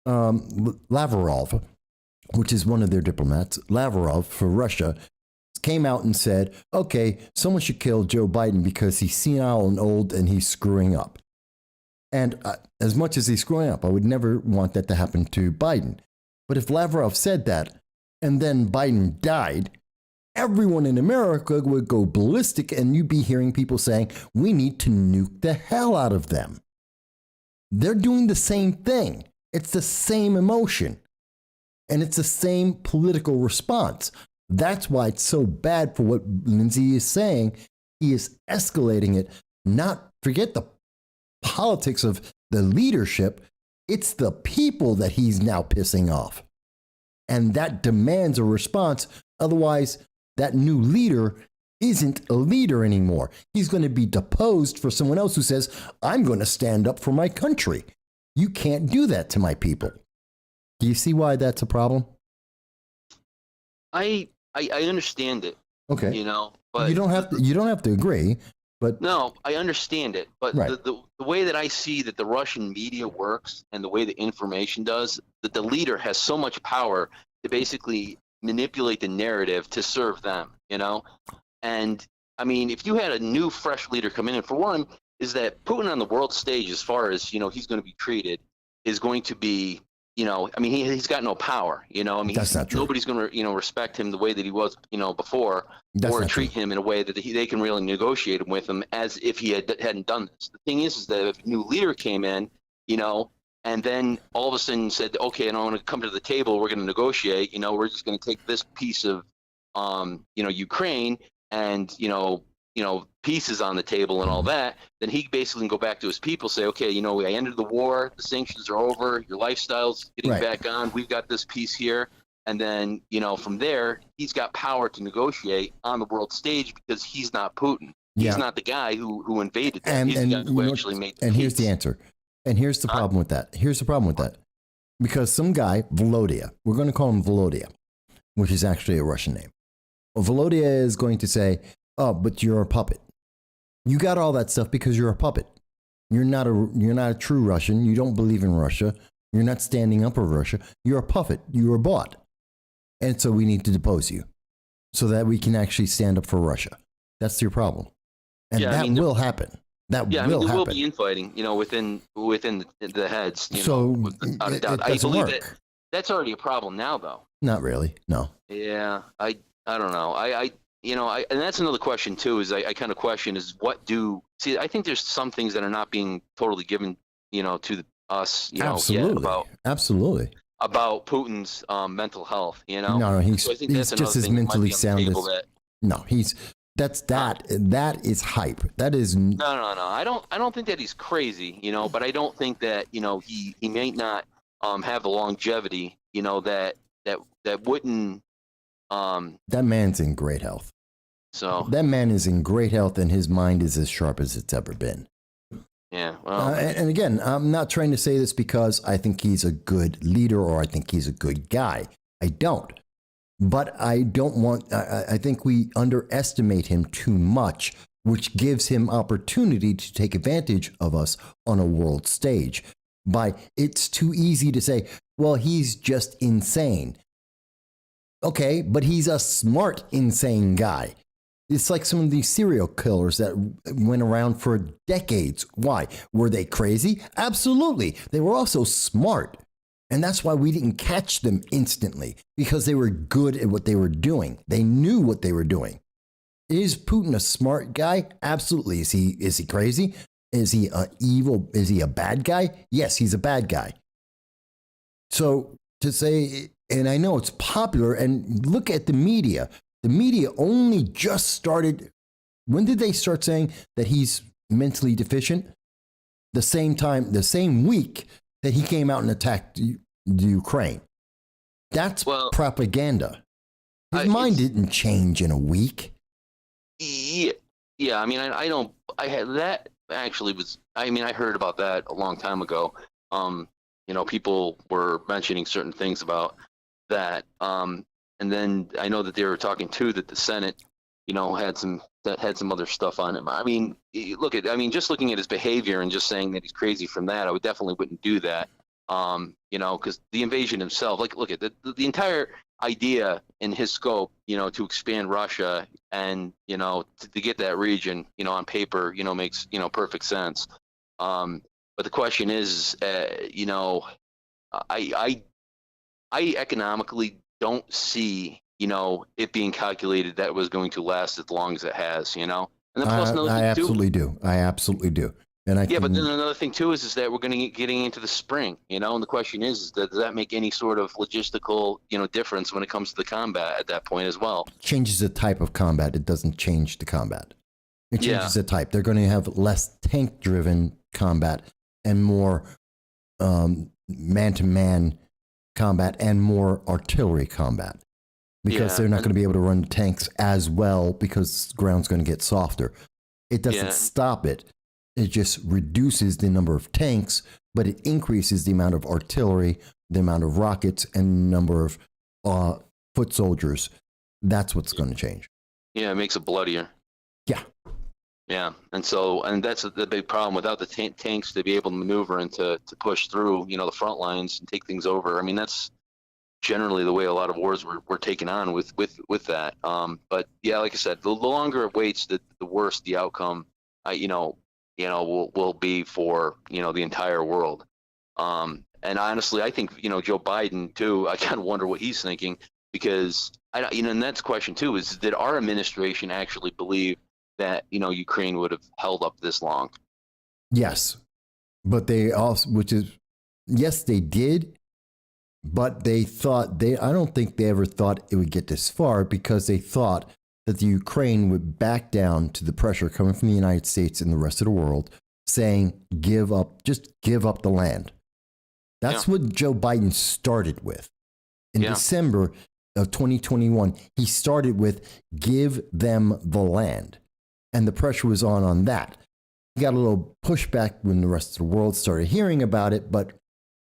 Lavrov, which is one of their diplomats, Lavrov for Russia, came out and said, okay, someone should kill Joe Biden because he's senile and old and he's screwing up. And as much as he's screwing up, I would never want that to happen to Biden. But if Lavrov said that and then Biden died, everyone in America would go ballistic and you'd be hearing people saying, we need to nuke the hell out of them. They're doing the same thing. It's the same emotion. And it's the same political response. That's why it's so bad for what Lindsey is saying. He is escalating it. Not forget the politics of the leadership. It's the people that he's now pissing off. And that demands a response. Otherwise, that new leader isn't a leader anymore. He's going to be deposed for someone else who says, I'm going to stand up for my country. You can't do that to my people. Do you see why that's a problem? I understand it. Okay. But you don't have to agree, but no, I understand it. But right. the way that I see that the Russian media works and the way the information does, that the leader has so much power to basically manipulate the narrative to serve them, And I mean, if you had a new, fresh leader come in, and for one, is that Putin on the world stage, as far as, he's going to be treated, is going to be, I mean, he's got no power, I mean, that's not true. Nobody's going to, respect him the way that he was, before, that's or treat him in a way that they can really negotiate with him as if he hadn't done this. The thing is that if a new leader came in, and then all of a sudden said, okay, and I want to come to the table, we're going to negotiate, we're just going to take this piece of, Ukraine and, pieces on the table and all that, then he basically can go back to his people, say, okay, I ended the war, the sanctions are over, your lifestyle's getting back on, we've got this piece here, And then, from there, he's got power to negotiate on the world stage because he's not Putin. He's not the guy who invaded them. He's the guy who actually made the And peace. here's the answer. And here's the problem with that. Here's the problem with that. Because some guy, Volodya, we're going to call him Volodya, which is actually a Russian name. Well, Volodya is going to say, oh, but you're a puppet. You got all that stuff because you're a puppet. You're not a true Russian. You don't believe in Russia. You're not standing up for Russia. You're a puppet. You were bought. And so we need to depose you so that we can actually stand up for Russia. That's your problem. And will happen. That will happen. There will be infighting, within the heads, without a doubt. I believe that's already a problem now, though. Not really, no. Yeah, I don't know. And that's another question too. Is I kind of question is I think there's some things that are not being totally given, to us, Absolutely. Yet Absolutely. about Putin's mental health. No, he's so I think he's just as mentally sound as. No, that is hype. That is no. I don't think that he's crazy, but I don't think that he may not have the longevity, that wouldn't. That man's in great health. So that man is in great health, and his mind is as sharp as it's ever been. Yeah. Well, and again, I'm not trying to say this because I think he's a good leader or I think he's a good guy. I don't. But I don't want, I think we underestimate him too much, which gives him opportunity to take advantage of us on a world stage. It's too easy to say, well, he's just insane. Okay, but he's a smart, insane guy. It's like some of these serial killers that went around for decades. Why? Were they crazy? Absolutely. They were also smart. And that's why we didn't catch them instantly, because they were good at what they were doing. They knew what they were doing. Is Putin a smart guy? Absolutely. Is he crazy? Is he evil? Is he a bad guy? Yes, he's a bad guy. So to say, and I know it's popular, and look at the media. The media only just started. When did they start saying that he's mentally deficient? The same week that he came out and attacked the Ukraine. That's propaganda. His mind didn't change in a week. Yeah. I mean, I heard about that a long time ago. People were mentioning certain things about that. And then I know that they were talking too that the Senate, had some other stuff on him. I mean, just looking at his behavior and just saying that he's crazy from that, I definitely wouldn't do that. Because the invasion himself, look at the entire idea in his scope, to expand Russia and, to get that region, on paper, makes, perfect sense. But the question is, I economically don't see, it being calculated that it was going to last as long as it has, And then plus I absolutely do. I absolutely do. And but then another thing too is that we're going to getting into the spring, and the question is that does that make any sort of logistical, difference when it comes to the combat at that point as well? Changes the type of combat. It doesn't change the combat. It changes the type. They're going to have less tank-driven combat and more man-to-man combat and more artillery combat, because they're not going to be able to run tanks as well because the ground's going to get softer. It doesn't stop it. It just reduces the number of tanks, but it increases the amount of artillery, the amount of rockets, and the number of foot soldiers. That's what's going to change. Yeah, it makes it bloodier. Yeah. Yeah, and that's the big problem. Without the tanks to be able to maneuver and to push through, the front lines and take things over. I mean, that's generally the way a lot of wars were taken on with that. But yeah, like I said, the longer it waits, the worse the outcome. Will be for the entire world. And honestly, I think Joe Biden too. I kind of wonder what he's thinking, because and that's the question too: is did our administration actually believe that Ukraine would have held up this long? Yes, but they also, yes, they did, but they thought I don't think they ever thought it would get this far, because they thought that the Ukraine would back down to the pressure coming from the United States and the rest of the world, saying, just give up the land. That's what Joe Biden started with. In Yeah. December of 2021, he started with give them the land. And the pressure was on that. He got a little pushback when the rest of the world started hearing about it, but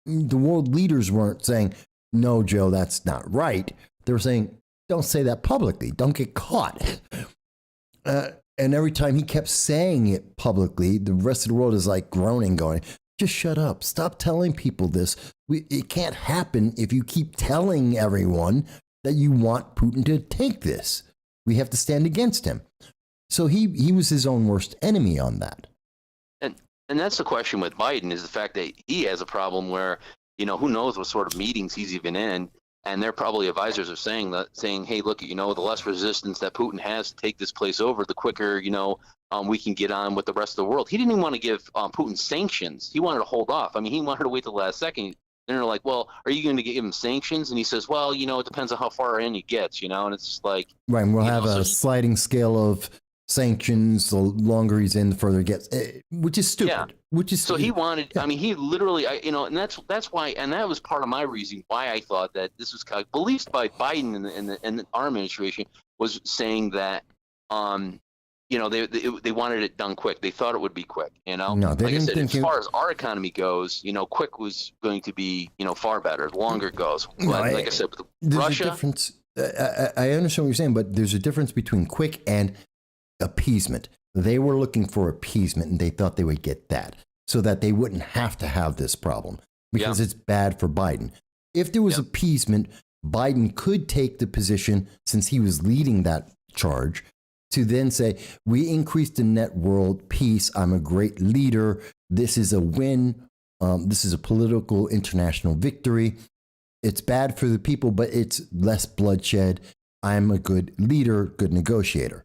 the world leaders weren't saying, no, Joe, that's not right. They were saying, don't say that publicly. Don't get caught. And every time he kept saying it publicly, the rest of the world is like groaning, going, just shut up. Stop telling people this. It can't happen if you keep telling everyone that you want Putin to take this. We have to stand against him. So he was his own worst enemy on that. And that's the question with Biden, is the fact that he has a problem where, who knows what sort of meetings he's even in. And their probably advisors are saying, hey, look, the less resistance that Putin has to take this place over, the quicker, we can get on with the rest of the world. He didn't even want to give Putin sanctions. He wanted to hold off. I mean, he wanted to wait till the last second. And they're like, well, are you going to give him sanctions? And he says, well, it depends on how far in he gets, and it's like. Right. And we'll have a sliding scale of sanctions. The longer he's in, the further it gets, which is stupid. Yeah. So he wanted, I mean, he literally, and that's why, and that was part of my reason why I thought that this was beliefs by Biden and our administration was saying that, they wanted it done quick. They thought it would be quick, No, they like I didn't said, think as far as our economy goes, quick was going to be, far better. The longer it goes. But like I said, with Russia. A difference. I understand what you're saying, but there's a difference between quick and appeasement. They were looking for appeasement, and they thought they would get that so that they wouldn't have to have this problem because it's bad for Biden. If there was appeasement, Biden could take the position, since he was leading that charge, to then say, we increased the net world peace. I'm a great leader. This is a win. This is a political international victory. It's bad for the people, but it's less bloodshed. I'm a good leader, good negotiator.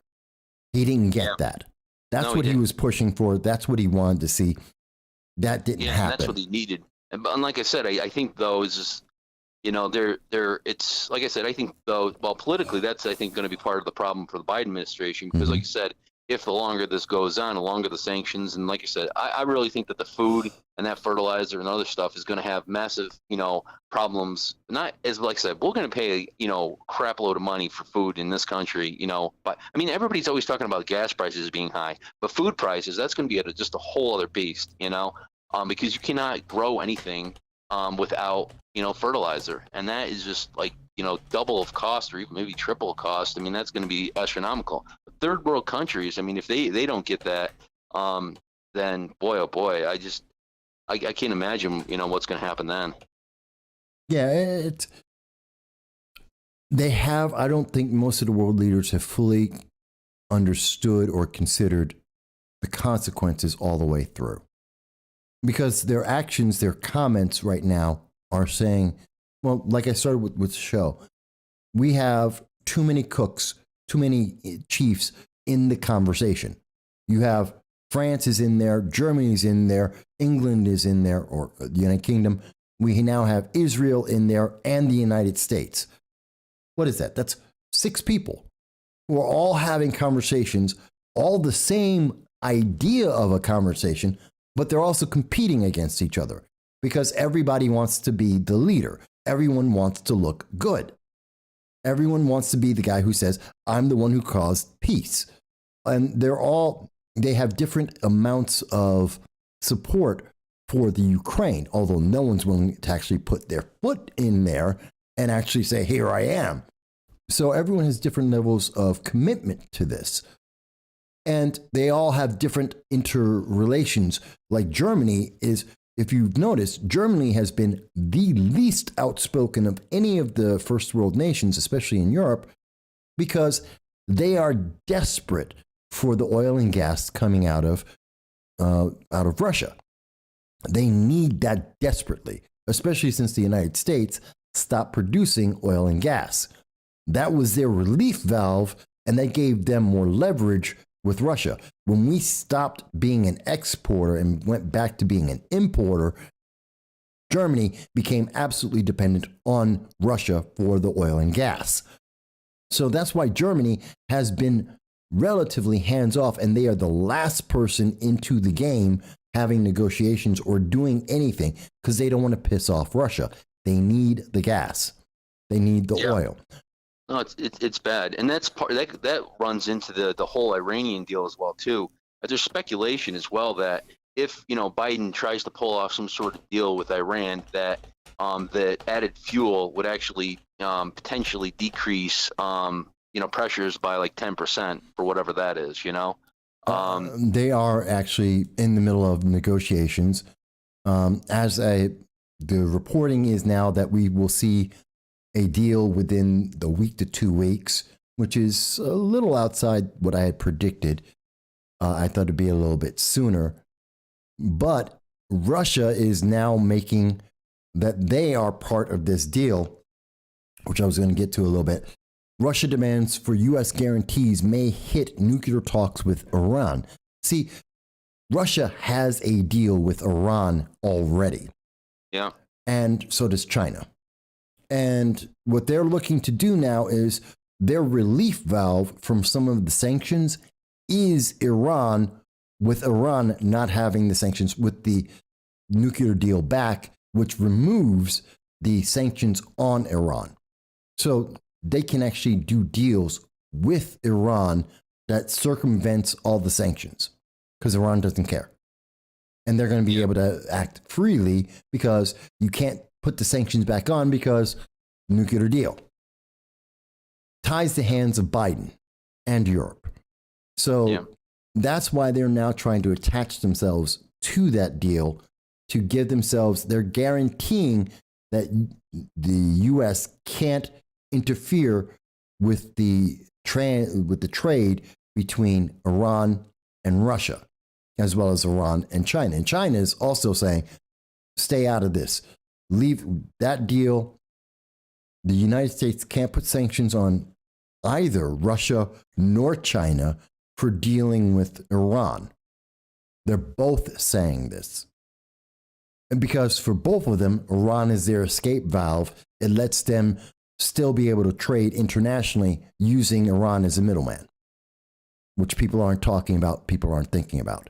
He didn't get that. That's what he was pushing for. That's what he wanted to see. That didn't happen. That's what he needed. And like I said, I think though is just, it's like I said, I think though, well, politically, that's I think going to be part of the problem for the Biden administration because, like you said, if the longer this goes on, the longer the sanctions, and like you said, I really think that the food and that fertilizer and other stuff is going to have massive, problems. Not as like I said, we're going to pay, crap load of money for food in this country, But I mean, everybody's always talking about gas prices being high, but food prices, that's going to be just a whole other beast, because you cannot grow anything without fertilizer, and that is just like double of cost or even maybe triple of cost. I mean, that's going to be astronomical. Third world countries, I mean, if they don't get that, then boy oh boy, I can't imagine what's going to happen then. Yeah, they have. I don't think most of the world leaders have fully understood or considered the consequences all the way through, because their actions, their comments right now are saying, well, like I started with the show, we have too many cooks, too many chiefs in the conversation. You have France is in there, Germany's in there, England is in there, or the United Kingdom. We now have Israel in there and the United States. What is that? That's 6 people who are all having conversations, all the same idea of a conversation, but they're also competing against each other because everybody wants to be the leader. Everyone wants to look good. Everyone wants to be the guy who says, I'm the one who caused peace. And they have different amounts of support for the Ukraine, although no one's willing to actually put their foot in there and actually say, here I am. So everyone has different levels of commitment to this. And they all have different interrelations. Like Germany is, if you've noticed, Germany has been the least outspoken of any of the first world nations, especially in Europe, because they are desperate for the oil and gas coming out of Russia. They need that desperately, especially since the United States stopped producing oil and gas. That was their relief valve, and that gave them more leverage with Russia. When we stopped being an exporter and went back to being an importer, Germany became absolutely dependent on Russia for the oil and gas. So that's why Germany has been relatively hands-off, and they are the last person into the game having negotiations or doing anything because they don't want to piss off Russia. They need the gas. They need the Yeah. oil. No, it's bad, and that's part that runs into the whole Iranian deal as well too. There's speculation as well that if Biden tries to pull off some sort of deal with Iran, that that added fuel would actually potentially decrease pressures by like 10% for whatever that is. They are actually in the middle of negotiations. The reporting is now that we will see a deal within the week to 2 weeks, which is a little outside what I had predicted. I thought it'd be a little bit sooner. But Russia is now making that they are part of this deal, which I was going to get to a little bit. Russia demands for U.S. guarantees may hit nuclear talks with Iran. See, Russia has a deal with Iran already. Yeah. And so does China. And what they're looking to do now is their relief valve from some of the sanctions is Iran, with Iran not having the sanctions, with the nuclear deal back, which removes the sanctions on Iran. So they can actually do deals with Iran that circumvents all the sanctions because Iran doesn't care. And they're going to be able to act freely because you can't put the sanctions back on because nuclear deal ties the hands of Biden and Europe. So that's why they're now trying to attach themselves to that deal to give themselves, they're guaranteeing that the U.S. can't interfere with the trade between Iran and Russia, as well as Iran and China. And China is also saying, stay out of this. Leave that deal. The United States can't put sanctions on either Russia nor China for dealing with Iran. They're both saying this. And because for both of them, Iran is their escape valve. It lets them still be able to trade internationally using Iran as a middleman, which people aren't talking about, people aren't thinking about.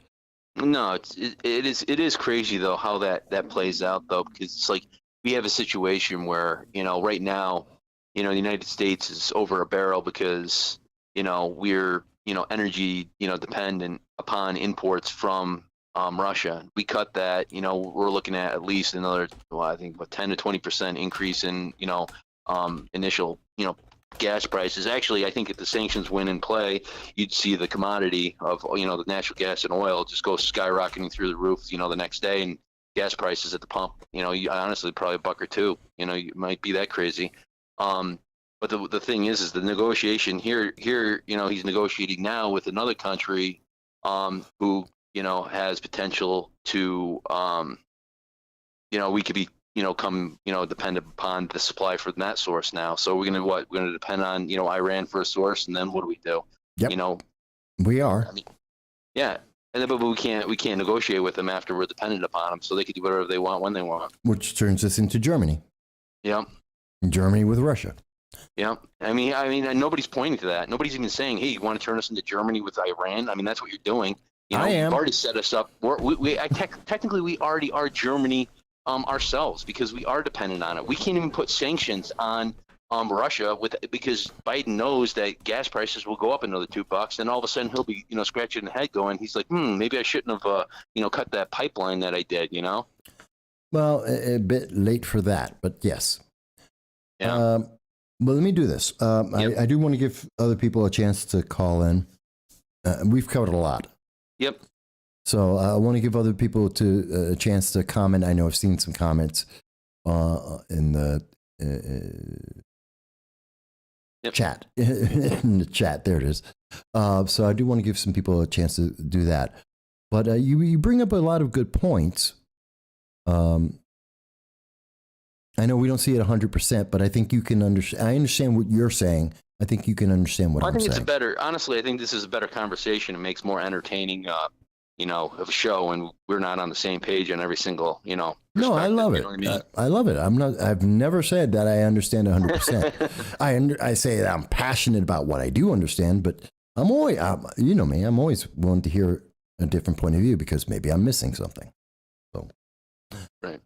No, it is crazy though how that plays out though, because it's like we have a situation where right now the United States is over a barrel because we're energy dependent upon imports from Russia. We cut that, we're looking at least another, I think 10 to 20% increase in initial gas prices. Actually, I think if the sanctions went in play, you'd see the commodity of the natural gas and oil just go skyrocketing through the roof the next day, and gas prices at the pump honestly probably $1 or $2. You might be that crazy. But the thing is the negotiation here he's negotiating now with another country who has potential to we could be come dependent upon the supply from that source now. So we're gonna depend on Iran for a source, and then what do we do? Yep. We are. I mean, yeah, and then, but we can't negotiate with them after we're dependent upon them, so they can do whatever they want when they want. Which turns us into Germany. Yeah. Germany with Russia. Yeah, I mean, and nobody's pointing to that. Nobody's even saying, "Hey, you want to turn us into Germany with Iran?" I mean, that's what you're doing. I am. You've already set us up. Technically, we already are Germany ourselves because we are dependent on it. We can't even put sanctions on Russia because Biden knows that gas prices will go up another $2, and all of a sudden he'll be scratching his head, going, he's like, maybe I shouldn't have cut that pipeline that I did. Well, a bit late for that, but yes. Yeah. But let me do this. I do want to give other people a chance to call in. We've covered a lot. Yep. So I want to give other people a chance to comment. I know I've seen some comments in the chat. In the chat, there it is. So I do want to give some people a chance to do that. But you bring up a lot of good points. I know we don't see it 100%, but I think you can understand. I understand what you're saying. I think you can understand what I'm saying. Honestly, I think this is a better conversation. It makes more entertaining, of a show, and we're not on the same page on every single, No, I love it. What I mean? I love it. I've never said that I understand 100%. I say that I'm passionate about what I do understand, but I'm always, you know me, I'm always willing to hear a different point of view because maybe I'm missing something. So, right.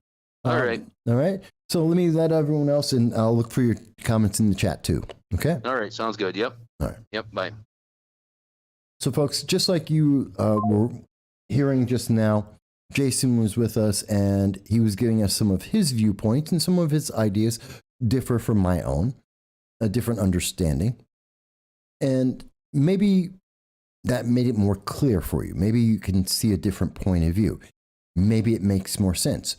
All right. All right. So let me let everyone else, and I'll look for your comments in the chat too. Okay? All right, sounds good. Yep. All right. Yep. Bye. So, folks, just like you were hearing just now, Jason was with us, and he was giving us some of his viewpoints, and some of his ideas differ from my own, a different understanding. And maybe that made it more clear for you. Maybe you can see a different point of view. Maybe it makes more sense.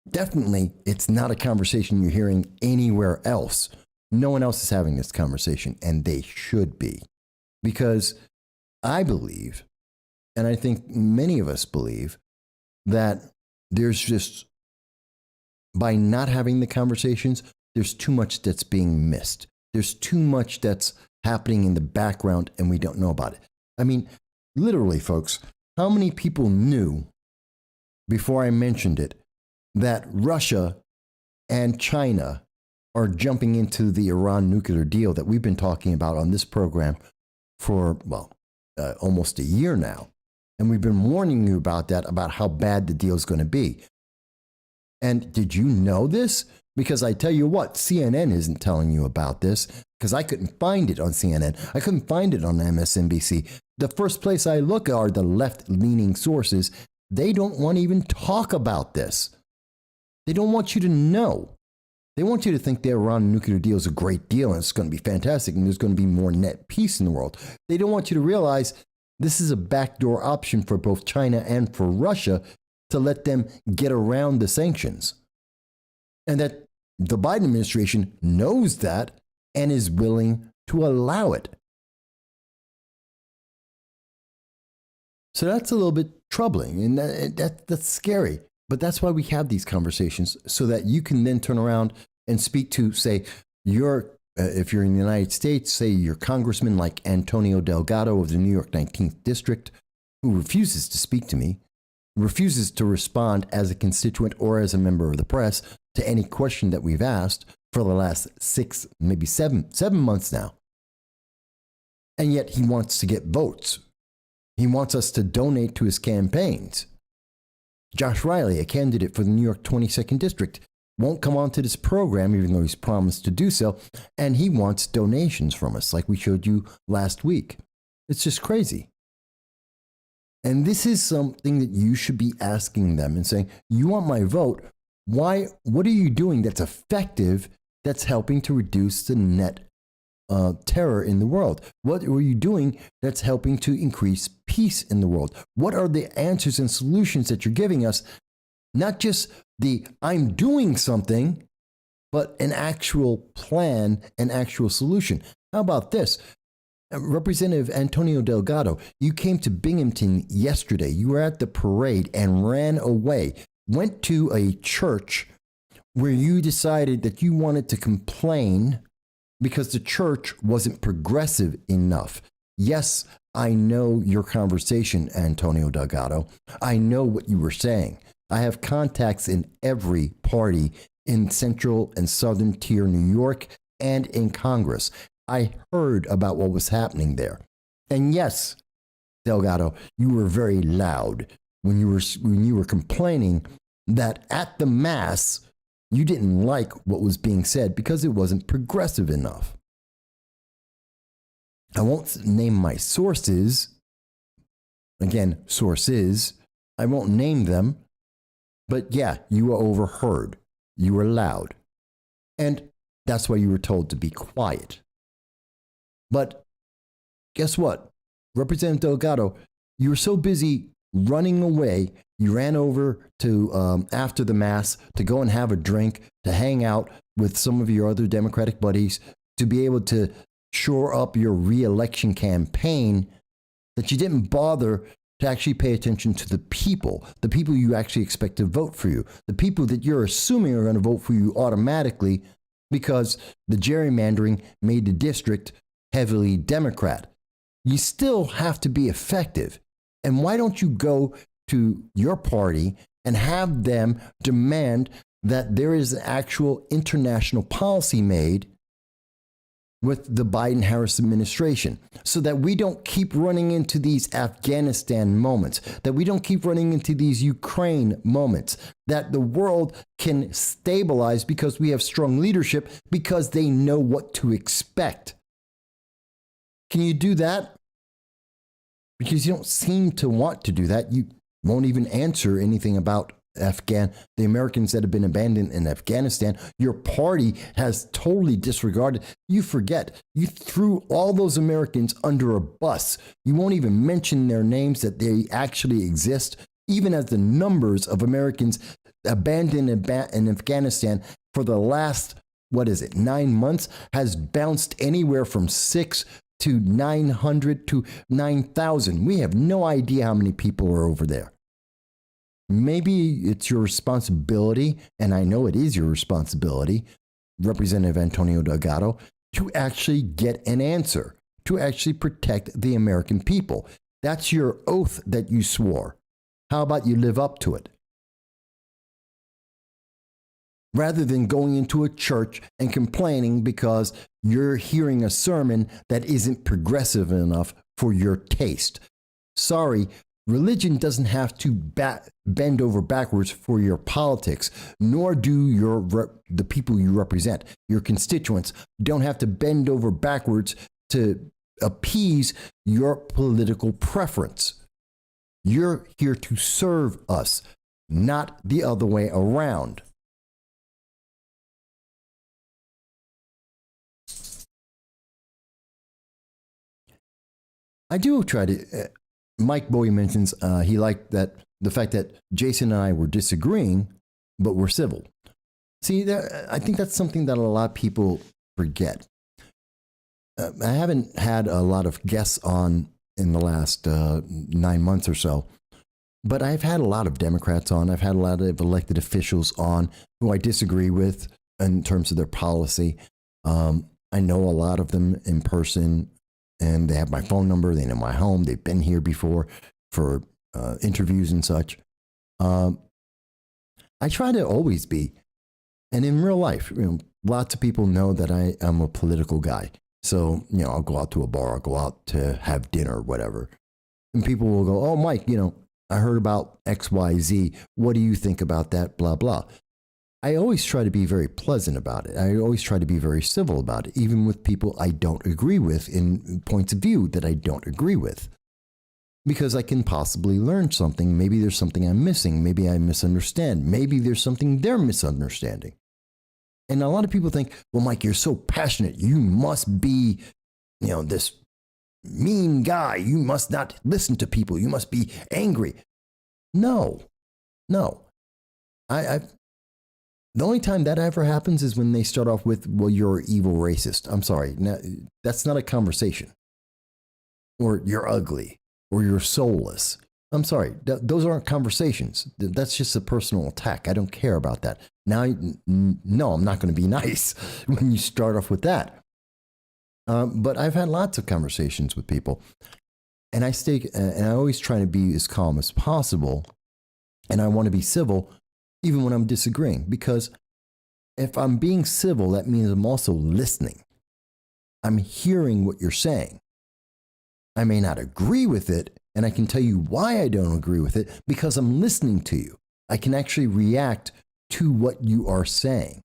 Definitely, it's not a conversation you're hearing anywhere else. No one else is having this conversation, and they should be. Because I believe, and I think many of us believe, that there's just, by not having the conversations, there's too much that's being missed. There's too much that's happening in the background, and we don't know about it. I mean, literally, folks, how many people knew, before I mentioned it, that Russia and China are jumping into the Iran nuclear deal that we've been talking about on this program for, almost a year now. And we've been warning you about that, about how bad the deal is going to be. And did you know this? Because I tell you what, CNN isn't telling you about this, because I couldn't find it on CNN. I couldn't find it on MSNBC. The first place I look are the left-leaning sources. They don't want to even talk about this. They don't want you to know. They want you to think the Iran nuclear deal is a great deal and it's going to be fantastic and there's going to be more net peace in the world. They don't want you to realize this is a backdoor option for both China and for Russia to let them get around the sanctions. And that the Biden administration knows that and is willing to allow it. So that's a little bit troubling, and that's scary. But that's why we have these conversations, so that you can then turn around and speak to, say, if you're in the United States, say your congressman like Antonio Delgado of the New York 19th District, who refuses to speak to me, refuses to respond as a constituent or as a member of the press to any question that we've asked for the last 6, maybe 7 months now. And yet he wants to get votes. He wants us to donate to his campaigns. Josh Riley, a candidate for the New York 22nd District, won't come onto this program, even though he's promised to do so, and he wants donations from us, like we showed you last week. It's just crazy. And this is something that you should be asking them and saying, you want my vote? Why? What are you doing that's effective, that's helping to reduce the net terror in the world? What are you doing that's helping to increase peace in the world? What are the answers and solutions that you're giving us? Not just the I'm doing something, but an actual plan, an actual solution. How about this? Representative Antonio Delgado, you came to Binghamton yesterday. You were at the parade and ran away, went to a church where you decided that you wanted to complain because the church wasn't progressive enough. Yes, I know your conversation, Antonio Delgado. I know what you were saying. I have contacts in every party in Central and Southern Tier New York and in Congress. I heard about what was happening there. And yes, Delgado, you were very loud when you were complaining that at the Mass, you didn't like what was being said because it wasn't progressive enough. I won't name my sources. Again, sources. I won't name them. But yeah, you were overheard. You were loud. And that's why you were told to be quiet. But guess what? Representative Delgado, you were so busy running away, you ran over to, after the Mass, to go and have a drink, to hang out with some of your other Democratic buddies, to be able to shore up your re-election campaign, that you didn't bother to actually pay attention to the people you actually expect to vote for you, the people that you're assuming are going to vote for you automatically because the gerrymandering made the district heavily Democrat. You still have to be effective. And why don't you go to your party and have them demand that there is an actual international policy made with the Biden-Harris administration so that we don't keep running into these Afghanistan moments, that we don't keep running into these Ukraine moments, that the world can stabilize because we have strong leadership because they know what to expect. Can you do that? Because you don't seem to want to do that. You won't even answer anything about the Americans that have been abandoned in Afghanistan. Your party has totally disregarded. You forget. You threw all those Americans under a bus. You won't even mention their names, that they actually exist, even as the numbers of Americans abandoned in Afghanistan for the last, 9 months has bounced anywhere from 6 to 900 to 9,000. We have no idea how many people are over there. Maybe it's your responsibility, and I know it is your responsibility, Representative Antonio Delgado, to actually get an answer, to actually protect the American people. That's your oath that you swore. How about you live up to it? Rather than going into a church and complaining because you're hearing a sermon that isn't progressive enough for your taste. Sorry, religion doesn't have to bend over backwards for your politics, nor do the people you represent. Your constituents don't have to bend over backwards to appease your political preference. You're here to serve us, not the other way around. I do try to... Mike Bowie mentions he liked the fact that Jason and I were disagreeing, but we're civil. See, I think that's something that a lot of people forget. I haven't had a lot of guests on in the last 9 months or so, but I've had a lot of Democrats on. I've had a lot of elected officials on who I disagree with in terms of their policy. I know a lot of them in person. And they have my phone number. They know my home. They've been here before for interviews and such. I try to always be. And in real life, lots of people know that I am a political guy. So, I'll go out to a bar. I'll go out to have dinner or whatever. And people will go, oh, Mike, I heard about X, Y, Z. What do you think about that? Blah, blah. I always try to be very pleasant about it. I always try to be very civil about it, even with people I don't agree with in points of view that I don't agree with. Because I can possibly learn something. Maybe there's something I'm missing. Maybe I misunderstand. Maybe there's something they're misunderstanding. And a lot of people think, well, Mike, you're so passionate. You must be, this mean guy. You must not listen to people. You must be angry. No. The only time that ever happens is when they start off with, well, you're an evil racist. I'm sorry. Now, that's not a conversation. Or you're ugly. Or you're soulless. I'm sorry. Those aren't conversations. That's just a personal attack. I don't care about that. Now, no, I'm not going to be nice when you start off with that. But I've had lots of conversations with people. And I always try to be as calm as possible. And I want to be civil even when I'm disagreeing, because if I'm being civil, that means I'm also listening. I'm hearing what you're saying. I may not agree with it, and I can tell you why I don't agree with it, because I'm listening to you. I can actually react to what you are saying.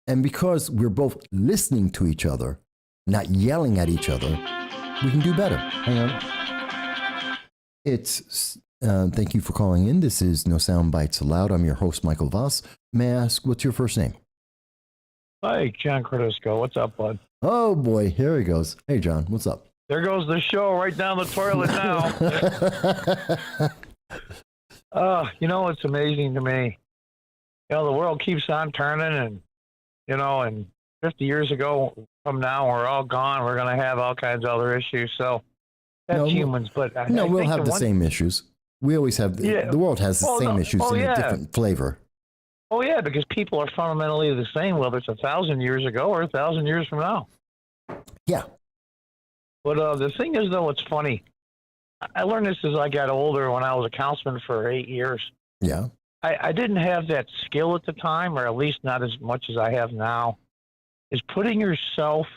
And because we're both listening to each other, not yelling at each other, we can do better. Hang on. Thank you for calling in. This is No Soundbites Allowed. I'm your host, Michael Voss. May I ask, what's your first name? Hi, John Cordisco. What's up, bud? Oh, boy. Here he goes. Hey, John. What's up? There goes the show right down the toilet now. It's amazing to me. The world keeps on turning, and 50 years ago from now, we're all gone. We're going to have all kinds of other issues. So that's humans. But we'll have the same issues. We always have, the world has the same issues in a different flavor. Oh, yeah, because people are fundamentally the same, whether it's 1,000 years ago or 1,000 years from now. Yeah. But the thing is, though, it's funny. I learned this as I got older when I was a councilman for 8 years. Yeah. I didn't have that skill at the time, or at least not as much as I have now. is putting yourself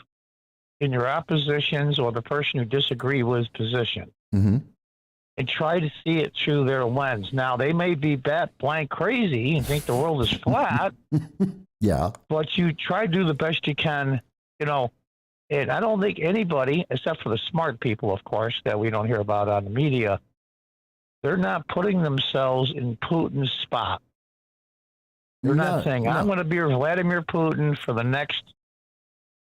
in your opposition's or the person who disagree with position Mm-hmm. and try to see it through their lens. Now, they may be blank crazy and think the world is flat, Yeah. but you try to do the best you can, you know. And I don't think anybody, except for the smart people, of course, that we don't hear about on the media, they're not putting themselves in Putin's spot. They're not saying, I'm going to be Vladimir Putin for the next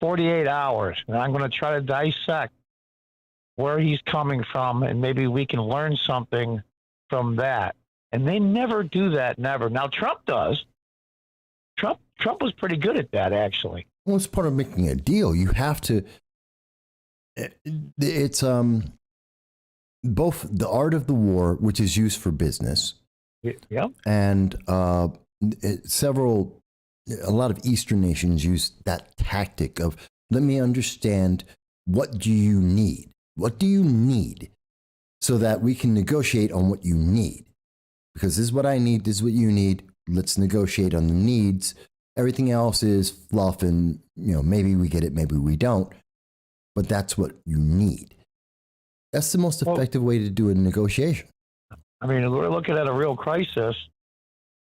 48 hours, and I'm going to try to dissect where he's coming from, and maybe we can learn something from that. And they never do that, never. Now, Trump does. Trump was pretty good at that, actually. Well, it's part of making a deal. You have to. It's both the art of the war, which is used for business, Yep. and a lot of Eastern nations use that tactic of, let me understand, what do you need? What do you need, so that we can negotiate on what you need? Because this is what I need. This is what you need. Let's negotiate on the needs. Everything else is fluff, and maybe we get it, maybe we don't. But that's what you need. That's the most effective way to do a negotiation. I mean, we're looking at a real crisis.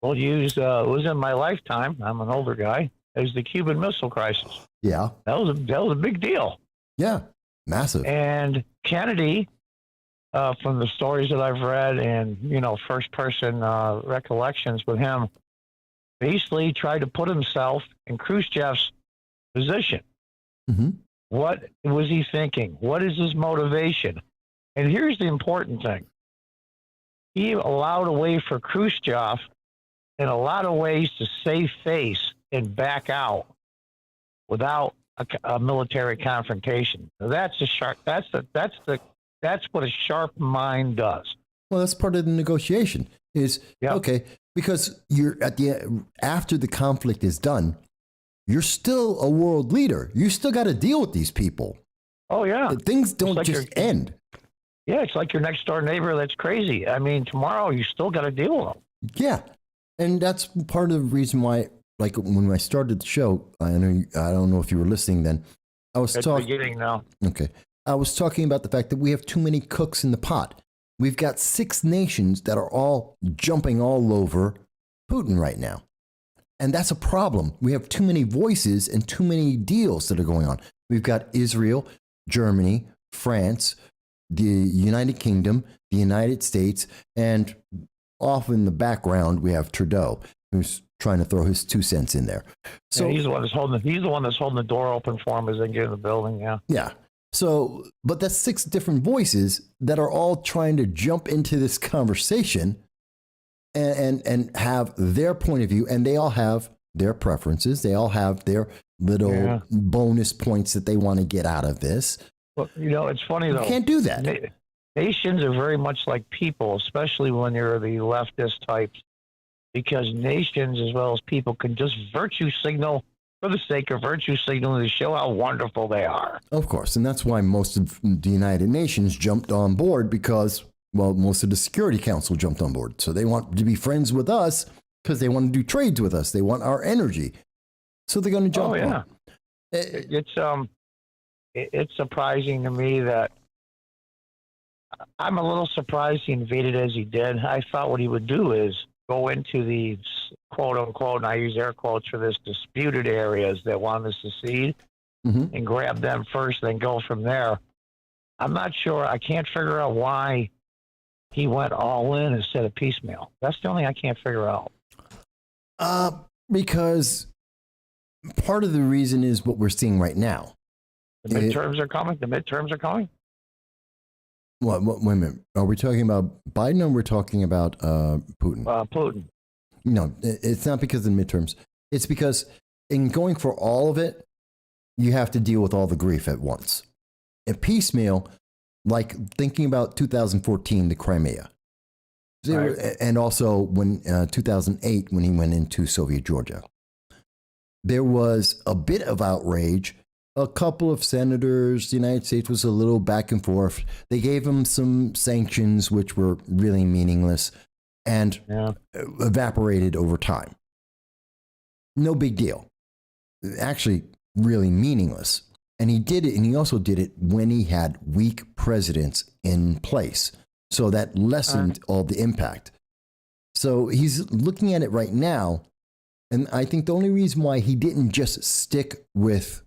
We'll use, it was in my lifetime, I'm an older guy, is the Cuban Missile Crisis. Yeah. That was a big deal. Yeah. Massive. And Kennedy, from the stories that I've read and, first person recollections with him, basically tried to put himself in Khrushchev's position. Mm-hmm. What was he thinking? What is his motivation? And here's the important thing. He allowed a way for Khrushchev in a lot of ways to save face and back out without a military confrontation. Now, that's what a sharp mind does. Well, that's part of the negotiation. Okay, because you're after the conflict is done, you're still a world leader. You still got to deal with these people. Oh yeah, things don't just end. Yeah, it's like your next door neighbor that's crazy. I mean, tomorrow you still got to deal with them. Yeah, and that's part of the reason why. Like when I started the show, I don't know if you were listening then. I was talking. Beginning now. Okay, I was talking about the fact that we have too many cooks in the pot. We've got 6 nations that are all jumping all over Putin right now. And that's a problem. We have too many voices and too many deals that are going on. We've got Israel, Germany, France, the United Kingdom, the United States, and off in the background, we have Trudeau, who's trying to throw his 2 cents in there. So he's the one that's holding the door open for him as they get in the building. Yeah. Yeah. So, but that's 6 different voices that are all trying to jump into this conversation and have their point of view, and they all have their preferences. They all have their little bonus points that they want to get out of this. Well, it's funny though. You can't do that. Nations are very much like people, especially when you're the leftist types, because nations as well as people can just virtue signal for the sake of virtue signaling to show how wonderful they are. Of course, and that's why most of the United Nations jumped on board because, well, most of the Security Council jumped on board. So they want to be friends with us because they want to do trades with us. They want our energy. So they're going to jump on. It's surprising to me that I'm a little surprised he invaded as he did. I thought what he would do is go into the quote unquote, and I use air quotes for this, disputed areas that want to secede and grab them first, then go from there. I'm not sure. I can't figure out why he went all in instead of piecemeal. That's the only thing I can't figure out. Because part of the reason is what we're seeing right now. The midterms are coming. What? Wait a minute. Are we talking about Biden or we're talking about Putin? Putin. No, it's not because of the midterms. It's because in going for all of it, you have to deal with all the grief at once. And piecemeal, like thinking about 2014, the Crimea. Right. And also when 2008, when he went into Soviet Georgia. There was a bit of outrage. A couple of senators, the United States was a little back and forth. They gave him some sanctions, which were really meaningless and evaporated over time. No big deal. Actually, really meaningless. And he did it, and he also did it when he had weak presidents in place. So that lessened all the impact. So he's looking at it right now, and I think the only reason why he didn't just stick with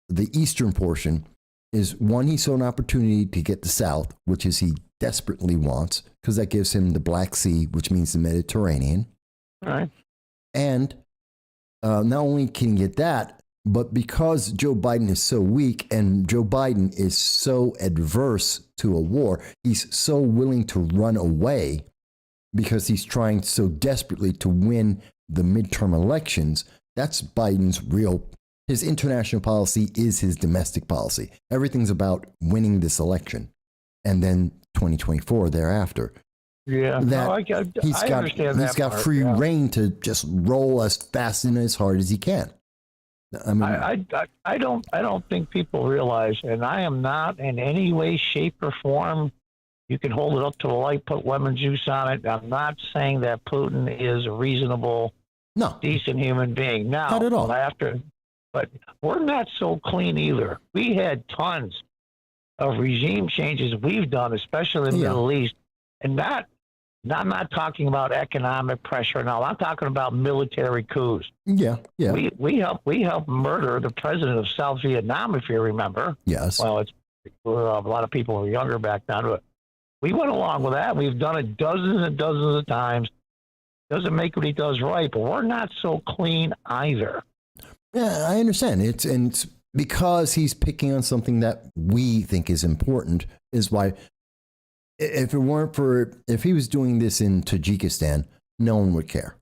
the eastern portion is, one, he saw an opportunity to get the South, which is he desperately wants, because that gives him the Black Sea, which means the Mediterranean. All right. And not only can he get that, but because Joe Biden is so weak and Joe Biden is so adverse to a war, he's so willing to run away because he's trying so desperately to win the midterm elections. That's Biden's his international policy is his domestic policy. Everything's about winning this election and then 2024 thereafter. Yeah, He's got free reign to just roll as fast and as hard as he can. I mean, I don't think people realize, and I am not in any way, shape, or form. You can hold it up to the light, put lemon juice on it. I'm not saying that Putin is a reasonable, decent human being. Now, not at all. But we're not so clean either. We had tons of regime changes we've done, especially in the Middle East, and I'm not talking about economic pressure now. I'm talking about military coups. Yeah. We helped murder the president of South Vietnam, if you remember. Yes. Well, a lot of people were younger back then, but we went along with that. We've done it dozens and dozens of times. Doesn't make what he does right, but we're not so clean either. Yeah, I understand. It's because he's picking on something that we think is important, is why. If he was doing this in Tajikistan, no one would care.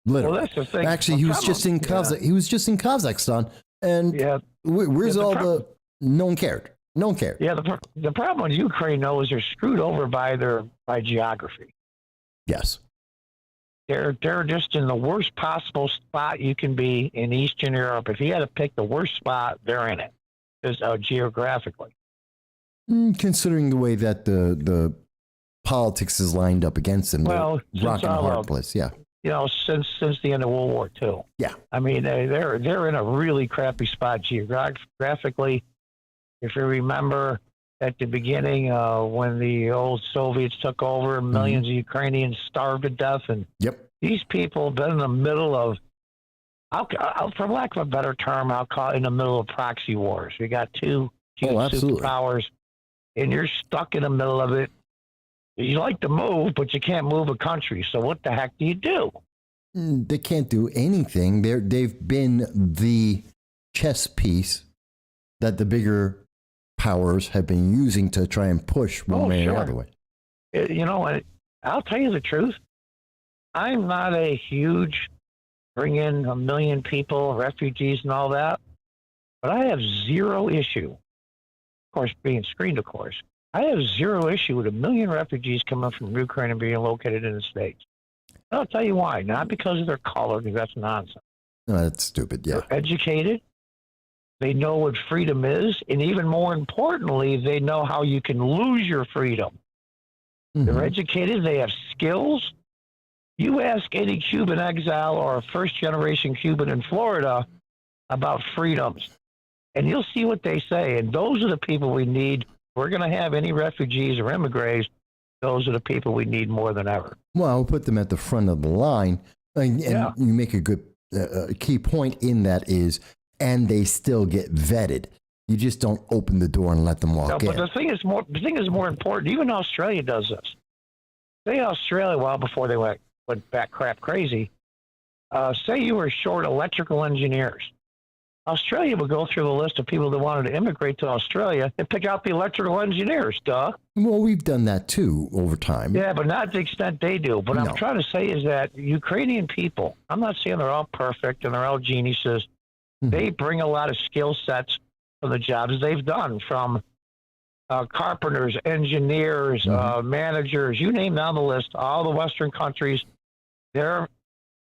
Literally. Well, that's the thing. Actually, he was just in Kazakhstan, and where's no one cared. No one cared. Yeah, the problem with Ukraine, though, is they're screwed over by geography. Yes. They're just in the worst possible spot you can be in Eastern Europe. If you had to pick the worst spot, they're in it, just geographically. Considering the way that the politics is lined up against them, well, rock and a hard place. Yeah. You know, since the end of World War II. Yeah. I mean, they're in a really crappy spot geographically. If you remember at the beginning, when the old Soviets took over, millions of Ukrainians starved to death, and these people have been in the middle of, for lack of a better term, I'll call it in the middle of proxy wars. You got two huge superpowers, and you're stuck in the middle of it. You like to move, but you can't move a country. So what the heck do you do? They can't do anything. They've been the chess piece that the bigger powers have been using to try and push one way or the other way. You know, I'll tell you the truth. I'm not a huge bring in 1 million people, refugees and all that, but I have zero issue. Of course, being screened, of course. I have zero issue with 1 million refugees coming from Ukraine and being located in the States. I'll tell you why. Not because of their color, because that's nonsense. No, that's stupid, yeah. They're educated. They know what freedom is. And even more importantly, they know how you can lose your freedom. They're educated. They have skills. You ask any Cuban exile or a first-generation Cuban in Florida about freedoms, and you'll see what they say. And those are the people we need. We're going to have any refugees or immigrants. Those are the people we need more than ever. Well, I'll put them at the front of the line. And you make a good key point in that is, and they still get vetted. You just don't open the door and let them walk in. But the thing is more important. Even Australia does this. Say Australia, well, before they went back crap crazy, say you were short electrical engineers. Australia would go through the list of people that wanted to immigrate to Australia and pick out the electrical engineers, duh. Well, we've done that too over time. Yeah, but not to the extent they do. But I'm trying to say is that Ukrainian people, I'm not saying they're all perfect and they're all geniuses. They bring a lot of skill sets for the jobs they've done, from carpenters, engineers, managers, you name down the list, all the Western countries, they're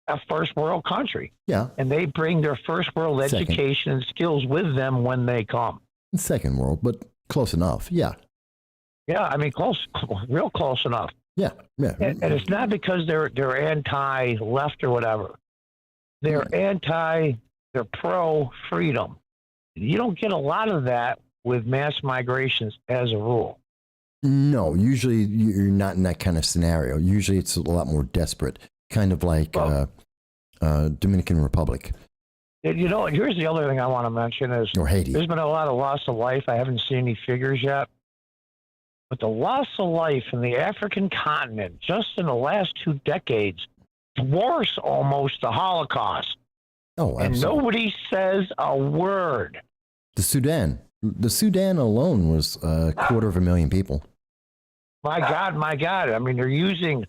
a first world country. Yeah. And they bring their first world education and skills with them when they come. Second world, but close enough. Yeah. Yeah. I mean, real close enough. Yeah. Yeah. And it's not because they're anti-left or whatever. They're They're pro-freedom. You don't get a lot of that with mass migrations as a rule. No, usually you're not in that kind of scenario. Usually it's a lot more desperate, kind of like Dominican Republic. You know, here's the other thing I want to mention is Or Haiti. there's been a lot of loss of life. I haven't seen any figures yet. But the loss of life in the African continent just in the last 2 decades dwarfs almost the Holocaust. Oh, absolutely. And nobody says a word. The Sudan alone was 250,000 people. My God. I mean, they're using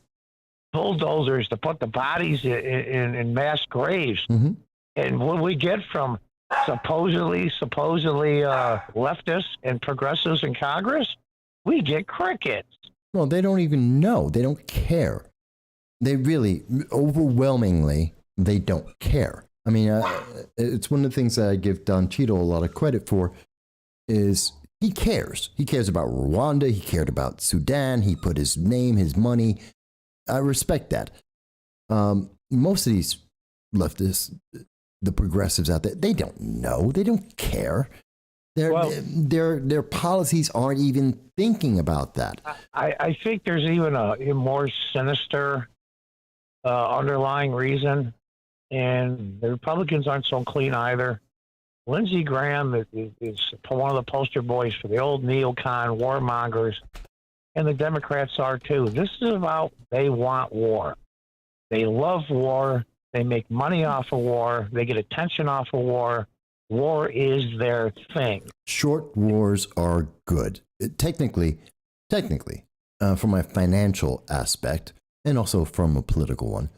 bulldozers to put the bodies in mass graves. Mm-hmm. And what we get from supposedly leftists and progressives in Congress, we get crickets. Well, they don't even know. They don't care. They really, overwhelmingly, they don't care. I mean, it's one of the things that I give Don Cheadle a lot of credit for is he cares. He cares about Rwanda. He cared about Sudan. He put his name, his money. I respect that. Most of these leftists, the progressives out there, they don't know. They don't care. Their policies aren't even thinking about that. I think there's even a more sinister underlying reason, and the Republicans aren't so clean either. Lindsey Graham is one of the poster boys for the old neocon warmongers, and the Democrats are too. This is about they want war. They love war. They make money off of war. They get attention off of war. War is their thing. Short wars are good. Technically, from a financial aspect and also from a political one,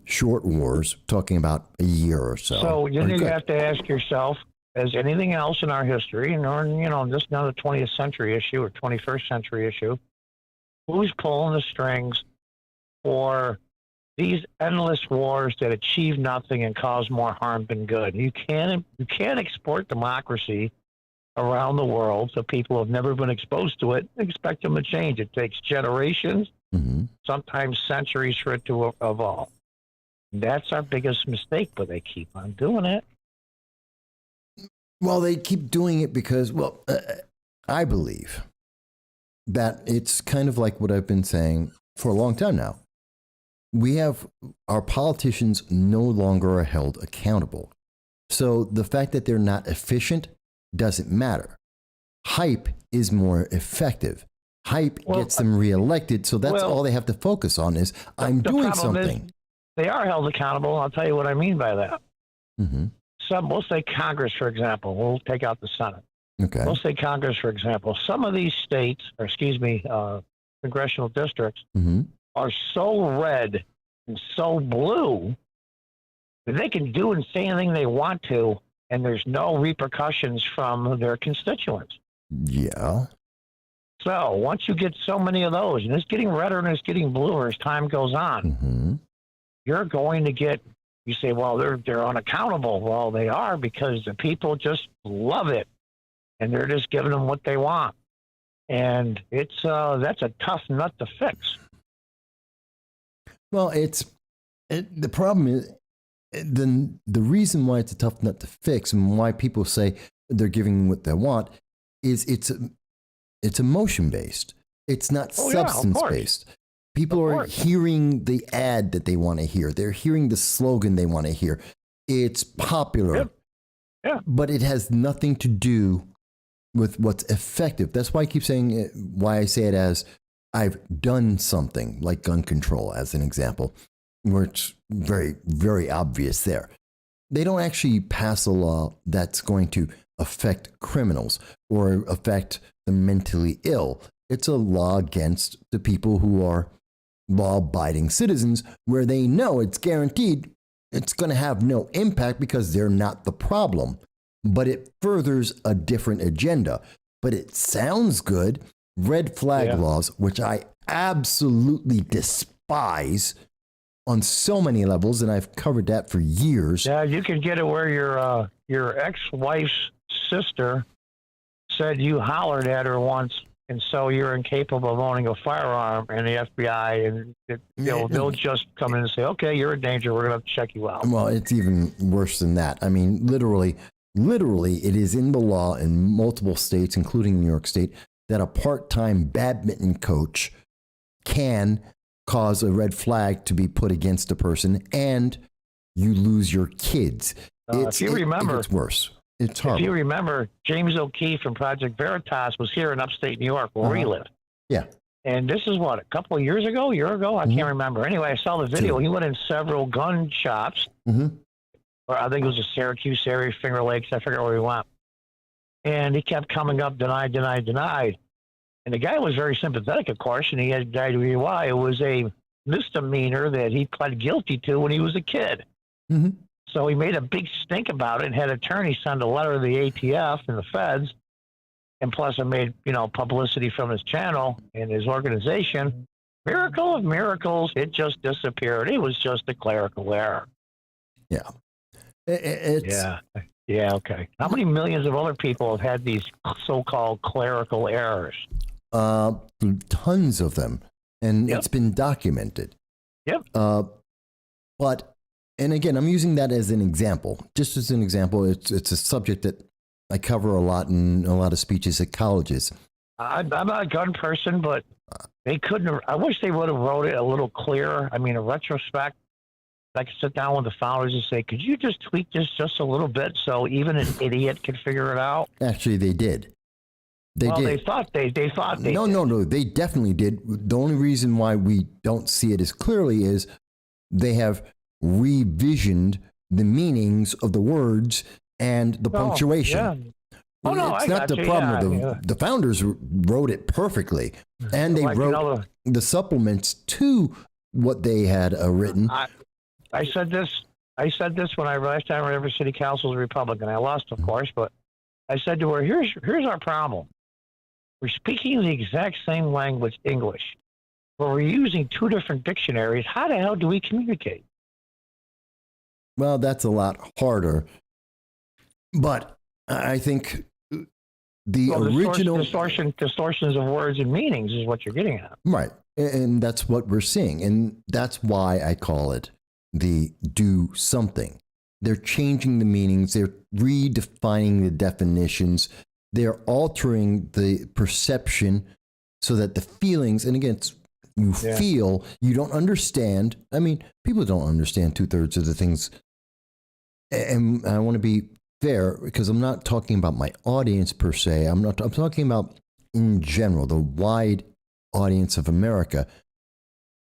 short wars, talking about a year or so. So you have to ask yourself, as anything else in our history, or just now the 20th century issue or 21st century issue, who's pulling the strings for these endless wars that achieve nothing and cause more harm than good? You can't export democracy around the world so people who have never been exposed to it expect them to change. It takes generations, sometimes centuries for it to evolve. That's our biggest mistake, but they keep on doing it. Well, they keep doing it because, I believe that it's kind of like what I've been saying for a long time now. We have our politicians no longer are held accountable. So the fact that they're not efficient doesn't matter. Hype is more effective. Hype gets them reelected. So that's all they have to focus on is I'm doing something. They are held accountable. I'll tell you what I mean by that. Mm-hmm. We'll say Congress, for example. We'll take out the Senate. Okay. We'll say Congress, for example. Some of these states, congressional districts, are so red and so blue that they can do and say anything they want to, and there's no repercussions from their constituents. Yeah. So once you get so many of those, and it's getting redder and it's getting bluer as time goes on, you're going to get, you say, well, they're unaccountable. Well, they are, because the people just love it, and they're just giving them what they want. And that's a tough nut to fix. Well, the problem is the reason why it's a tough nut to fix and why people say they're giving what they want is it's emotion based. It's not substance based. People are hearing the ad that they want to hear. They're hearing the slogan they want to hear. It's popular, but it has nothing to do with what's effective. That's why I keep saying why I say it as I've done something, like gun control as an example, where it's very, very obvious there. They don't actually pass a law that's going to affect criminals or affect the mentally ill. It's a law against the people who are law-abiding citizens, where they know it's guaranteed it's going to have no impact because they're not the problem. But it furthers a different agenda. But it sounds good. Red flag laws, which I absolutely despise on so many levels, and I've covered that for years. Yeah, you can get it where your ex-wife's sister said you hollered at her once and so you're incapable of owning a firearm, and the FBI and they'll just come in and say, okay, you're a danger, we're going to check you out. Well, it's even worse than that. I mean, literally, it is in the law in multiple states, including New York State, that a part-time badminton coach can cause a red flag to be put against a person, and you lose your kids. If you remember, it's worse. It's horrible. If you remember, James O'Keefe from Project Veritas was here in upstate New York where we live. Yeah. And this is what, a couple of year ago? I can't remember. Anyway, I saw the video. He went in several gun shops. Or I think it was the Syracuse area, Finger Lakes. I forget where he went. And he kept coming up, denied. And the guy was very sympathetic, of course, and he had died of DUI. It was a misdemeanor that he pled guilty to when he was a kid. So he made a big stink about it and had attorneys send a letter to the ATF and the feds. And plus, it made, publicity from his channel and his organization. Miracle of miracles, it just disappeared. It was just a clerical error. Yeah. Yeah, okay. How many millions of other people have had these so-called clerical errors? Tons of them. And it's been documented. But, and again, I'm using that as an example. Just as an example, it's a subject that I cover a lot in a lot of speeches at colleges. I'm not a gun person, but they couldn't have, I wish they would have wrote it a little clearer. I mean, in retrospect, I could sit down with the founders and say, could you just tweak this just a little bit so even an idiot could figure it out? Actually, they did. They did. They thought they did. No, they definitely did. The only reason why we don't see it as clearly is they have revisioned the meanings of the words and the punctuation. It's not the problem. The founders wrote it perfectly, and they wrote the supplements to what they had written. I said this when last time I ran for city council as a Republican. I lost, of course, but I said to her, here's our problem. We're speaking the exact same language, English, but we're using two different dictionaries. How the hell do we communicate? Well, that's a lot harder. But I think the original distortions of words and meanings is what you're getting at. Right. And that's what we're seeing. And that's why I call it the do something. They're changing the meanings. They're redefining the definitions. They're altering the perception so that the feelings, and again, you feel, you don't understand. I mean, people don't understand 2/3 of the things. And I want to be fair because I'm not talking about my audience per se. I'm talking about in general, the wide audience of America.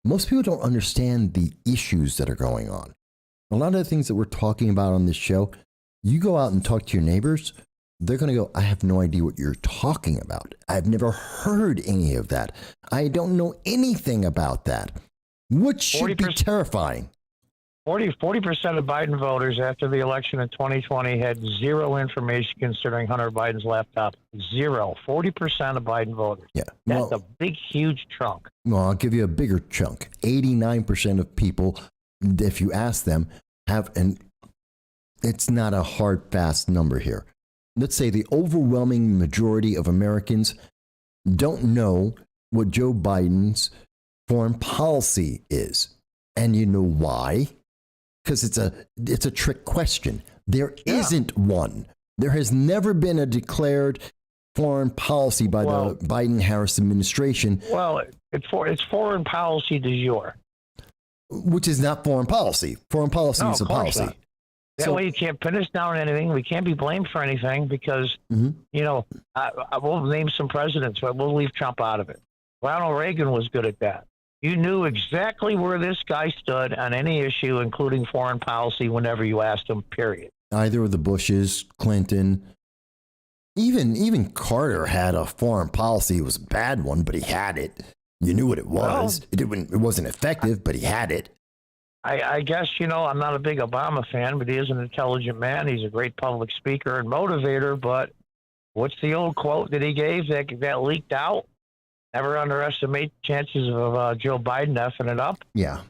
Most people don't understand the issues that are going on. A lot of the things that we're talking about on this show, you go out and talk to your neighbors, they're going to go, I have no idea what you're talking about. I've never heard any of that. I don't know anything about that. Which should be terrifying. 40% of Biden voters after the election in 2020 had zero information concerning Hunter Biden's laptop. Zero. 40% of Biden voters. Yeah. That's a big, huge chunk. Well, I'll give you a bigger chunk. 89% of people, if you ask them, have, and it's not a hard, fast number here. Let's say the overwhelming majority of Americans don't know what Joe Biden's foreign policy is. And you know why? Because it's a trick question. There isn't one. There has never been a declared foreign policy by the Biden-Harris administration. Well, it's foreign policy du jour. Which is not forein policy. Foreign policy is a policy. Not. That way you can't pin us down on anything. We can't be blamed for anything because, I will name some presidents, but we'll leave Trump out of it. Ronald Reagan was good at that. You knew exactly where this guy stood on any issue, including foreign policy, whenever you asked him, period. Either of the Bushes, Clinton, even Carter had a foreign policy. It was a bad one, but he had it. You knew what it was. It wasn't effective, but he had it. I guess, I'm not a big Obama fan, but he is an intelligent man. He's a great public speaker and motivator. But what's the old quote that he gave that leaked out? Never underestimate chances of Joe Biden effing it up. Yeah.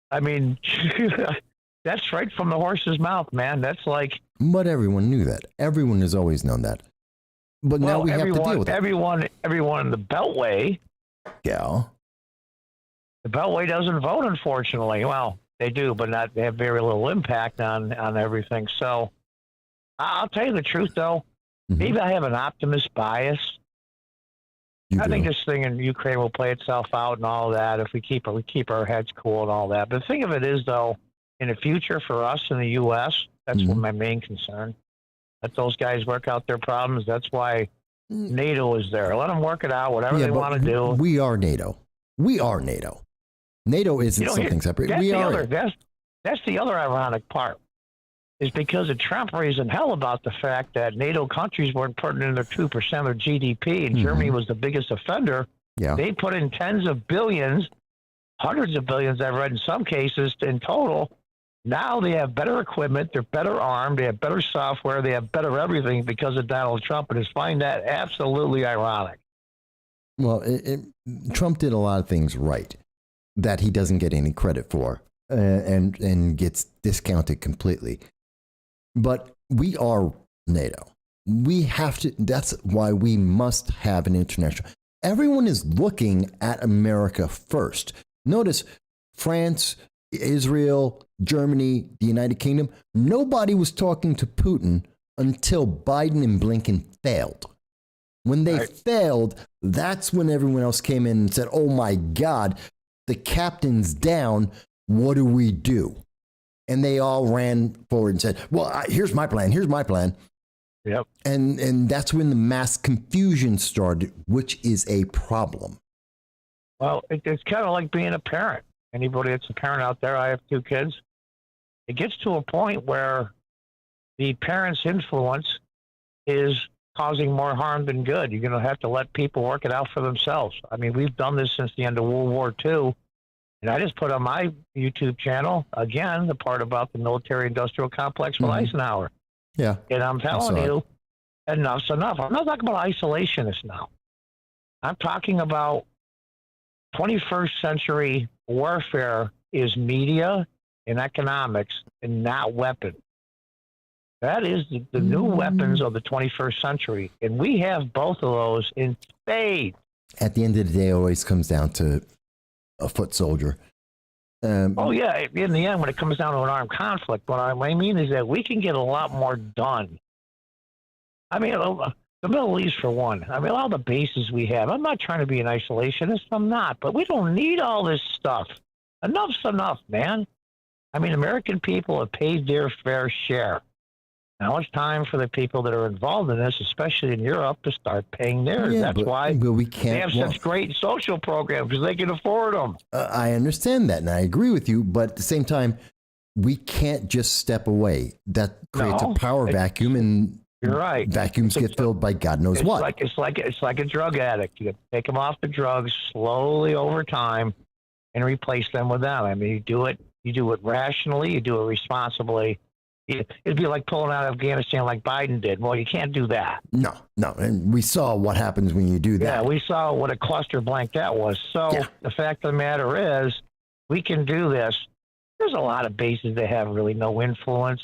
I mean, that's right from the horse's mouth, man. That's like... But everyone knew that. Everyone has always known that. But now we have to deal with it. Everyone in the Beltway. Yeah. The Beltway doesn't vote, unfortunately. Well, they do, but they have very little impact on everything. So I'll tell you the truth, though. Mm-hmm. Maybe I have an optimist bias. I think this thing in Ukraine will play itself out and all that if we keep our heads cool and all that. But the thing of it is, though, in the future for us in the U.S., that's what my main concern. Let those guys work out their problems. That's why NATO is there. Let them work it out, whatever they want to do. We are NATO. We are NATO. NATO isn't something separate. That's the other ironic part, is because of Trump raising hell about the fact that NATO countries weren't putting in their 2% of GDP, and Germany was the biggest offender. Yeah. They put in tens of billions, hundreds of billions, I've read in some cases, in total. Now they have better equipment, they're better armed, they have better software, they have better everything because of Donald Trump, and I find that absolutely ironic. Well, Trump did a lot of things right that he doesn't get any credit for, and gets discounted completely. But we are NATO. We have to, that's why we must have an international. Everyone is looking at America first. Notice France, Israel, Germany, the United Kingdom, nobody was talking to Putin until Biden and Blinken failed. When they failed, that's when everyone else came in and said, oh my God, the captain's down. What do we do? And they all ran forward and said, well, here's my plan. Here's my plan. Yep. And that's when the mass confusion started, which is a problem. Well, it's kind of like being a parent. Anybody that's a parent out there, I have 2 kids. It gets to a point where the parent's influence is causing more harm than good. You're going to have to let people work it out for themselves. I mean, we've done this since the end of World War II. And I just put on my YouTube channel, again, the part about the military-industrial complex with Eisenhower. Yeah. And I'm telling you, enough's enough. I'm not talking about isolationists now. I'm talking about 21st century warfare is media and economics and not weapons. That is the new weapons of the 21st century. And we have both of those in spades. At the end of the day, it always comes down to a foot soldier. In the end, when it comes down to an armed conflict, what I mean is that we can get a lot more done. I mean, the Middle East, for one. I mean, all the bases we have. I'm not trying to be an isolationist. I'm not. But we don't need all this stuff. Enough's enough, man. I mean, American people have paid their fair share. Now it's time for the people that are involved in this, especially in Europe, to start paying theirs. That's why we can't, they have such great social programs, because they can afford them. I understand that, and I agree with you. But at the same time, we can't just step away. That creates a power vacuum, and you're right. Vacuums get filled by God knows what. It's like a drug addict. You take them off the drugs slowly over time, and replace them with them. I mean, you do it rationally, you do it responsibly. It'd be like pulling out of Afghanistan like Biden did. Well, you can't do that. No. And we saw what happens when you do that. Yeah, we saw what a cluster blank that was. So the fact of the matter is, we can do this. There's a lot of bases that have really no influence.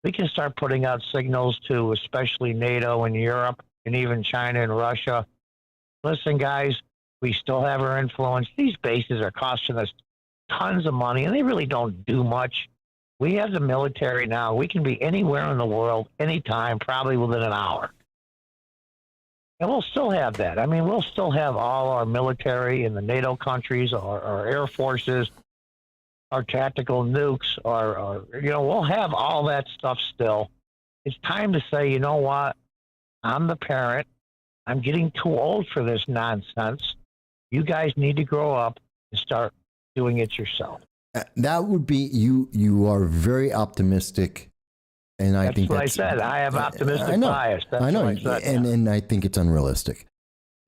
We can start putting out signals to especially NATO and Europe and even China and Russia. Listen, guys, we still have our influence. These bases are costing us tons of money, and they really don't do much. We have the military now. We can be anywhere in the world, anytime, probably within an hour. And we'll still have that. I mean, we'll still have all our military in the NATO countries, our air forces, our tactical nukes, we'll have all that stuff still. It's time to say, you know what? I'm the parent. I'm getting too old for this nonsense. You guys need to grow up and start doing it yourself. That would be you. You are very optimistic, and I think that's what I said. I have optimistic bias. That's I know, what I said, and I think it's unrealistic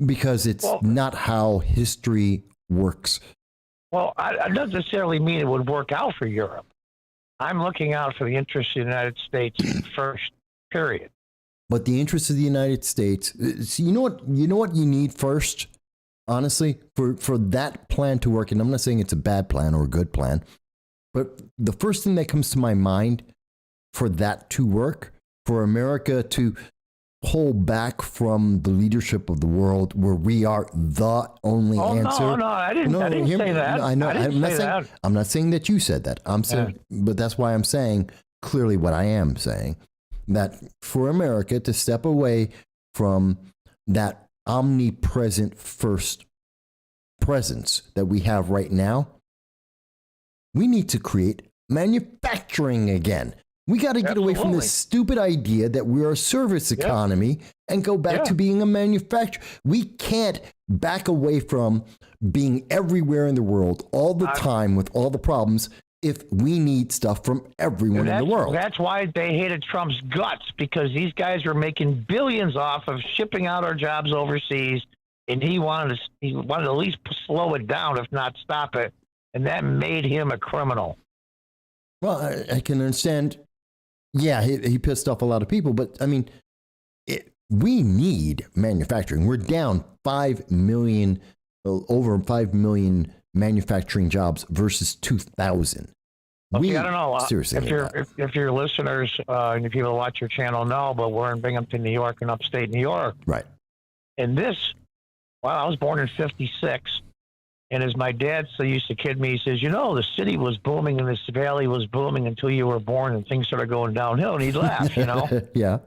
because it's not how history works. Well, I don't necessarily mean it would work out for Europe. I'm looking out for the interests of the United States first. Period. But the interests of the United States. So you know what you need first. Honestly, for that plan to work, and I'm not saying it's a bad plan or a good plan, but the first thing that comes to my mind for that to work, for America to pull back from the leadership of the world where we are the only answer. No, I didn't say that. No, I know. I'm not saying that you said that. I'm saying, but that's why I'm saying clearly what I am saying, that for America to step away from that omnipresent first presence that we have right now, we need to create manufacturing again. We got to get away from this stupid idea that we're a service economy and go back to being a manufacturer. We can't back away from being everywhere in the world all the time with all the problems if we need stuff from everyone in the world. That's why they hated Trump's guts, because these guys were making billions off of shipping out our jobs overseas, and he wanted to at least slow it down, if not stop it, and that made him a criminal. Well, I can understand. Yeah, he pissed off a lot of people, but I mean, we need manufacturing. We're down 5 million, over 5 million manufacturing jobs versus 2,000. Okay, I don't know. Seriously, if your listeners and if people watch your channel know, but we're in Binghamton, New York, and upstate New York. Right. And I was born in '56. And as my dad still used to kid me, he says, the city was booming and this valley was booming until you were born and things started going downhill. And he'd laugh, Yeah.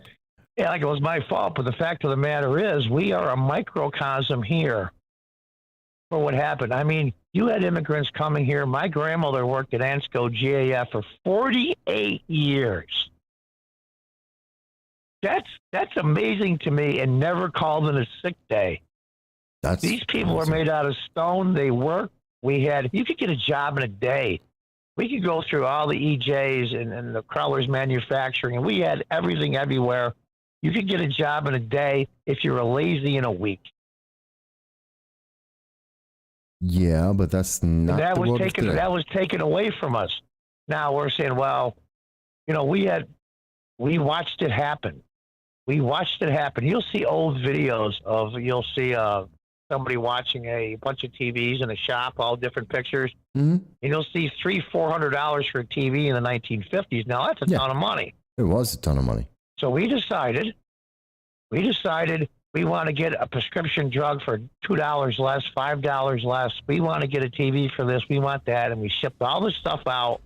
Yeah, like it was my fault. But the fact of the matter is, we are a microcosm here for what happened. I mean, you had immigrants coming here. My grandmother worked at Ansco GAF for 48 years. That's amazing to me, and never called in a sick day. These people are made out of stone. They work. You could get a job in a day. We could go through all the EJs and the Crowlers manufacturing, and we had everything everywhere. You could get a job in a day if you were lazy in a week. Yeah, but that's not that the was world taken. today. That was taken away from us. Now we're saying, well, we watched it happen. We watched it happen. You'll see old videos you'll see somebody watching a bunch of TVs in a shop, all different pictures. Mm-hmm. And you'll see $300-400 for a TV in the 1950s. Now that's a ton of money. It was a ton of money. So we decided we want to get a prescription drug for $2 less, $5 less. We want to get a TV for this. We want that. And we shipped all this stuff out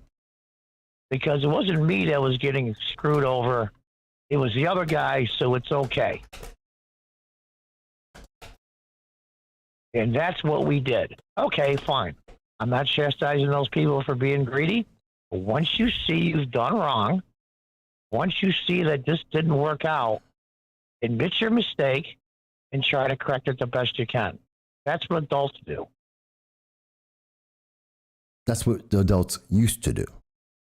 because it wasn't me that was getting screwed over. It was the other guy, so it's okay. And that's what we did. Okay, fine. I'm not chastising those people for being greedy. But once you see you've done wrong, once you see that this didn't work out, admit your mistake and try to correct it the best you can. That's what adults do. That's what the adults used to do.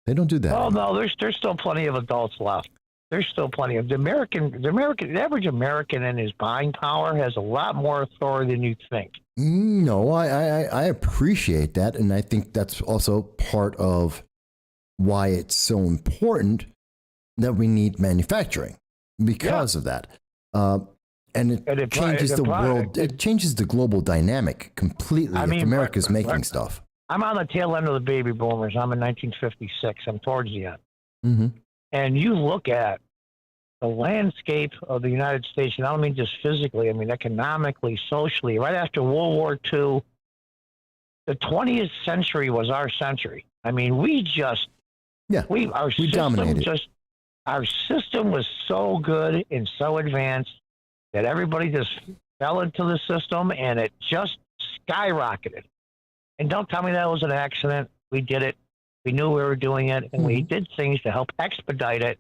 They don't do that. Oh, no, there's still plenty of adults left. There's still plenty of the average American in his buying power has a lot more authority than you think. No, I appreciate that. And I think that's also part of why it's so important that we need manufacturing because of that. And it changes the world. It changes the global dynamic completely if America's making stuff. I'm on the tail end of the baby boomers. I'm in 1956. I'm towards the end. Mm-hmm. And you look at the landscape of the United States, and I don't mean just physically, I mean economically, socially. Right after World War II, the 20th century was our century. I mean, our system was so good and so advanced that everybody just fell into the system, and it just skyrocketed. And don't tell me that was an accident. We did it. We knew we were doing it, and we did things to help expedite it.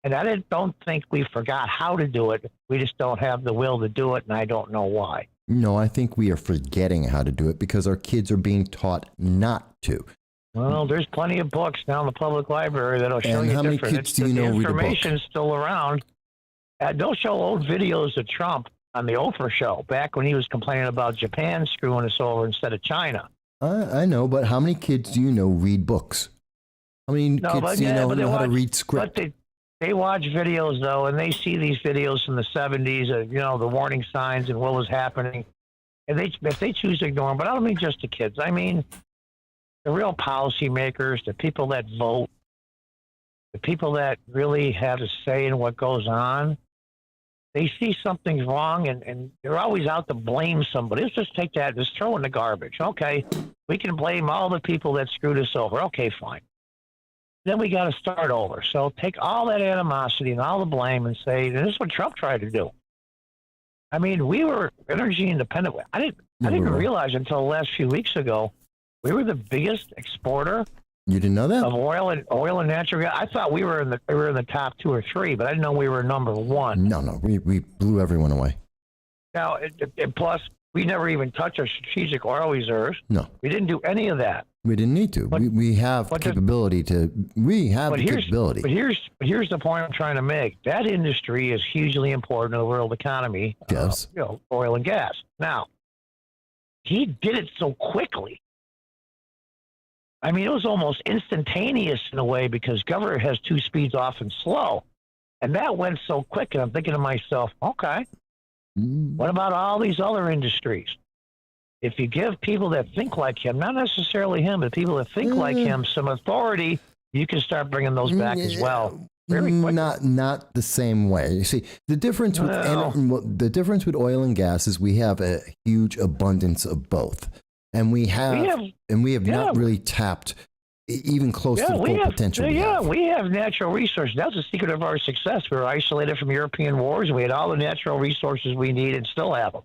And I don't think we forgot how to do it. We just don't have the will to do it, and I don't know why. No, I think we are forgetting how to do it because our kids are being taught not to. Well, there's plenty of books now in the public library that'll show you different. And how many kids do you know read a book? The information's still around. They'll show old videos of Trump on the Oprah show back when he was complaining about Japan screwing us over instead of China. I know, but how many kids do you know read books? How many kids do you know how to read script? But they watch videos, though, and they see these videos from the 70s of, the warning signs and what was happening. And if they choose to ignore them, but I don't mean just the kids. I mean the real policymakers, the people that vote, the people that really have a say in what goes on, they see something's wrong and they're always out to blame somebody. Let's just take that, just throw it in the garbage. Okay, we can blame all the people that screwed us over. Okay, fine. Then we got to start over. So take all that animosity and all the blame and say, this is what Trump tried to do. I mean, we were energy independent. I didn't realize until the last few weeks ago, we were the biggest exporter. You didn't know that? Of oil and natural gas. I thought we were in the top 2 or 3, but I didn't know we were number 1. No, we blew everyone away. Now, and plus, we never even touched our strategic oil reserves. No, we didn't do any of that. We didn't need to. But, we have capability to. We have the capability. But here's the point I'm trying to make. That industry is hugely important to the world economy. Yes. Oil and gas. Now, he did it so quickly. I mean, it was almost instantaneous in a way because government has 2 speeds, off and slow. And that went so quick, and I'm thinking to myself, okay, what about all these other industries? If you give people that think like him, not necessarily him, but people that think like him, some authority, you can start bringing those back as well. Very quickly. Not the same way. You see, the difference with oil and gas is we have a huge abundance of both. And we have not really tapped even close to the full potential. We have natural resources. That's the secret of our success. We were isolated from European wars, and we had all the natural resources we need, and still have them.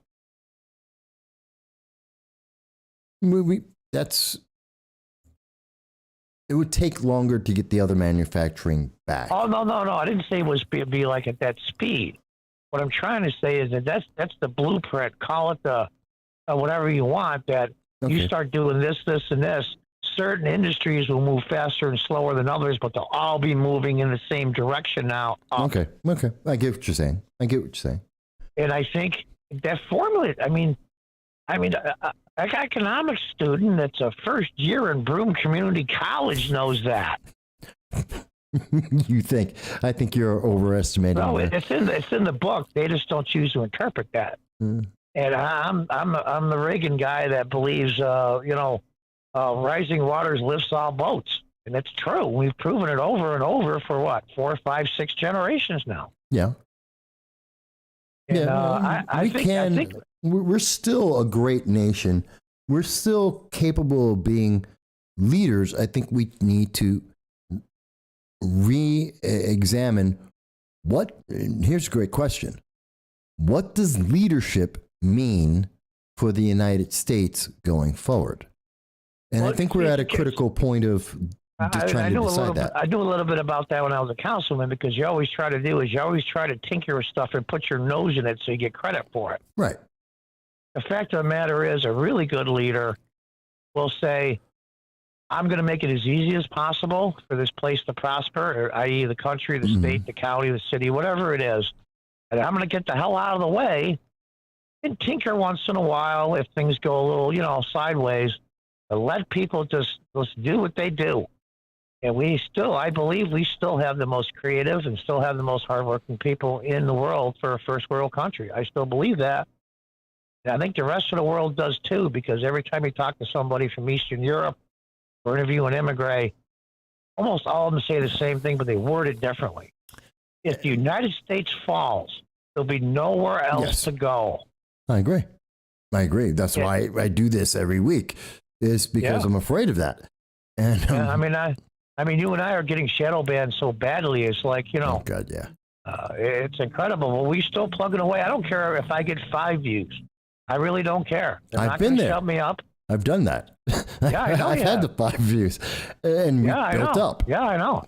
It would take longer to get the other manufacturing back. Oh no! I didn't say it was be like at that speed. What I'm trying to say is that's the blueprint. Call it the whatever you want. That you start doing this, and this. Certain industries will move faster and slower than others, but they'll all be moving in the same direction now. Okay. I get what you're saying. And I think that formula. I mean, an economics student that's a first year in Broome Community College knows that. You think? I think you're overestimating. No, it's in the book. They just don't choose to interpret that. And I'm the Reagan guy that believes, rising waters lifts all boats, and it's true. We've proven it over and over for what 4, 5, 6 generations now. Yeah. And, I think we're still a great nation. We're still capable of being leaders. I think we need to re-examine here's a great question. What does leadership mean for the United States going forward? And I think we're at a critical point of just trying to decide that. I knew a little bit about that when I was a councilman, because you always try to tinker with stuff and put your nose in it so you get credit for it. Right. The fact of the matter is, a really good leader will say, I'm going to make it as easy as possible for this place to prosper, i.e. the country, the state, the county, the city, whatever it is. And I'm going to get the hell out of the way and tinker once in a while if things go a little, sideways. And let people just do what they do. And I believe we still have the most creative and still have the most hardworking people in the world for a first world country. I still believe that. And I think the rest of the world does too, because every time you talk to somebody from Eastern Europe or interview an immigrant, almost all of them say the same thing, but they word it differently. If the United States falls, there'll be nowhere else to go. I agree. That's why I do this every week. Is because I'm afraid of that. And I mean, you and I are getting shadow banned so badly. It's like, oh God, yeah. It's incredible. Well, we still plugging away. I don't care if I get 5 views. I really don't care. I've been there. Shut me up. I've done that. Yeah, I know. I've had the 5 views, and we built up. Yeah, I know.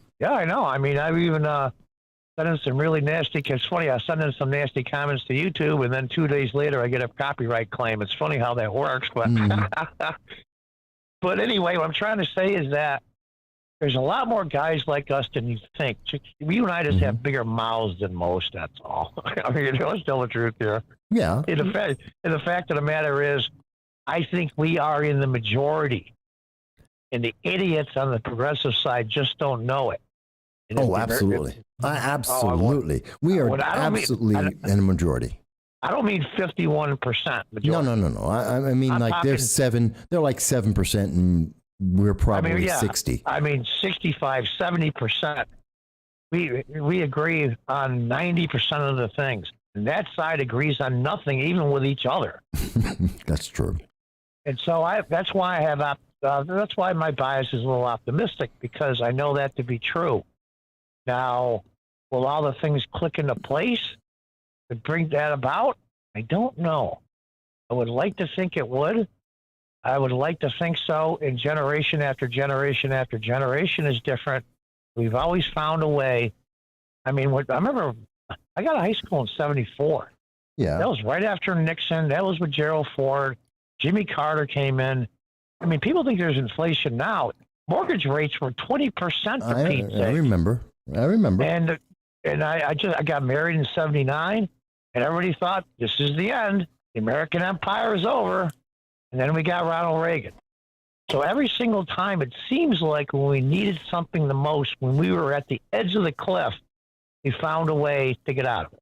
I mean, I've even sent in some really nasty. It's funny. I send in some nasty comments to YouTube, and then 2 days later, I get a copyright claim. It's funny how that works, but. But anyway, what I'm trying to say is that there's a lot more guys like us than you think. You and I just have bigger mouths than most, that's all. I mean, let's tell the truth here. Yeah. And the fact of the matter is, I think we are in the majority. And the idiots on the progressive side just don't know it. Absolutely. Absolutely. We are absolutely in a majority. I don't mean 51% majority. No. I mean, they're 7%, and we're probably 60. I mean, 65, 70%. We agree on 90% of the things. And that side agrees on nothing, even with each other. That's true. And so that's why that's why my bias is a little optimistic, because I know that to be true. Now, will all the things click into place to bring that about? I don't know. I would like to think it would. I would like to think so. And generation after generation after generation is different. We've always found a way. I mean, I remember I got out of high school in '74. Yeah. That was right after Nixon. That was with Gerald Ford. Jimmy Carter came in. I mean, people think there's inflation now. Mortgage rates were 20% for Pete's sake. I remember. And I got married in '79, and everybody thought this is the end. The American empire is over. And then we got Ronald Reagan. So every single time, it seems like when we needed something the most, when we were at the edge of the cliff, we found a way to get out of it.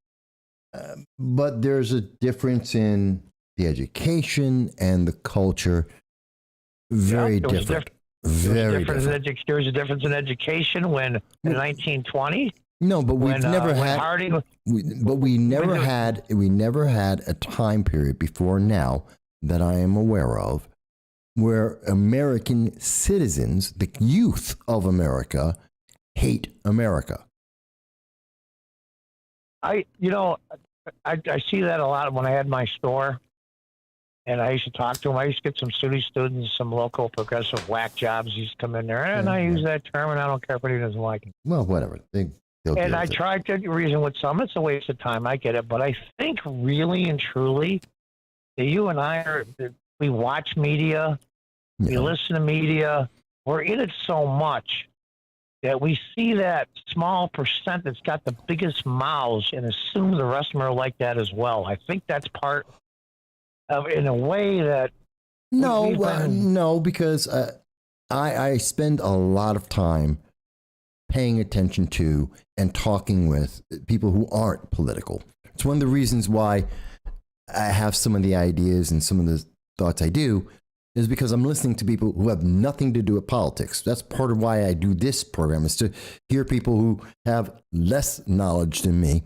But there's a difference in the education and the culture. Very different. Very different. There was a difference in education when in 1920. No, but we've never had. We never had a time period before now that I am aware of where American citizens, the youth of America, hate America. I see that a lot when I had my store, and I used to talk to them. I used to get some SUNY students, some local progressive whack jobs used to come in there, and I use that term, and I don't care if anybody doesn't like it. Well, whatever. And I tried to reason with some. It's a waste of time. I get it. But I think really and truly that you and I we watch media, we listen to media, we're in it so much that we see that small percent that's got the biggest mouths and assume the rest of them are like that as well. I think that's part of, in a way that... No, because I spend a lot of time paying attention to and talking with people who aren't political. It's one of the reasons why I have some of the ideas and some of the thoughts I do is because I'm listening to people who have nothing to do with politics. That's part of why I do this program, is to hear people who have less knowledge than me.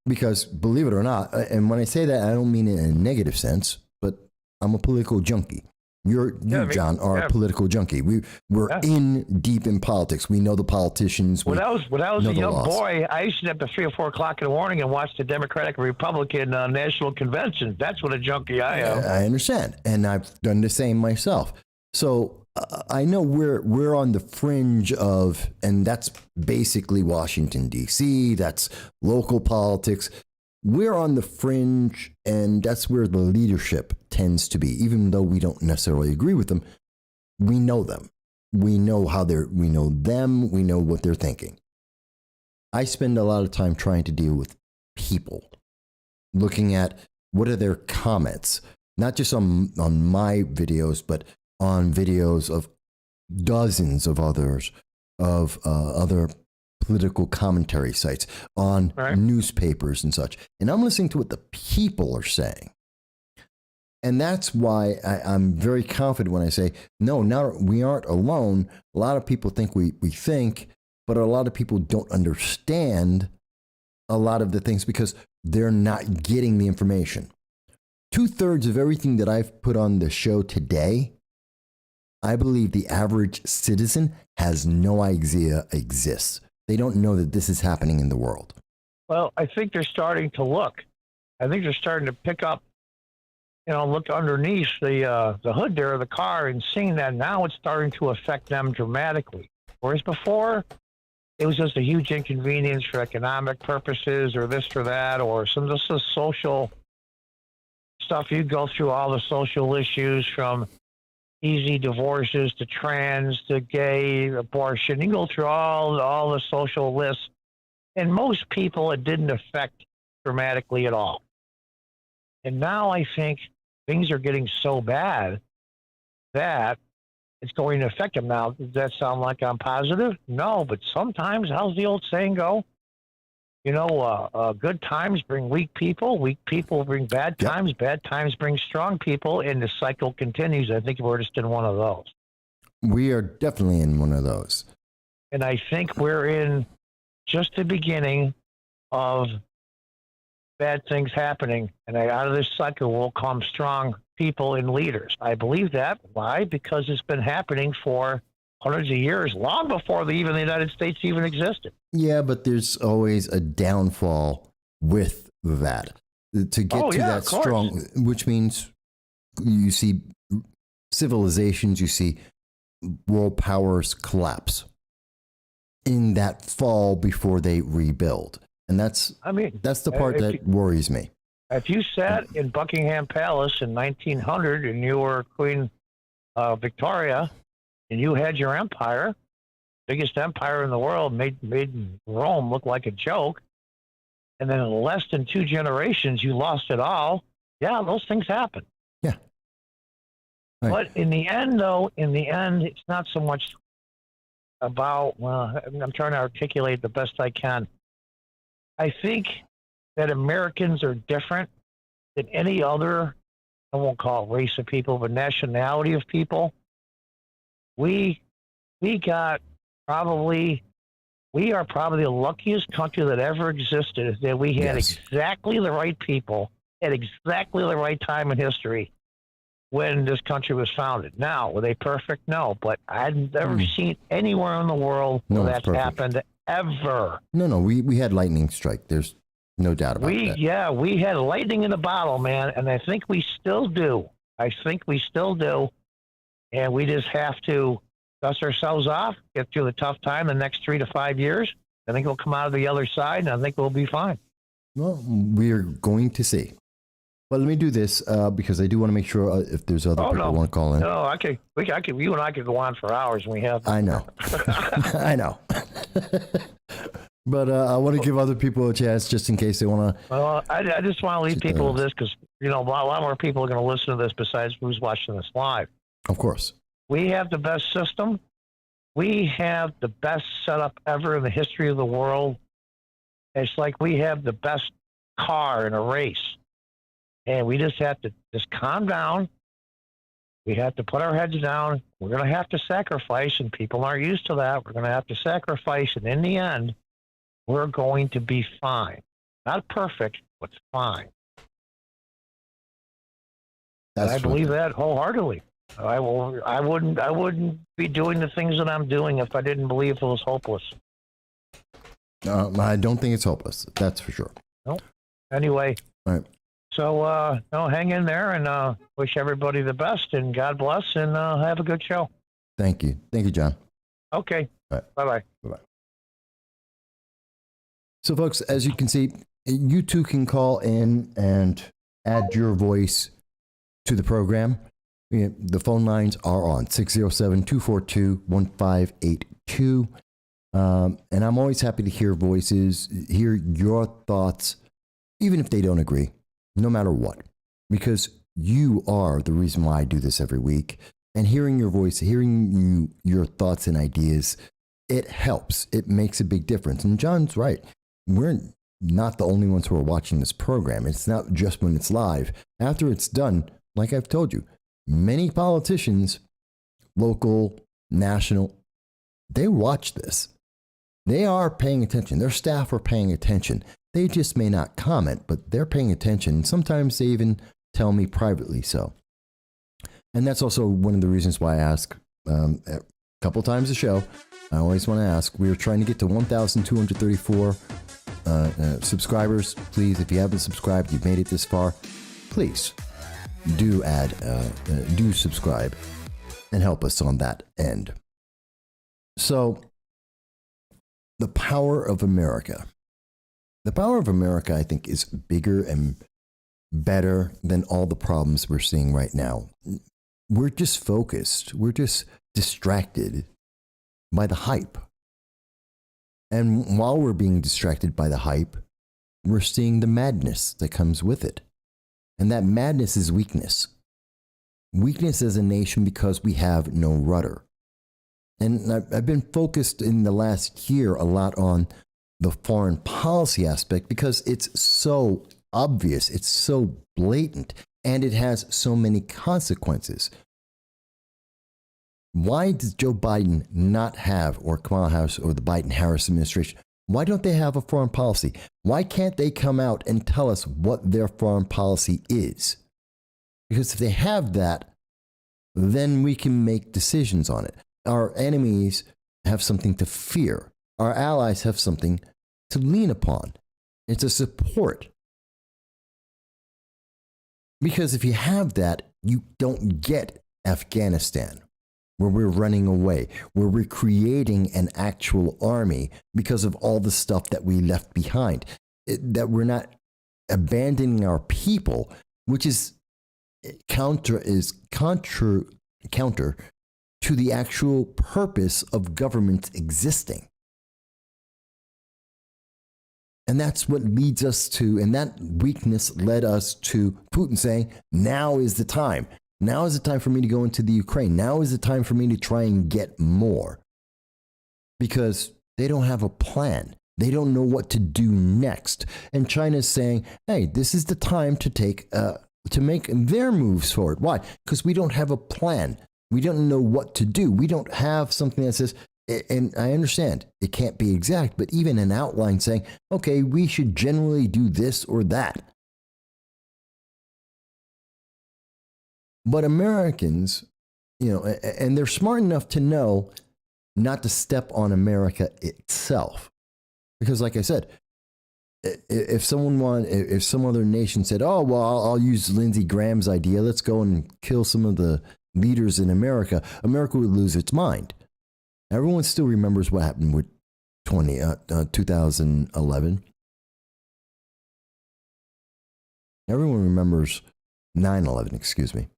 Because believe it or not, and when I say that, I don't mean it in a negative sense, but I'm a political junkie. You, John, are a political junkie. We're in deep in politics. We know the politicians. When I was a young boy, I used to get up at 3 or 4 o'clock in the morning and watch the Democratic and Republican national conventions. That's what a junkie I am. I understand, and I've done the same myself. So I know we're on the fringe of, and that's basically Washington D.C. That's local politics. We're on the fringe, and that's where the leadership tends to be. Even though we don't necessarily agree with them, we know them. We know we know them. We know what they're thinking. I spend a lot of time trying to deal with people, looking at what are their comments, not just on my videos, but on videos of dozens of others, of other political commentary sites, on newspapers and such. And I'm listening to what the people are saying. And that's why I'm very confident when I say, no, now we aren't alone. A lot of people think we think, but a lot of people don't understand a lot of the things because they're not getting the information. 2/3 of everything that I've put on the show today, I believe the average citizen has no idea exists. They don't know that this is happening in the world. Well, I think they're starting to look. I think they're starting to pick up, look underneath the hood there of the car and seeing that now it's starting to affect them dramatically. Whereas before, it was just a huge inconvenience for economic purposes or this or that or some just the social stuff. You go through all the social issues from easy divorces to trans to gay, abortion. You go through all the social lists. And most people, it didn't affect dramatically at all. And now I think things are getting so bad that it's going to affect them. Now, does that sound like I'm positive? No, but sometimes, how's the old saying go? Good times bring weak people bring bad times, bad times bring strong people, and the cycle continues. I think we're just in one of those. We are definitely in one of those. And I think we're in just the beginning of bad things happening, and out of this cycle will come strong people and leaders. I believe that. Why? Because it's been happening for hundreds of years, long before the United States even existed. Yeah, but there's always a downfall with that. To get to that strong, which means you see civilizations, you see world powers collapse in that fall before they rebuild. And that's the part that worries me. If you sat in Buckingham Palace in 1900 and you were Queen Victoria and you had your empire, biggest empire in the world, made Rome look like a joke, and then in less than 2 generations you lost it all, yeah, those things happen. Yeah. Right. But in the end, it's not so much about, I'm trying to articulate the best I can. I think that Americans are different than any other, I won't call it race of people, but nationality of people. We are probably the luckiest country that ever existed, is that we had exactly the right people at exactly the right time in history when this country was founded. Now, were they perfect? No, but I've never seen anywhere in the world where that's happened ever. No, we had lightning strike. There's no doubt about that. Yeah, we had lightning in a bottle, man, and I think we still do. And we just have to dust ourselves off, get through the tough time the next 3 to 5 years. I think we'll come out of the other side, and I think we'll be fine. Well, we're going to see. But let me do this because I do want to make sure if there's other people who want to call in. No, you and I could go on for hours, and we have. I know. I know. But I want to give other people a chance just in case they want to. Well, I just want to leave people with this because, a lot more people are going to listen to this besides who's watching this live. Of course. We have the best system. We have the best setup ever in the history of the world. It's like we have the best car in a race. And we just have to just calm down. We have to put our heads down. We're going to have to sacrifice, and people aren't used to that. We're going to have to sacrifice, and in the end, we're going to be fine. Not perfect, but fine. I believe that wholeheartedly. I wouldn't be doing the things that I'm doing if I didn't believe it was hopeless. I don't think it's hopeless. That's for sure. Nope. Anyway. All right. So, hang in there and wish everybody the best, and God bless, and have a good show. Thank you. Thank you, John. Okay. All right. Bye-bye. Bye-bye. So, folks, as you can see, you too can call in and add your voice to the program. The phone lines are on 607-242-1582. And I'm always happy to hear voices, hear your thoughts, even if they don't agree, no matter what, because you are the reason why I do this every week. And hearing your voice, hearing your thoughts and ideas, it helps. It makes a big difference. And John's right. We're not the only ones who are watching this program. It's not just when it's live. After it's done, like I've told you, many politicians, local, national, they watch this. They are paying attention. Their staff are paying attention. They just may not comment, but they're paying attention. Sometimes they even tell me privately so. And that's also one of the reasons why I ask a couple times a show. I always want to ask. We are trying to get to 1,234 subscribers. Please, if you haven't subscribed, you've made it this far, please do subscribe and help us on that end. So, the power of America. The power of America, I think, is bigger and better than all the problems we're seeing right now. We're just focused. We're just distracted by the hype. And while we're being distracted by the hype, we're seeing the madness that comes with it. And that madness is weakness. Weakness as a nation because we have no rudder. And I've been focused in the last year a lot on the foreign policy aspect because it's so obvious, it's so blatant, and it has so many consequences. Why does Joe Biden not have, or Kamala Harris, or the Biden-Harris administration, Why don't they have a foreign policy? Why can't they come out and tell us what their foreign policy is? Because if they have that, then we can make decisions on it. Our enemies have something to fear. Our allies have something to lean upon. It's a support. Because if you have that, you don't get Afghanistan, where we're running away, where we're creating an actual army because of all the stuff that we left behind, that we're not abandoning our people, which is counter to the actual purpose of government existing. And that's what leads us to, and that weakness led us to Putin saying, now is the time. Now is the time for me to go into the Ukraine. Now is the time for me to try and get more. Because they don't have a plan. They don't know what to do next. And China's saying, hey, this is the time to make their moves forward. Why? Because we don't have a plan. We don't know what to do. We don't have something that says, and I understand it can't be exact, but even an outline saying, okay, we should generally do this or that. But Americans, and they're smart enough to know not to step on America itself. Because like I said, if some other nation said, oh, well, I'll use Lindsey Graham's idea, let's go and kill some of the leaders in America, America would lose its mind. Everyone still remembers what happened with 2011. Everyone remembers 9/11, excuse me.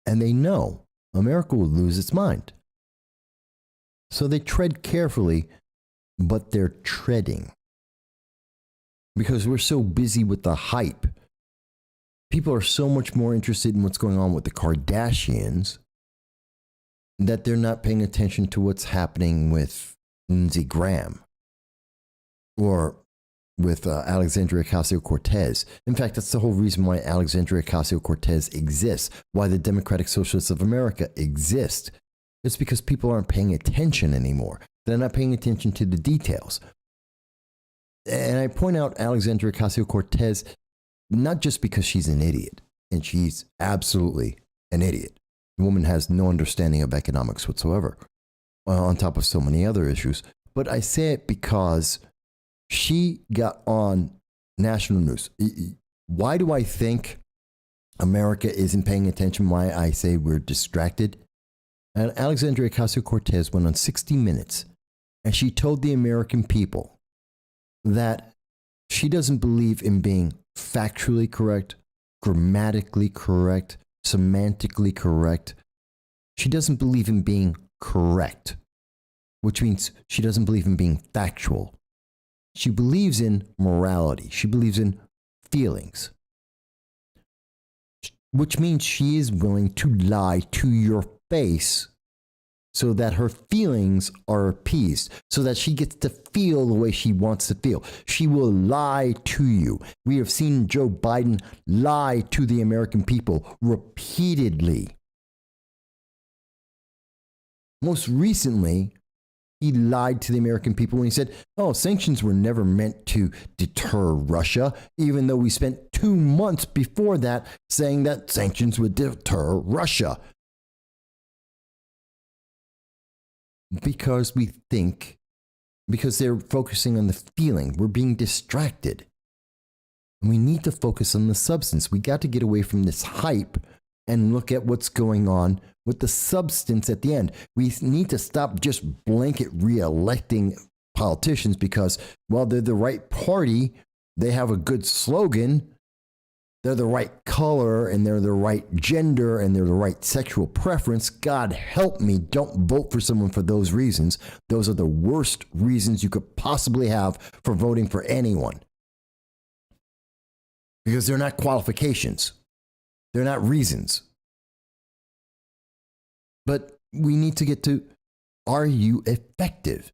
And they know America will lose its mind. So they tread carefully, but they're treading. Because we're so busy with the hype. People are so much more interested in what's going on with the Kardashians that they're not paying attention to what's happening with Lindsey Graham or with Alexandria Ocasio-Cortez. In fact, that's the whole reason why Alexandria Ocasio-Cortez exists, why the Democratic Socialists of America exist. It's because people aren't paying attention anymore. They're not paying attention to the details. And I point out Alexandria Ocasio-Cortez not just because she's an idiot, and she's absolutely an idiot. The woman has no understanding of economics whatsoever, on top of so many other issues. But I say it because she got on national news. Why do I think America isn't paying attention? Why I say we're distracted? And Alexandria Ocasio-Cortez went on 60 Minutes, and she told the American people that she doesn't believe in being factually correct, grammatically correct, semantically correct. She doesn't believe in being correct, which means she doesn't believe in being factual. She believes in morality. She believes in feelings, which means she is willing to lie to your face so that her feelings are appeased, so that she gets to feel the way she wants to feel. She will lie to you. We have seen Joe Biden lie to the American people repeatedly. Most recently, he lied to the American people when he said, oh, sanctions were never meant to deter Russia, even though we spent 2 months before that saying that sanctions would deter Russia. Because they're focusing on the feeling. We're being distracted. And we need to focus on the substance. We got to get away from this hype and look at what's going on with the substance at the end. We need to stop just blanket re-electing politicians because, well, they're the right party, they have a good slogan, they're the right color, and they're the right gender, and they're the right sexual preference. God help me, don't vote for someone for those reasons. Those are the worst reasons you could possibly have for voting for anyone. Because they're not qualifications. They're not reasons. But we need to get to, are you effective?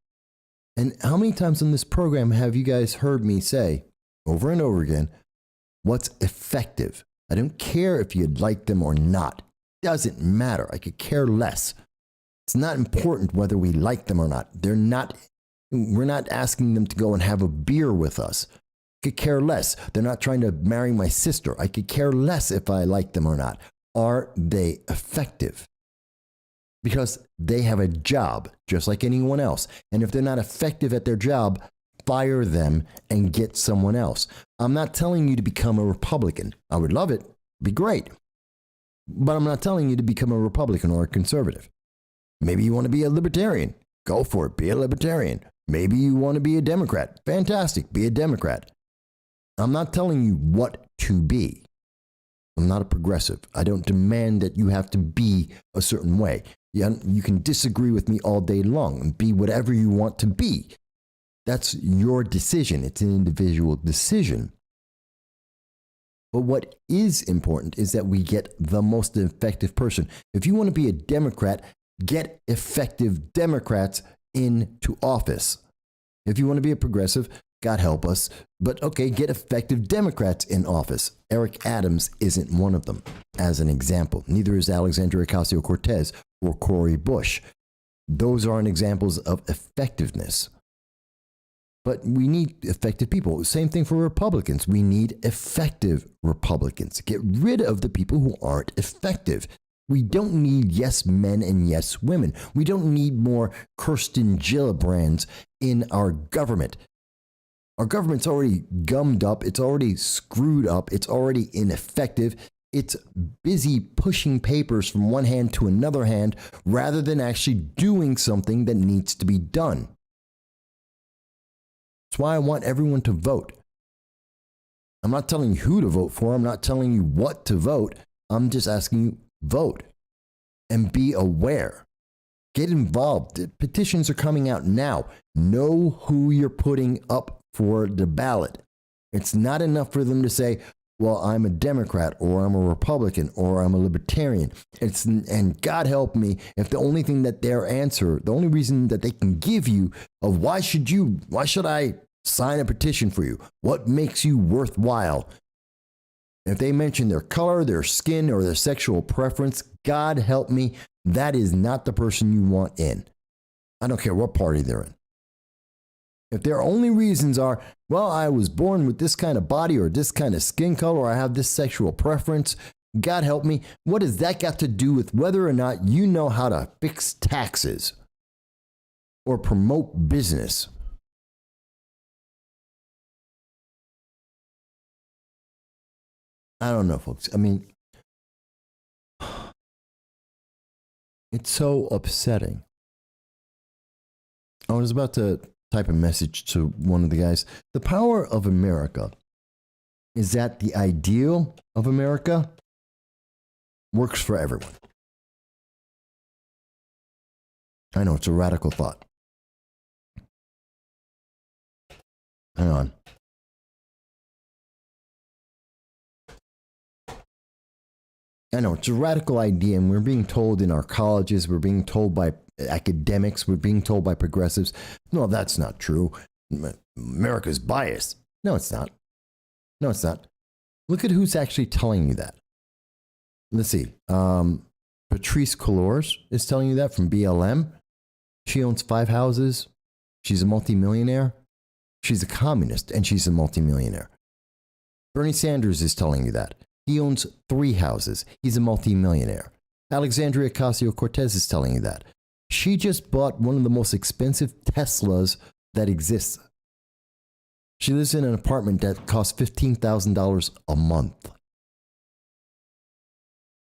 And how many times on this program have you guys heard me say, over and over again, what's effective? I don't care if you like them or not. Doesn't matter. I could care less. It's not important whether we like them or not. We're not asking them to go and have a beer with us. I could care less. They're not trying to marry my sister. I could care less if I like them or not. Are they effective? Because they have a job, just like anyone else. And if they're not effective at their job, fire them and get someone else. I'm not telling you to become a Republican. I would love it. It'd be great. But I'm not telling you to become a Republican or a conservative. Maybe you want to be a libertarian. Go for it. Be a libertarian. Maybe you want to be a Democrat. Fantastic. Be a Democrat. I'm not telling you what to be. I'm not a progressive. I don't demand that you have to be a certain way. You can disagree with me all day long and be whatever you want to be. That's your decision. It's an individual decision. But what is important is that we get the most effective person. If you want to be a Democrat, get effective Democrats into office. If you want to be a progressive, God help us, but okay, get effective Democrats in office. Eric Adams isn't one of them, as an example. Neither is Alexandria Ocasio-Cortez or Cori Bush. Those aren't examples of effectiveness. But we need effective people. Same thing for Republicans. We need effective Republicans. Get rid of the people who aren't effective. We don't need yes men and yes women. We don't need more Kirsten Gillibrands in our government. Our government's already gummed up. It's already screwed up. It's already ineffective. It's busy pushing papers from one hand to another hand rather than actually doing something that needs to be done. That's why I want everyone to vote. I'm not telling you who to vote for. I'm not telling you what to vote. I'm just asking you, vote and be aware. Get involved. Petitions are coming out now. Know who you're putting up for the ballot. It's not enough for them to say, well, I'm a Democrat or I'm a Republican or I'm a Libertarian. And God help me if the only thing that their answer, the only reason that they can give you of why should I sign a petition for you? What makes you worthwhile? If they mention their color, their skin, or their sexual preference, God help me, that is not the person you want in. I don't care what party they're in. If their only reasons are, well, I was born with this kind of body or this kind of skin color, or I have this sexual preference, God help me, what has that got to do with whether or not you know how to fix taxes or promote business? I don't know, folks. I mean, it's so upsetting. I was about to type a message to one of the guys. The power of America is that the ideal of America works for everyone. I know it's a radical thought. Hang on. I know it's a radical idea, and we're being told in our colleges, we're being told by academics, we're being told by progressives, no, that's not true. America's biased. No, it's not. No, it's not. Look at who's actually telling you that. Let's see. Patrice Colors is telling you that from BLM. She owns 5 houses. She's a multimillionaire. She's a communist, and she's a multimillionaire. Bernie Sanders is telling you that. He owns 3 houses. He's a multimillionaire. Alexandria Ocasio-Cortez is telling you that. She just bought one of the most expensive Teslas that exists. She lives in an apartment that costs $15,000 a month.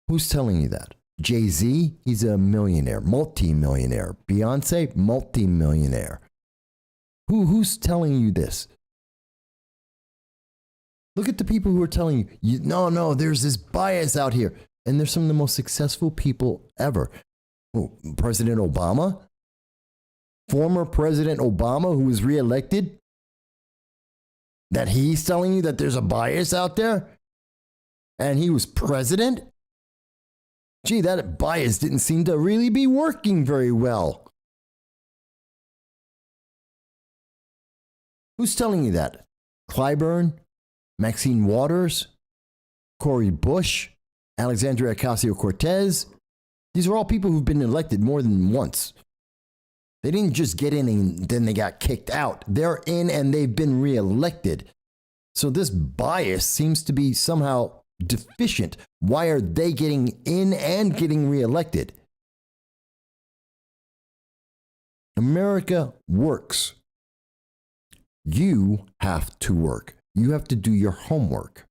Who's telling you that? Jay-Z, he's a millionaire, multi-millionaire. Beyonce, multi-millionaire. Who's telling you this? Look at the people who are telling you, no, there's this bias out here. And they're some of the most successful people ever. Oh, President Obama? Former President Obama, who was reelected? That he's telling you that there's a bias out there? And he was president? Gee, that bias didn't seem to really be working very well. Who's telling you that? Clyburn? Maxine Waters? Cori Bush? Alexandria Ocasio-Cortez? These are all people who've been elected more than once. They didn't just get in and then they got kicked out. They're in and they've been reelected. So this bias seems to be somehow deficient. Why are they getting in and getting reelected? America works. You have to work. You have to do your homework.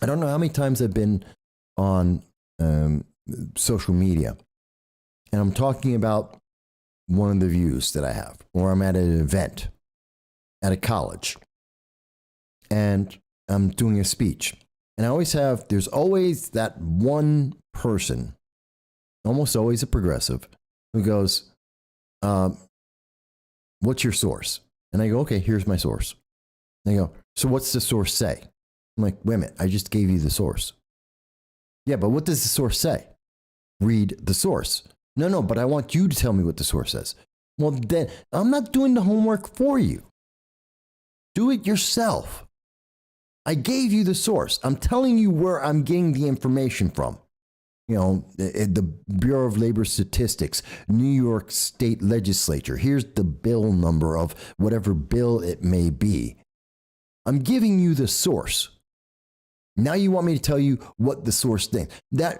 I don't know how many times I've been on social media and I'm talking about one of the views that I have, or I'm at an event at a college and I'm doing a speech. And there's always that one person, almost always a progressive, who goes, what's your source? And I go, okay, here's my source. And they go, so what's the source say? I'm like, wait a minute, I just gave you the source. Yeah, but what does the source say? Read the source. No, but I want you to tell me what the source says. Well, then I'm not doing the homework for you. Do it yourself. I gave you the source. I'm telling you where I'm getting the information from. You know, the Bureau of Labor Statistics, New York State Legislature. Here's the bill number of whatever bill it may be. I'm giving you the source. Now you want me to tell you what the source thinks.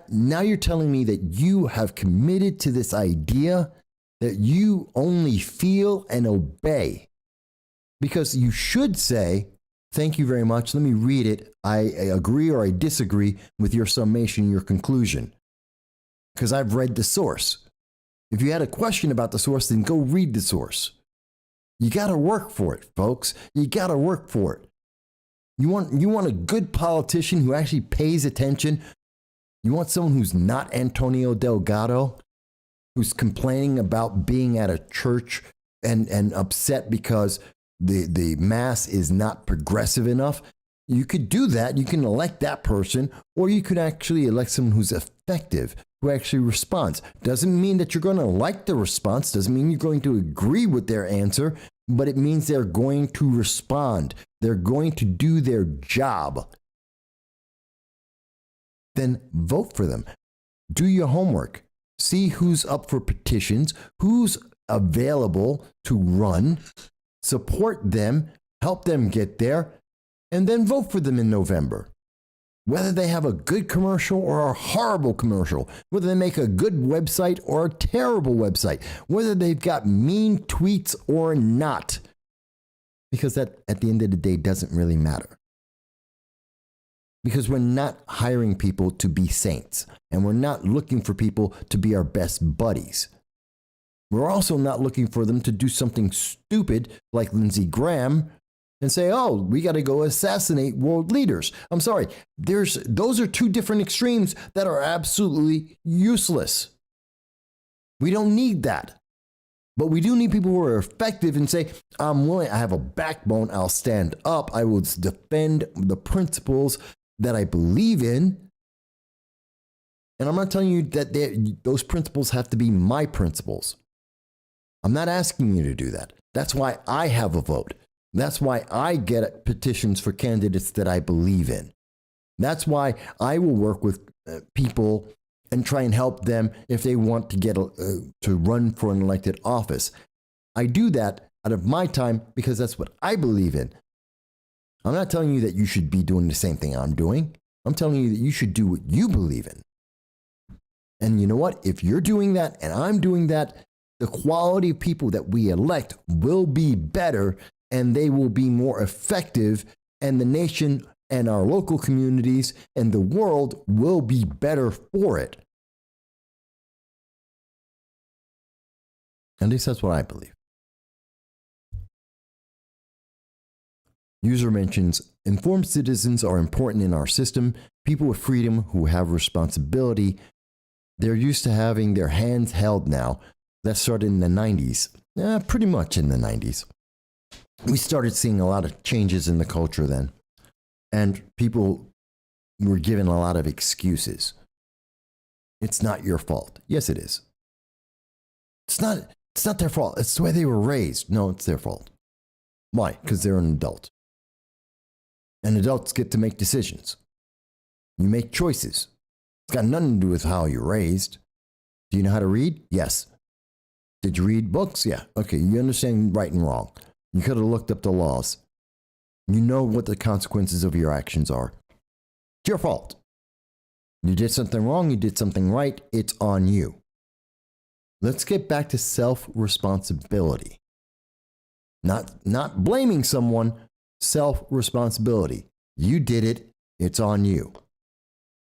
Now you're telling me that you have committed to this idea that you only feel and obey. Because you should say, thank you very much. Let me read it. I agree or I disagree with your summation, your conclusion. Because I've read the source. If you had a question about the source, then go read the source. You got to work for it, folks. You got to work for it. You want a good politician who actually pays attention. You want someone who's not Antonio Delgado, who's complaining about being at a church and upset because the mass is not progressive enough. You could do that. You can elect that person, or you could actually elect someone who's effective, who actually responds. Doesn't mean that you're going to like the response. Doesn't mean you're going to agree with their answer, but it means they're going to respond. They're going to do their job. Then vote for them. Do your homework. See who's up for petitions, who's available to run, support them, help them get there, and then vote for them in November. Whether they have a good commercial or a horrible commercial, whether they make a good website or a terrible website, whether they've got mean tweets or not. Because that, at the end of the day, doesn't really matter. Because we're not hiring people to be saints, and we're not looking for people to be our best buddies. We're also not looking for them to do something stupid like Lindsey Graham and say, oh, we got to go assassinate world leaders. I'm sorry. Those are two different extremes that are absolutely useless. We don't need that. But we do need people who are effective and say, I'm willing, I have a backbone, I'll stand up, I will defend the principles that I believe in. And I'm not telling you that those principles have to be my principles. I'm not asking you to do that. That's why I have a vote. That's why I get petitions for candidates that I believe in. That's why I will work with people and try and help them if they want to get to run for an elected office. I do that out of my time because that's what I believe in. I'm not telling you that you should be doing the same thing I'm doing. I'm telling you that you should do what you believe in. And you know what? If you're doing that and I'm doing that, the quality of people that we elect will be better and they will be more effective, and the nation and our local communities and the world will be better for it. At least that's what I believe. User mentions, informed citizens are important in our system. People with freedom who have responsibility. They're used to having their hands held now. That started in the 90s. Pretty much in the 90s. We started seeing a lot of changes in the culture then. And people were given a lot of excuses. It's not your fault. Yes, it is. It's not their fault. It's the way they were raised. No, it's their fault. Why? Because they're an adult. And adults get to make decisions. You make choices. It's got nothing to do with how you're raised. Do you know how to read? Yes. Did you read books? Yeah. Okay, you understand right and wrong. You could have looked up the laws. You know what the consequences of your actions are. It's your fault. You did something wrong, you did something right, it's on you. Let's get back to self-responsibility. Not blaming someone, self-responsibility. You did it, it's on you.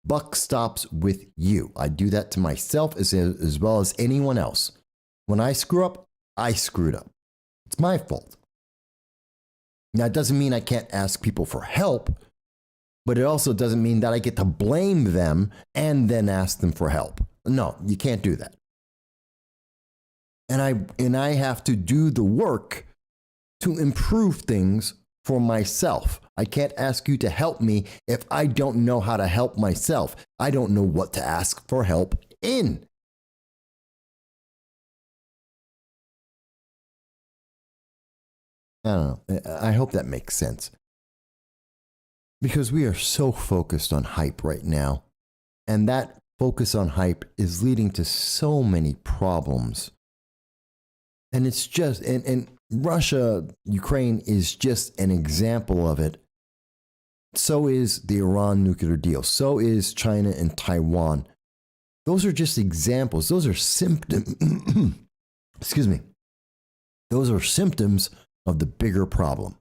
Buck stops with you. I do that to myself as well as anyone else. When I screw up, I screwed up. It's my fault. Now, it doesn't mean I can't ask people for help, but it also doesn't mean that I get to blame them and then ask them for help. No, you can't do that. And I have to do the work to improve things for myself. I can't ask you to help me if I don't know how to help myself. I don't know what to ask for help in. I don't know. I hope that makes sense. Because we are so focused on hype right now. And that focus on hype is leading to so many problems. And it's just, and Russia, Ukraine is just an example of it. So is the Iran nuclear deal. So is China and Taiwan. Those are just examples. Those are symptoms. Excuse me. Those are symptoms of the bigger problem.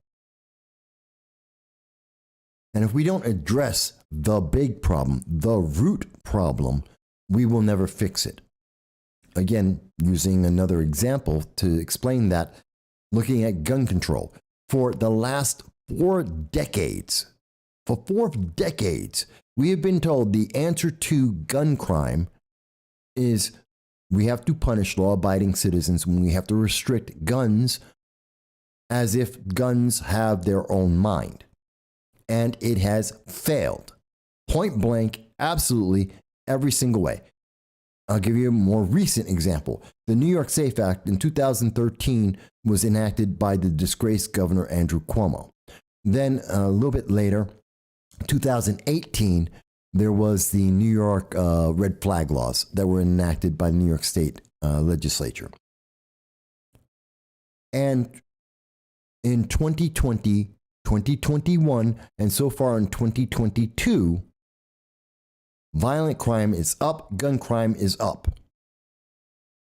And if we don't address the big problem, the root problem, we will never fix it. Again, using another example to explain that, looking at gun control. For the last 4 decades, we have been told the answer to gun crime is we have to punish law-abiding citizens when we have to restrict guns as if guns have their own mind. And it has failed. Point blank, absolutely, every single way. I'll give you a more recent example. The New York SAFE Act in 2013 was enacted by the disgraced Governor Andrew Cuomo. Then a little bit later, 2018, there was the New York red flag laws that were enacted by the New York State legislature. And in 2020, 2021, and so far in 2022, violent crime is up, gun crime is up.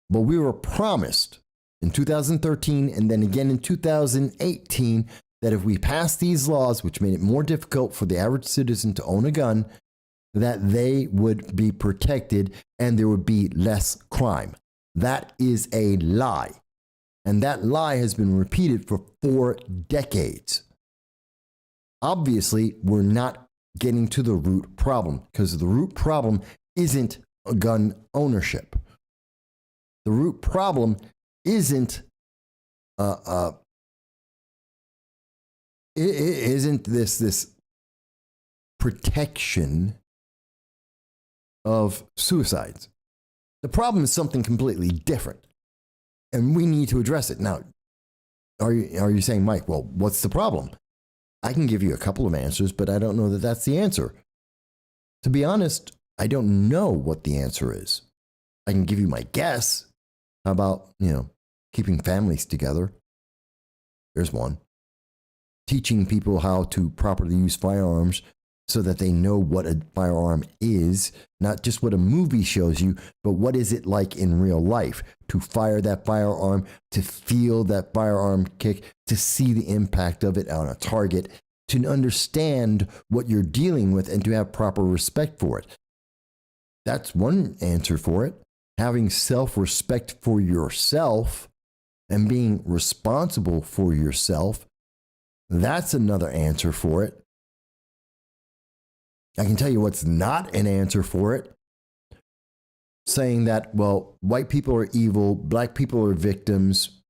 But we were promised in 2013 and then again in 2018 that if we passed these laws, which made it more difficult for the average citizen to own a gun, that they would be protected and there would be less crime. That is a lie. And that lie has been repeated for 4 decades. Obviously, we're not getting to the root problem because the root problem isn't gun ownership. The root problem isn't isn't this protection of suicides. The problem is something completely different, and we need to address it. Now, are you saying, Mike, well, what's the problem? I can give you a couple of answers, but I don't know that that's the answer. To be honest, I don't know what the answer is. I can give you my guess. How about, keeping families together? There's one. Teaching people how to properly use firearms so that they know what a firearm is, not just what a movie shows you, but what is it like in real life to fire that firearm, to feel that firearm kick, to see the impact of it on a target, to understand what you're dealing with and to have proper respect for it. That's one answer for it. Having self-respect for yourself and being responsible for yourself, that's another answer for it. I can tell you what's not an answer for it. Saying that, well, white people are evil, black people are victims.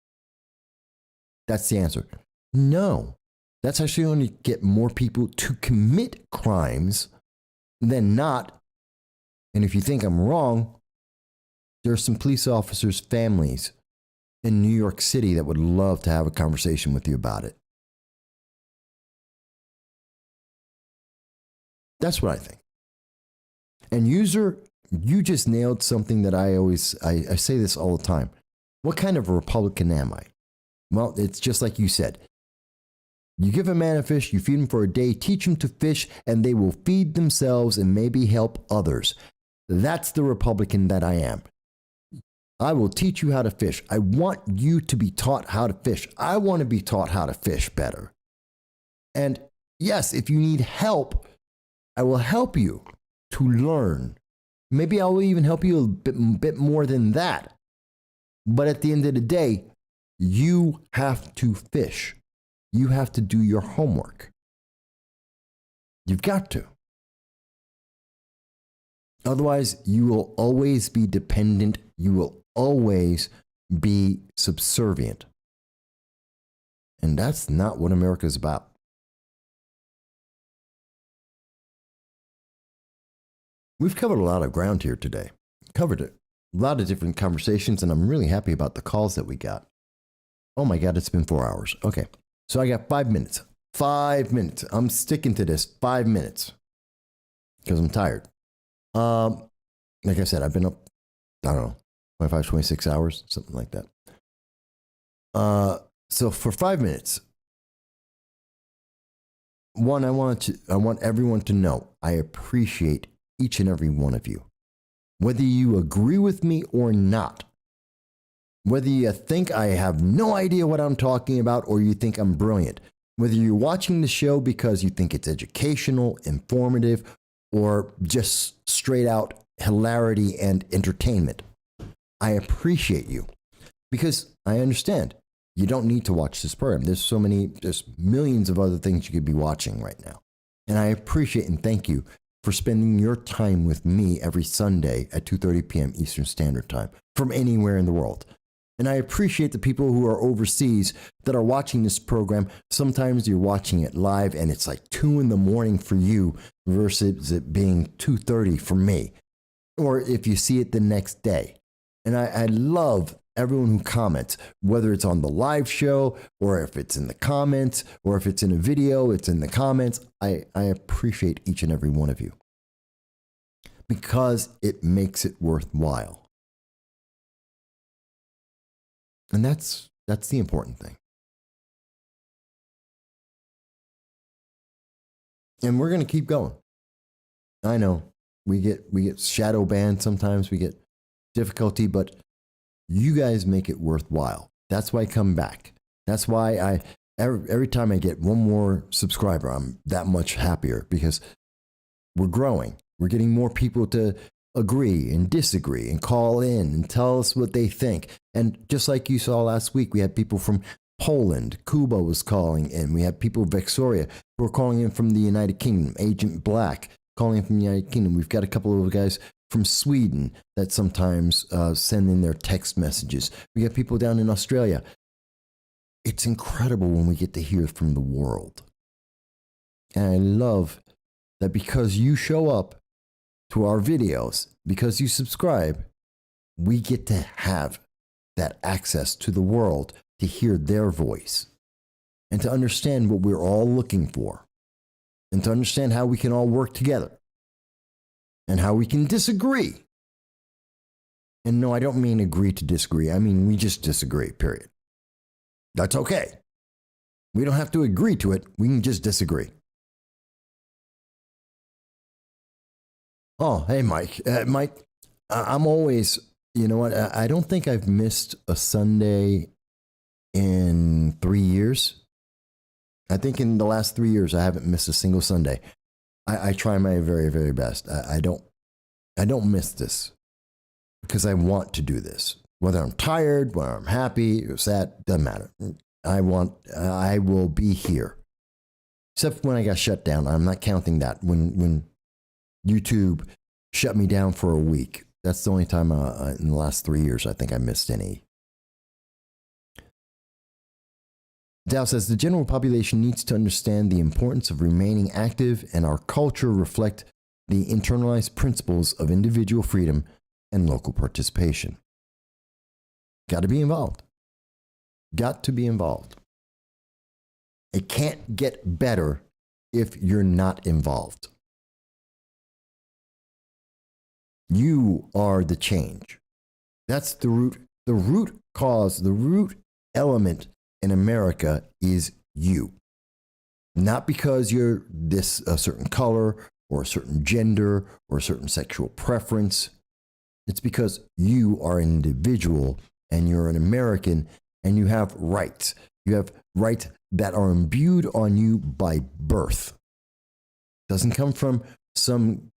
That's the answer. No, that's actually going to get more people to commit crimes than not. And if you think I'm wrong, there are some police officers' families in New York City that would love to have a conversation with you about it. That's what I think. And user you just nailed something that I say this all the time. What kind of a Republican am I? Well, it's just like you said. You give a man a fish, you feed him for a day, teach him to fish, and they will feed themselves and maybe help others. That's the Republican that I am. I will teach you how to fish. I want you to be taught how to fish. I want to be taught how to fish better. And yes, if you need help, I will help you to learn. Maybe I will even help you a bit more than that. But at the end of the day, you have to fish. You have to do your homework. You've got to. Otherwise, you will always be dependent. You will always be subservient. And that's not what America is about. We've covered a lot of ground here today. Covered it. A lot of different conversations, and I'm really happy about the calls that we got. Oh my God, it's been 4 hours. Okay. So I got 5 minutes. 5 minutes. I'm sticking to this 5 minutes because I'm tired. Like I said, I've been up, I don't know, 25, 26 hours, something like that. So for 5 minutes, one, I want everyone to know I appreciate each and every one of you. Whether you agree with me or not, whether you think I have no idea what I'm talking about or you think I'm brilliant, whether you're watching the show because you think it's educational, informative, or just straight out hilarity and entertainment, I appreciate you because I understand you don't need to watch this program. There's millions of other things you could be watching right now. And I appreciate and thank you for spending your time with me every Sunday at 2:30 p.m. Eastern Standard Time from anywhere in the world. And I appreciate the people who are overseas that are watching this program. Sometimes you're watching it live and it's like 2 a.m. for you versus it being 2:30 for me. Or if you see it the next day. And I love everyone who comments, whether it's on the live show or if it's in the comments or if it's in a video, it's in the comments. I appreciate each and every one of you because it makes it worthwhile. And that's the important thing. And we're going to keep going. I know we get shadow banned sometimes, we get difficulty, but you guys make it worthwhile. That's why I come back. That's why every time I get one more subscriber, I'm that much happier because we're growing. We're getting more people to agree and disagree and call in and tell us what they think. And just like you saw last week, we had people from Poland. Cuba was calling in. We had people, Victoria, who are calling in from the United Kingdom. Agent Black calling in from the United Kingdom. We've got a couple of guys from Sweden that sometimes send in their text messages. We got people down in Australia. It's incredible when we get to hear from the world. And I love that because you show up to our videos, because you subscribe, we get to have that access to the world to hear their voice and to understand what we're all looking for and to understand how we can all work together and how we can disagree. And no, I don't mean agree to disagree. I mean, we just disagree, period. That's okay. We don't have to agree to it. We can just disagree. Oh, hey, Mike. Mike, I'm always, you know what? I don't think I've missed a Sunday in 3 years. I think in the last 3 years, I haven't missed a single Sunday. I try my very, very best. I don't miss this because I want to do this. Whether I'm tired, whether I'm happy or sad, doesn't matter. I will be here. Except when I got shut down. I'm not counting that. When YouTube shut me down for a week. That's the only time in the last 3 years I think I missed any. Dow says the general population needs to understand the importance of remaining active and our culture reflect the internalized principles of individual freedom and local participation. Got to be involved. Got to be involved. It can't get better if you're not involved. You are the change. That's the root cause, the root element in America is you. Not because you're a certain color or a certain gender or a certain sexual preference. It's because you are an individual and you're an American and you have rights. You have rights that are imbued on you by birth. Doesn't come from some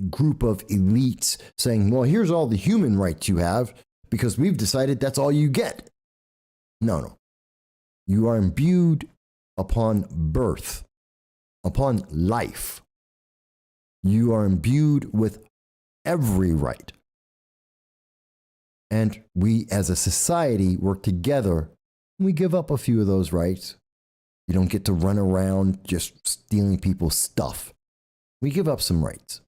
group of elites saying, well, here's all the human rights you have because we've decided that's all you get. No. You are imbued upon birth, upon life. You are imbued with every right. And we as a society work together. We give up a few of those rights. You don't get to run around just stealing people's stuff. We give up some rights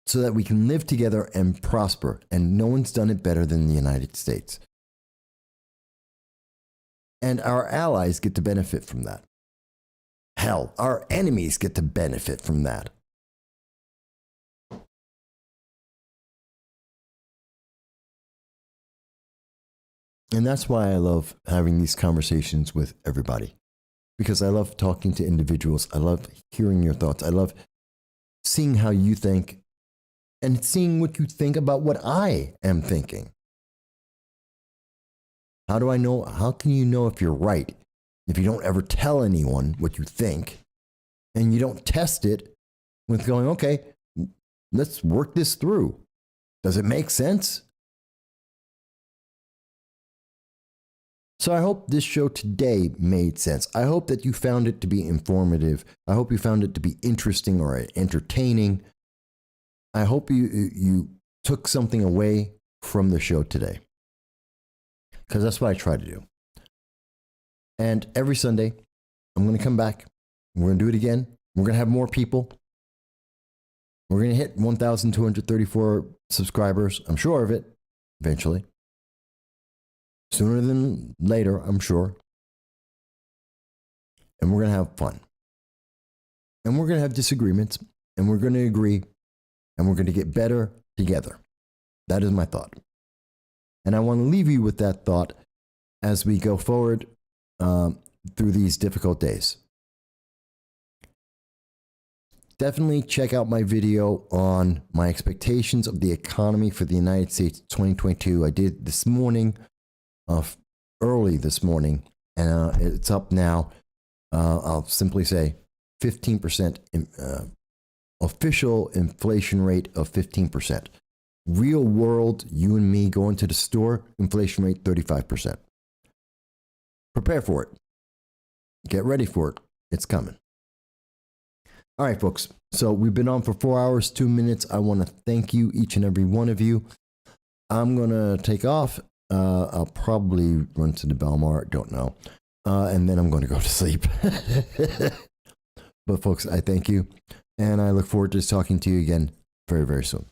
so that we can live together and prosper. And no one's done it better than the United States. And our allies get to benefit from that. Hell, our enemies get to benefit from that. And that's why I love having these conversations with everybody. Because I love talking to individuals. I love hearing your thoughts. I love seeing how you think and seeing what you think about what I am thinking. How do I know? How can you know if you're right if you don't ever tell anyone what you think and you don't test it with going, okay, let's work this through. Does it make sense? So I hope this show today made sense. I hope that you found it to be informative. I hope you found it to be interesting or entertaining. I hope you took something away from the show today, because that's what I try to do. And every Sunday, I'm going to come back. We're going to do it again. We're going to have more people. We're going to hit 1,234 subscribers. I'm sure of it, eventually. Sooner than later, I'm sure. And we're going to have fun. And we're going to have disagreements. And we're going to agree. And we're going to get better together. That is my thought. And I want to leave you with that thought as we go forward through these difficult days. Definitely check out my video on my expectations of the economy for the United States 2022. I did this morning, early this morning, and it's up now. I'll simply say 15% official inflation rate of 15%. Real world, you and me going to the store, inflation rate 35%. Prepare for it. Get ready for it. It's coming. All right, folks. So we've been on for 4 hours, 2 minutes. I want to thank you, each and every one of you. I'm going to take off. I'll probably run to the Belmar. Don't know. And then I'm going to go to sleep. But folks, I thank you. And I look forward to talking to you again very, very soon.